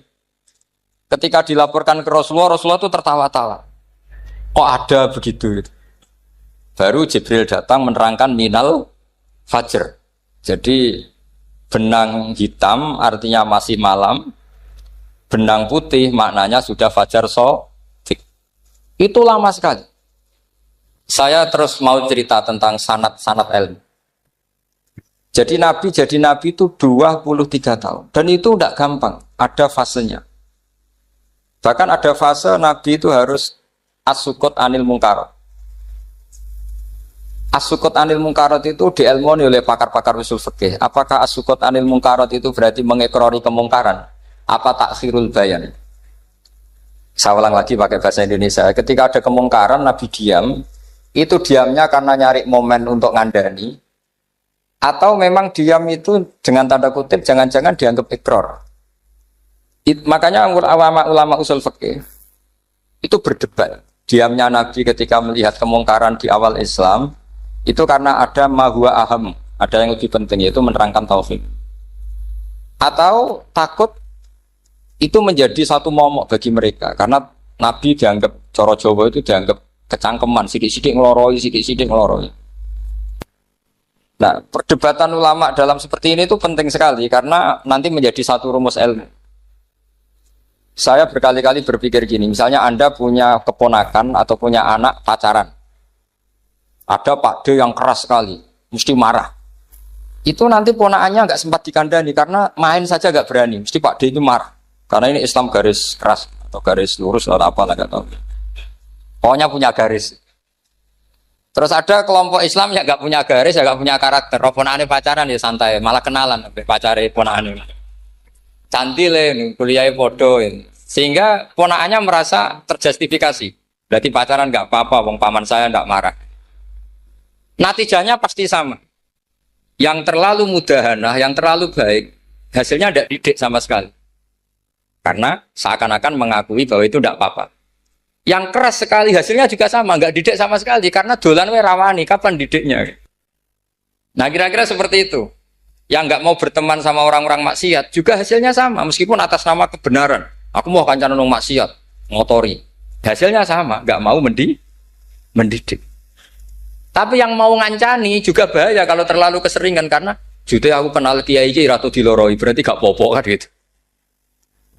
Ketika dilaporkan ke Rasulullah, Rasulullah itu tertawa-tawa. Kok ada begitu? Baru Jibril datang menerangkan minal fajr. Jadi benang hitam artinya masih malam, benang putih maknanya sudah fajar shadiq. Itu lama sekali. Saya terus mau cerita tentang sanad ilmu. Jadi Nabi itu 23 tahun. Dan itu tidak gampang, ada fasenya. Bahkan ada fase Nabi itu harus as-sukut anil mungkarat. As-sukut anil mungkarat itu diilmoni oleh pakar-pakar usul fikih. Apakah as-sukut anil mungkarat itu berarti mengekrori kemungkaran? Apa takhirul bayan? Saya ulang lagi pakai bahasa Indonesia. Ketika ada kemungkaran, Nabi diam. Itu diamnya karena nyari momen untuk ngandani. Atau memang diam itu dengan tanda kutip jangan-jangan dianggap ikrar. Makanya ulama usul fikih itu berdebat. Diamnya Nabi ketika melihat kemungkaran di awal Islam itu karena ada mahwa aham, ada yang lebih penting yaitu menerangkan tauhid. Atau takut itu menjadi satu momok bagi mereka karena Nabi dianggap coro Jawa itu dianggap kecangkeman, sidik-sidik ngeloroi. Nah, perdebatan ulama dalam seperti ini itu penting sekali karena nanti menjadi satu rumus ilmu. Saya berkali-kali berpikir gini, misalnya Anda punya keponakan atau punya anak pacaran. Ada Pak D yang keras sekali, mesti marah. Itu nanti ponakannya nggak sempat dikandani karena main saja nggak berani, mesti Pak D itu marah. Karena ini Islam garis keras atau garis lurus atau apa nggak tahu. Pokoknya punya garis. Terus ada kelompok Islam yang nggak punya garis, ya nggak punya karakter. Ponakane pacaran ya santai, malah kenalan pacare ponakane. Cantile kuliah podo, sehingga ponakannya merasa terjustifikasi. Berarti pacaran nggak apa-apa, wong paman saya nggak marah. Natijahnya pasti sama. Yang terlalu mudahanah, yang terlalu baik, hasilnya tidak didik sama sekali. Karena seakan-akan mengakui bahwa itu tidak apa-apa. Yang keras sekali hasilnya juga sama, nggak didik sama sekali karena dolan we rawani, kapan didiknya? Nah kira-kira seperti itu. Yang nggak mau berteman sama orang-orang maksiat juga hasilnya sama, meskipun atas nama kebenaran. Aku mau kancan nang maksiat, ngotori. Hasilnya sama, nggak mau mendidik. Tapi yang mau ngancani juga bahaya kalau terlalu keseringan karena jute aku kenal kiai iki ratu diloroi, berarti gak popo kan gitu.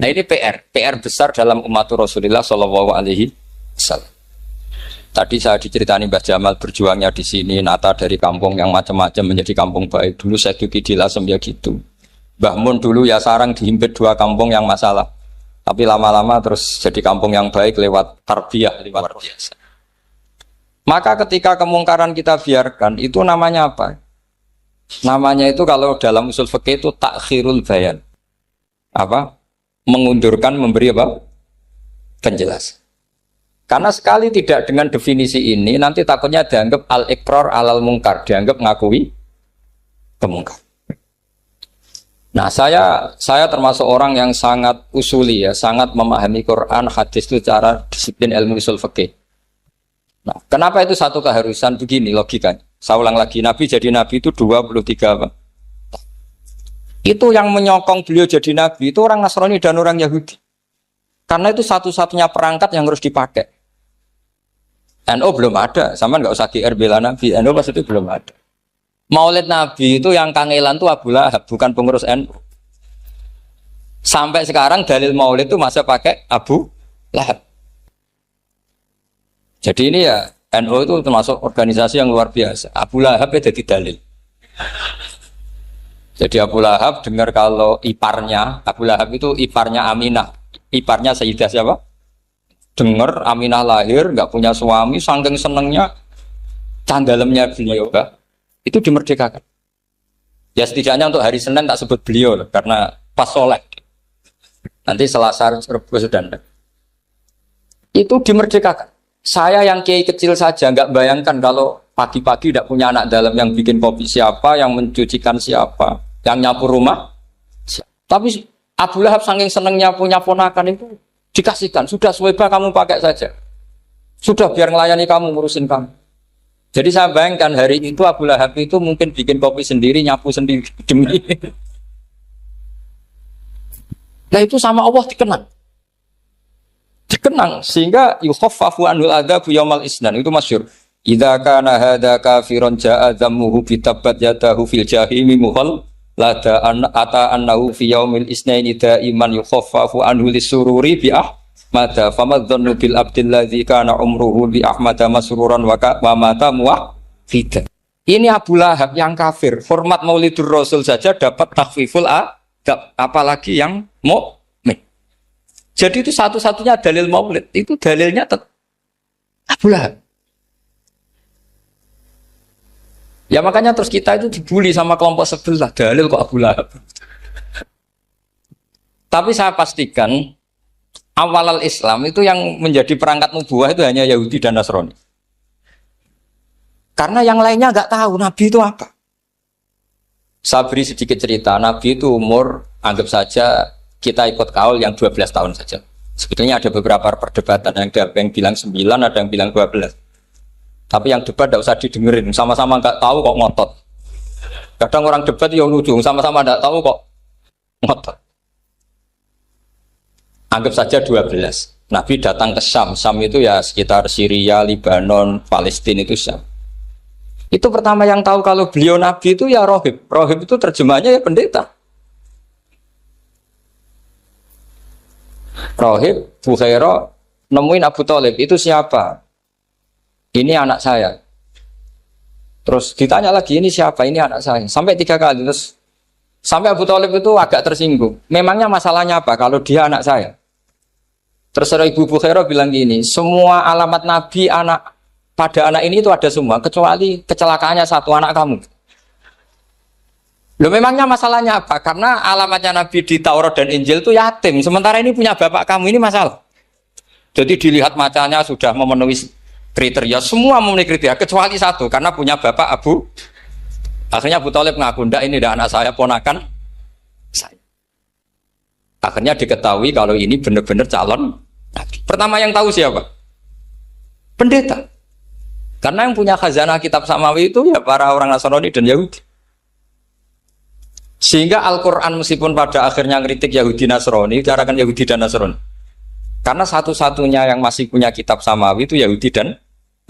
Nah ini PR besar dalam umat Rasulullah Shallallahu Alaihi Wasallam. Tadi saya diceritani Mbah Jamal berjuangnya di sini, nata dari kampung yang macam-macam menjadi kampung baik. Dulu saya Duki di Lasem ya gitu. Mbah Mun dulu ya sarang dihimpit 2 kampung yang masalah. Tapi lama-lama terus jadi kampung yang baik lewat tarbiyah, lewat biasa. Maka ketika kemungkaran kita biarkan, itu namanya apa? Namanya itu kalau dalam usul fikih itu takhirul bayan. Apa? Mengundurkan memberi apa? Penjelasan. Karena sekali tidak dengan definisi ini nanti takutnya dianggap al-iqrar alal mungkar, dianggap ngakui kemungkar. Nah, saya termasuk orang yang sangat usuli ya, sangat memahami Quran, hadis itu secara disiplin ilmu usul fikih. Nah, kenapa itu satu keharusan begini logikanya? Saya ulang lagi, Nabi jadi Nabi itu 23 apa? Itu yang menyokong beliau jadi nabi itu orang Nasrani dan orang Yahudi. Karena itu satu-satunya perangkat yang harus dipakai. NU belum ada, sama nggak usah GR bela nabi. NU pas itu belum ada. Maulid Nabi itu yang kangelan tuh Abu Lahab, bukan pengurus NU. Sampai sekarang dalil Maulid itu masih pakai Abu Lahab. Jadi ini ya NU itu termasuk organisasi yang luar biasa. Abu Lahab ya jadi dalil. Jadi Abu Lahab dengar kalau iparnya, Abu Lahab itu iparnya Aminah, iparnya Sayyidah siapa? Dengar Aminah lahir, nggak punya suami, saking senengnya, candalemnya beliau, itu dimerdekakan. Ya setidaknya untuk hari Senin tak sebut beliau, karena pas soleh. Nanti Selasa Rabu sudah. Itu dimerdekakan. Saya yang kiai kecil saja nggak bayangkan kalau pagi-pagi tidak punya anak dalam yang bikin kopi siapa, yang mencucikan siapa, yang nyapu rumah. Tapi Abu Lahab saking senengnya punya ponakan itu dikasihkan. Sudah Suwaiba kamu pakai saja. Sudah biar melayani kamu, ngurusin kamu. Jadi saya bayangkan hari itu Abu Lahab itu mungkin bikin kopi sendiri, nyapu sendiri demi. Nah itu sama Allah dikenang sehingga yukhaffafu anhul adzabu yaumal isnan itu masyhur. Idza kana hadza kafiron jaa dhammuhu bi tabbat yadahu fil jahimi muhal lada ata annahu fi yaumil isnaini daiman yukhaffafu anhu lisururi bi ahmada famadzannu bil abdil ladzi kana umruhu bi ahmada masruran wa mata muwahhida. Ini Abu Lahab yang kafir, format Maulidur Rasul saja dapat takhfiful adab, apalagi yang mukmin. Jadi itu satu-satunya dalil Maulid, itu dalilnya Abu Lahab. Ya makanya terus kita itu dibully sama kelompok sebelah, dalil kok Abu Lahab. Tapi saya pastikan awal Islam itu yang menjadi perangkat nubuwah itu hanya Yahudi dan Nasrani. Karena yang lainnya nggak tahu Nabi itu apa. Saya beri sedikit cerita, Nabi itu umur anggap saja kita ikut kaul yang 12 tahun saja. Sebetulnya ada beberapa perdebatan, ada yang bilang 9, ada yang bilang 12. Tapi yang debat tidak usah didengerin, sama-sama nggak tahu kok ngotot. Kadang orang debat yang lucu, sama-sama nggak tahu kok ngotot. Anggap saja 12. Nabi datang ke Syam. Syam itu ya sekitar Syria, Lebanon, Palestina itu Syam. Itu pertama yang tahu kalau beliau Nabi itu ya rohib. Rohib itu terjemahnya ya pendeta. Rohib, Bukhaira nemuin Abu Thalib, itu siapa? Ini anak saya. Terus ditanya lagi, ini siapa? Ini anak saya. Sampai 3 kali. Terus sampai Abu Thalib itu agak tersinggung. Memangnya masalahnya apa kalau dia anak saya? Terserah Ibu Bukhaira bilang gini, semua alamat Nabi pada anak ini itu ada semua, kecuali kecelakaannya satu, anak kamu. Loh, memangnya masalahnya apa? Karena alamatnya Nabi di Taurat dan Injil itu yatim, sementara ini punya bapak kamu, ini masalah. Jadi dilihat macanya sudah memenuhi kriteria, semua memenuhi kriteria, kecuali satu, karena punya bapak Abu. Akhirnya Abu Thalib ngaku, enggak, ini tidak anak saya, ponakan saya. Akhirnya diketahui kalau ini benar-benar calon Nabi. Pertama yang tahu siapa? Pendeta. Karena yang punya khazanah kitab samawi itu ya para orang Nasrani dan Yahudi. Sehingga Al-Quran meskipun pada akhirnya ngeritik Yahudi Nasrani, bicarakan Yahudi dan Nasrani. Karena satu-satunya yang masih punya kitab samawi itu Yahudi dan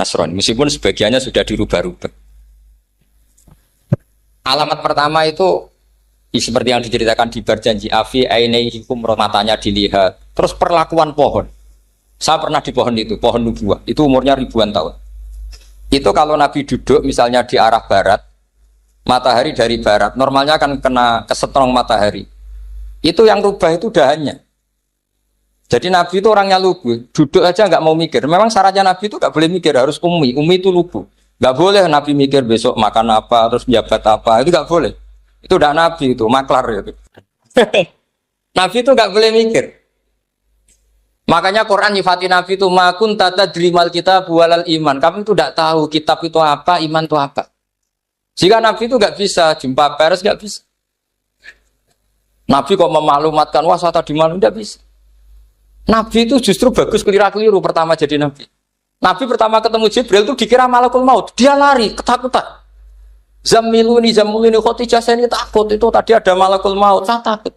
Nasrani. Meskipun sebagiannya sudah dirubah-rubah. Alamat pertama itu seperti yang diceritakan di berjanji afi ainaihikum, matanya dilihat. Terus perlakuan pohon. Saya pernah di pohon itu, pohon nubuah. Itu umurnya ribuan tahun. Itu kalau Nabi duduk misalnya di arah barat, matahari dari barat, normalnya akan kena kesetrong matahari. Itu yang rubah itu dahannya. Jadi Nabi itu orangnya lugu, duduk aja nggak mau mikir. Memang syaratnya Nabi itu nggak boleh mikir, harus ummi. Ummi itu lugu. Nggak boleh Nabi mikir besok makan apa, terus jabat apa, itu nggak boleh. Itu udah Nabi itu, maklar itu. Nabi itu nggak boleh mikir. Makanya Quran nyifati Nabi itu makun tata drimal kita bualal iman. Kamu itu tidak tahu kitab itu apa, iman itu apa. Jika Nabi itu nggak bisa jumpa pers, nggak bisa. Nabi kok memaklumatkan wah saya tadi malu, nggak bisa. Nabi itu justru bagus keliru pertama jadi Nabi. Nabi pertama ketemu Jibril itu dikira malakul maut, dia lari ketakutan. Zamiluni Khotijah, saya ini takut, itu tadi ada malakul maut, saya takut.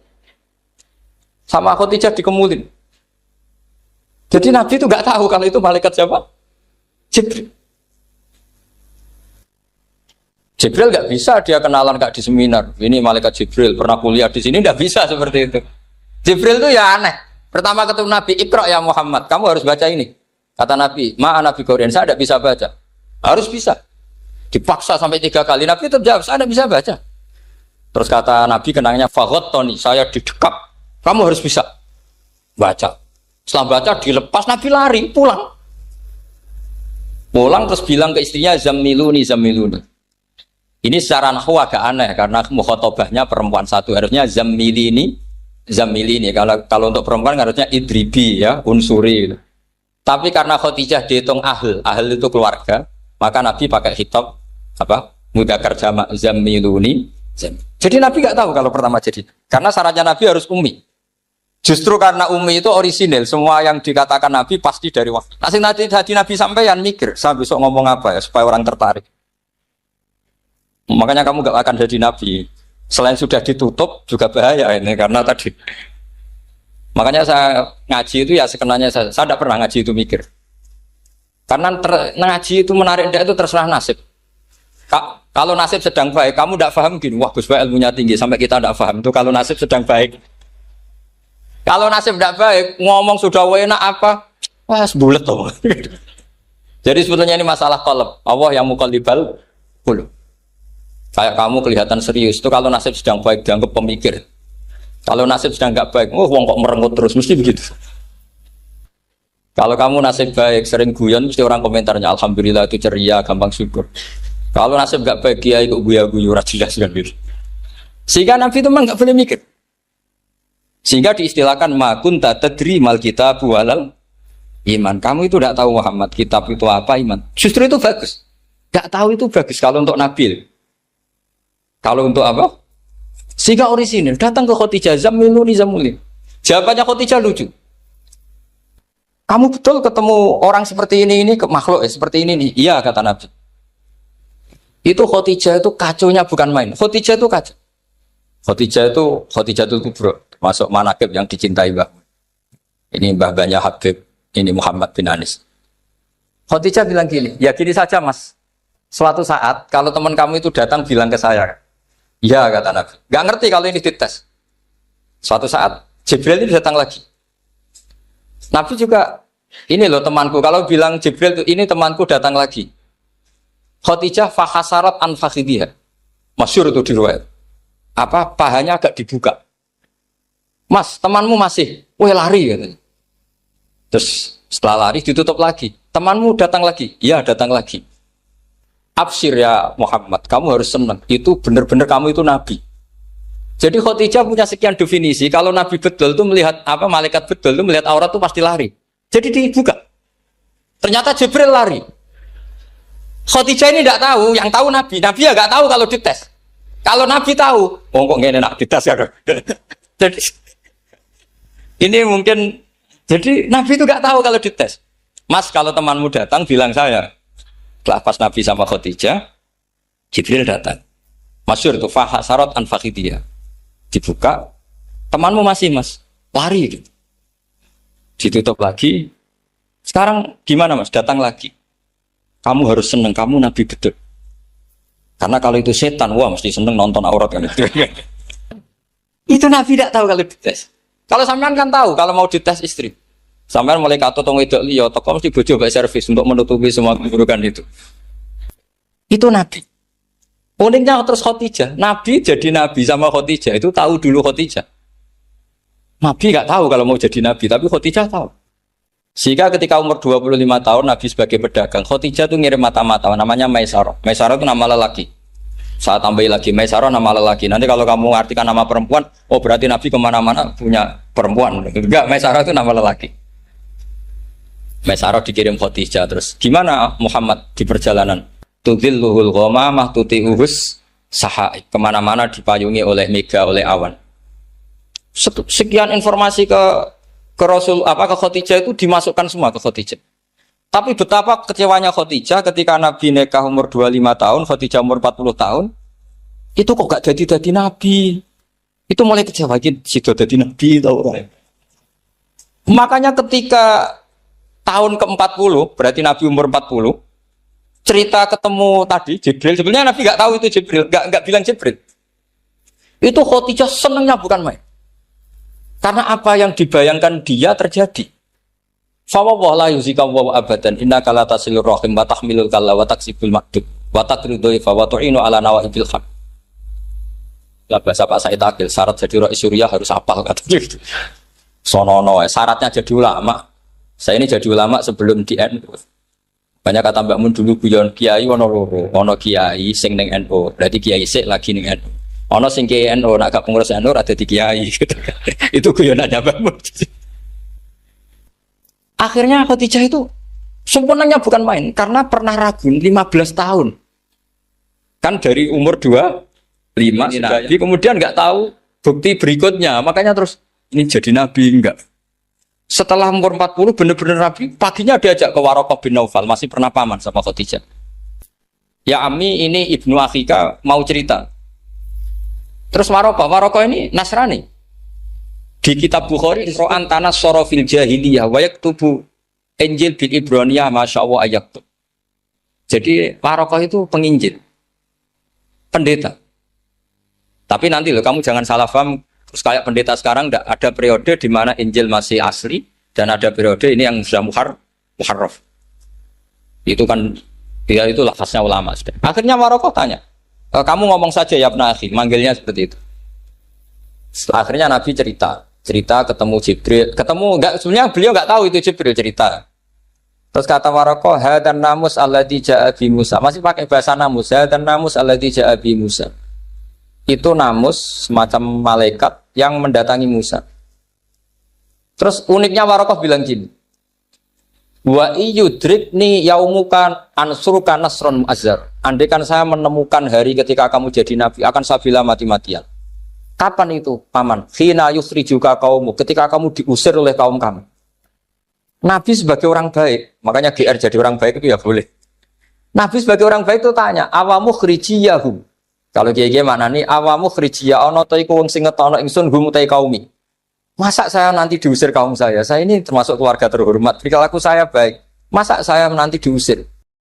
Sama Khotijah dikemulin. Jadi Nabi itu nggak tahu kalau itu malaikat siapa? Jibril. Jibril nggak bisa dia kenalan nggak di seminar. Ini malaikat Jibril pernah kuliah di sini, nggak bisa seperti itu. Jibril itu ya aneh. Pertama ketemu Nabi, Iqra ya Muhammad, kamu harus baca ini. Kata Nabi, Nabi Qur'an, saya tidak bisa baca. Harus bisa. Dipaksa sampai 3 kali. Nabi terjawab, saya tidak bisa baca. Terus kata Nabi kenangnya, Tony, saya didekap. Kamu harus bisa baca. Setelah baca dilepas, Nabi lari pulang. Pulang terus bilang ke istrinya Zamiluni. Ini secara nahwu agak aneh karena mukhotobahnya perempuan satu, harusnya Zamilini. Kalau untuk perempuan harusnya idribi ya, unsuri gitu. Tapi karena Khadijah dihitung ahl itu keluarga, maka Nabi pakai khitab apa? Mudzakkar jamak Zamiluni. Jadi Nabi nggak tahu kalau pertama jadi. Karena syaratnya Nabi harus ummi. Justru karena ummi itu orisinil, semua yang dikatakan Nabi pasti dari wahyu. Nanti Nabi sampeyan mikir, saya besok ngomong apa ya supaya orang tertarik. Makanya kamu gak akan jadi Nabi. Selain sudah ditutup juga bahaya ini karena tadi. Makanya saya ngaji itu ya sekenanya saya tidak pernah ngaji itu mikir. Karena ngaji itu menarik enggak itu terserah nasib. Kalau nasib sedang baik, kamu tidak paham gini, wah Gus Bae ilmunya tinggi sampai kita tidak paham. Itu kalau nasib sedang baik. Kalau nasib tidak baik, ngomong sudah enak apa? Wah, sebulet tuh. Jadi sebetulnya ini masalah qalb. Allah yang muqallibal qulub. Kayak kamu kelihatan serius. Itu kalau nasib sedang baik dianggap pemikir. Kalau nasib sedang nggak baik, wong kok merengut terus, mesti begitu. Kalau kamu nasib baik, sering guyon, mesti orang komentarnya alhamdulillah itu ceria, gampang syukur. Kalau nasib nggak baik, ya ikut guya-guyu, jelas kan gitu. Sehingga Nabi itu memang nggak boleh mikir. Sehingga diistilahkan makun tadri mal kitab walal iman. Kamu itu tidak tahu Muhammad kitab itu apa iman. Justru itu bagus. Tidak tahu itu bagus kalau untuk Nabi. Kalau untuk apa? Sehingga orisinil datang ke Khadijah Zamiluni. Jawabannya Khadijah lucu. Kamu betul ketemu orang seperti ini ke makhluk seperti ini nih. Iya kata Nabi. Itu Khadijah itu kacaunya bukan main. Khadijah itu kacau. Khadijah itu kubro. Masuk manakib yang dicintai Mbah. Ini mbah-mbahnya Habib ini Muhammad bin Anis. Khadijah bilang gini, ya gini saja mas. Suatu saat kalau teman kamu itu datang bilang ke saya, ya kata Nabi. Gak ngerti kalau ini dites. Suatu saat Jibril itu datang lagi. Nabi juga, ini loh temanku. Kalau bilang Jibril itu ini temanku datang lagi. Khadijah fahasarat an fakhidhiha. Masyhur itu di riwayat. Apa pahanya agak dibuka. Mas, temanmu masih, weh lari katanya. Terus setelah lari ditutup lagi. Temanmu datang lagi, iya datang lagi. Absyir ya Muhammad, kamu harus senang. Itu benar-benar kamu itu nabi. Jadi Khadijah punya sekian definisi. Kalau nabi betul itu melihat apa malaikat betul itu melihat aurat itu pasti lari. Jadi dibuka. Ternyata Jibril lari. Khadijah ini tidak tahu, yang tahu nabi. Nabi ya nggak tahu kalau dites. Kalau nabi tahu, oh kok nggak enak dites ya. Jadi ini mungkin. Jadi Nabi itu gak tahu kalau dites. Mas, kalau temanmu datang bilang saya. Setelah pas Nabi sama Khadijah, Jibril datang. Masyhur itu fahasarat an fakhidhiha. Dibuka, temanmu masih mas, lari gitu. Ditutup lagi. Sekarang gimana mas? Datang lagi. Kamu harus seneng, kamu Nabi betul. Karena kalau itu setan, wah mesti seneng nonton aurat kan. Itu Nabi tidak tahu kalau dites. Kalau sampean kan tahu kalau mau dites istri. Sampean mulai kato tong wedok liya toko mesti bojo mbak servis untuk menutupi semua keburukan itu. Itu Nabi. Uniknya terus Khadijah. Nabi jadi Nabi sama Khadijah itu tahu dulu Khadijah. Nabi enggak tahu kalau mau jadi Nabi, tapi Khadijah tahu. Sehingga ketika umur 25 tahun Nabi sebagai pedagang, Khadijah itu ngirim mata-mata namanya Maisarah. Maisarah itu nama lelaki. Saya tambahin lagi, Maisarah nama lelaki. Nanti kalau kamu artikan nama perempuan, oh berarti Nabi kemana-mana punya perempuan. Enggak, Maisarah itu nama lelaki. Maisarah dikirim Khadijah. Terus gimana Muhammad di perjalanan? Tudhilluhul ghamamah tuti'uhus sahai. Kemana-mana dipayungi oleh mega, oleh awan. Sekian informasi ke Rasul, ke Khadijah itu dimasukkan semua ke Khadijah. Tapi betapa kecewanya Khadijah ketika Nabi nikah umur 25 tahun, Khadijah umur 40 tahun. Itu kok gak jadi Nabi. Itu mulai kecewa sido jadi Nabi tahu. Makanya ketika tahun ke-40, berarti Nabi umur 40, cerita ketemu tadi Jibril, sebenarnya Nabi gak tahu itu Jibril, gak bilang Jibril. Itu Khadijah senangnya bukan main. Karena apa yang dibayangkan dia terjadi. Fawwah la yuzika wa abadan innaka la tasilur rahim wa tahmilul kalla wa taksibul maqdud wa taqridu fa wa tu'inu ala nawaibil haq. Lah bahasa Pak Said Akil syarat jadi rais Suriah harus hafal katanya gitu. Sonono syaratnya jadi ulama. Saya ini jadi ulama sebelum di NU. Banyak kata Mbak Mun dulu guyon kiai ono loro, ono kiai sing ning NU, berarti kiai sik lagi ning NU. Ono sing kiai NU nak gak pengurus NU ada di kiai gitu. Itu guyonannya Mbak Mun. Akhirnya Khadijah itu sempurnanya bukan main karena pernah ragu 15 tahun. Kan dari umur 25 Nabi, kemudian nggak tahu bukti berikutnya. Makanya terus ini jadi Nabi enggak. Setelah umur 40 benar-benar Nabi, paginya diajak ke Waraqah bin Naufal, masih pernah paman sama Khadijah. Ya Ami, ini Ibnu Akhika mau cerita. Terus Waraqah ini Nasrani. Di kitab Bukhari Ro'an tanah sorofil jahiliyah wayak tubuh Injil bil Ibroniyah masya Allah ayaktub. Jadi Waraqah itu penginjil, pendeta. Tapi nanti loh kamu jangan salah paham. Terus kayak pendeta sekarang ada periode di mana Injil masih asli dan ada periode ini yang sudah muharraf. Itu kan dia itu lafaznya ulama. Akhirnya Waraqah tanya, kamu ngomong saja ya Ibnu Akhi, manggilnya seperti itu. Akhirnya Nabi cerita ketemu Jibril, sebenarnya beliau nggak tahu itu Jibril cerita. Terus kata Waraqah, hadan namus alladzi ja'a bi Musa. Masih pakai bahasa namus, hadan namus alladzi ja'a bi Musa. Itu namus semacam malaikat yang mendatangi Musa. Terus uniknya Waraqah bilang gini, wa iyudrikni yaumuka ansuruka nasron mu'azzar. Andaikan saya menemukan hari ketika kamu jadi nabi, akan saya bilang mati-matian. Kapan itu, paman? Khina yukhrijuka kaumu, ketika kamu diusir oleh kaum kamu. Nabi sebagai orang baik, makanya GR jadi orang baik itu ya boleh. Nabi sebagai orang baik itu tanya, awamu khrijiyahum. Kalau kiai-kiai mana nih, awamu khrijiyah ono ta iku wong sing ngetono ingsun hum ta kaumi. Masa saya nanti diusir kaum saya? Saya ini termasuk keluarga terhormat. Perilaku saya baik. Masa saya nanti diusir?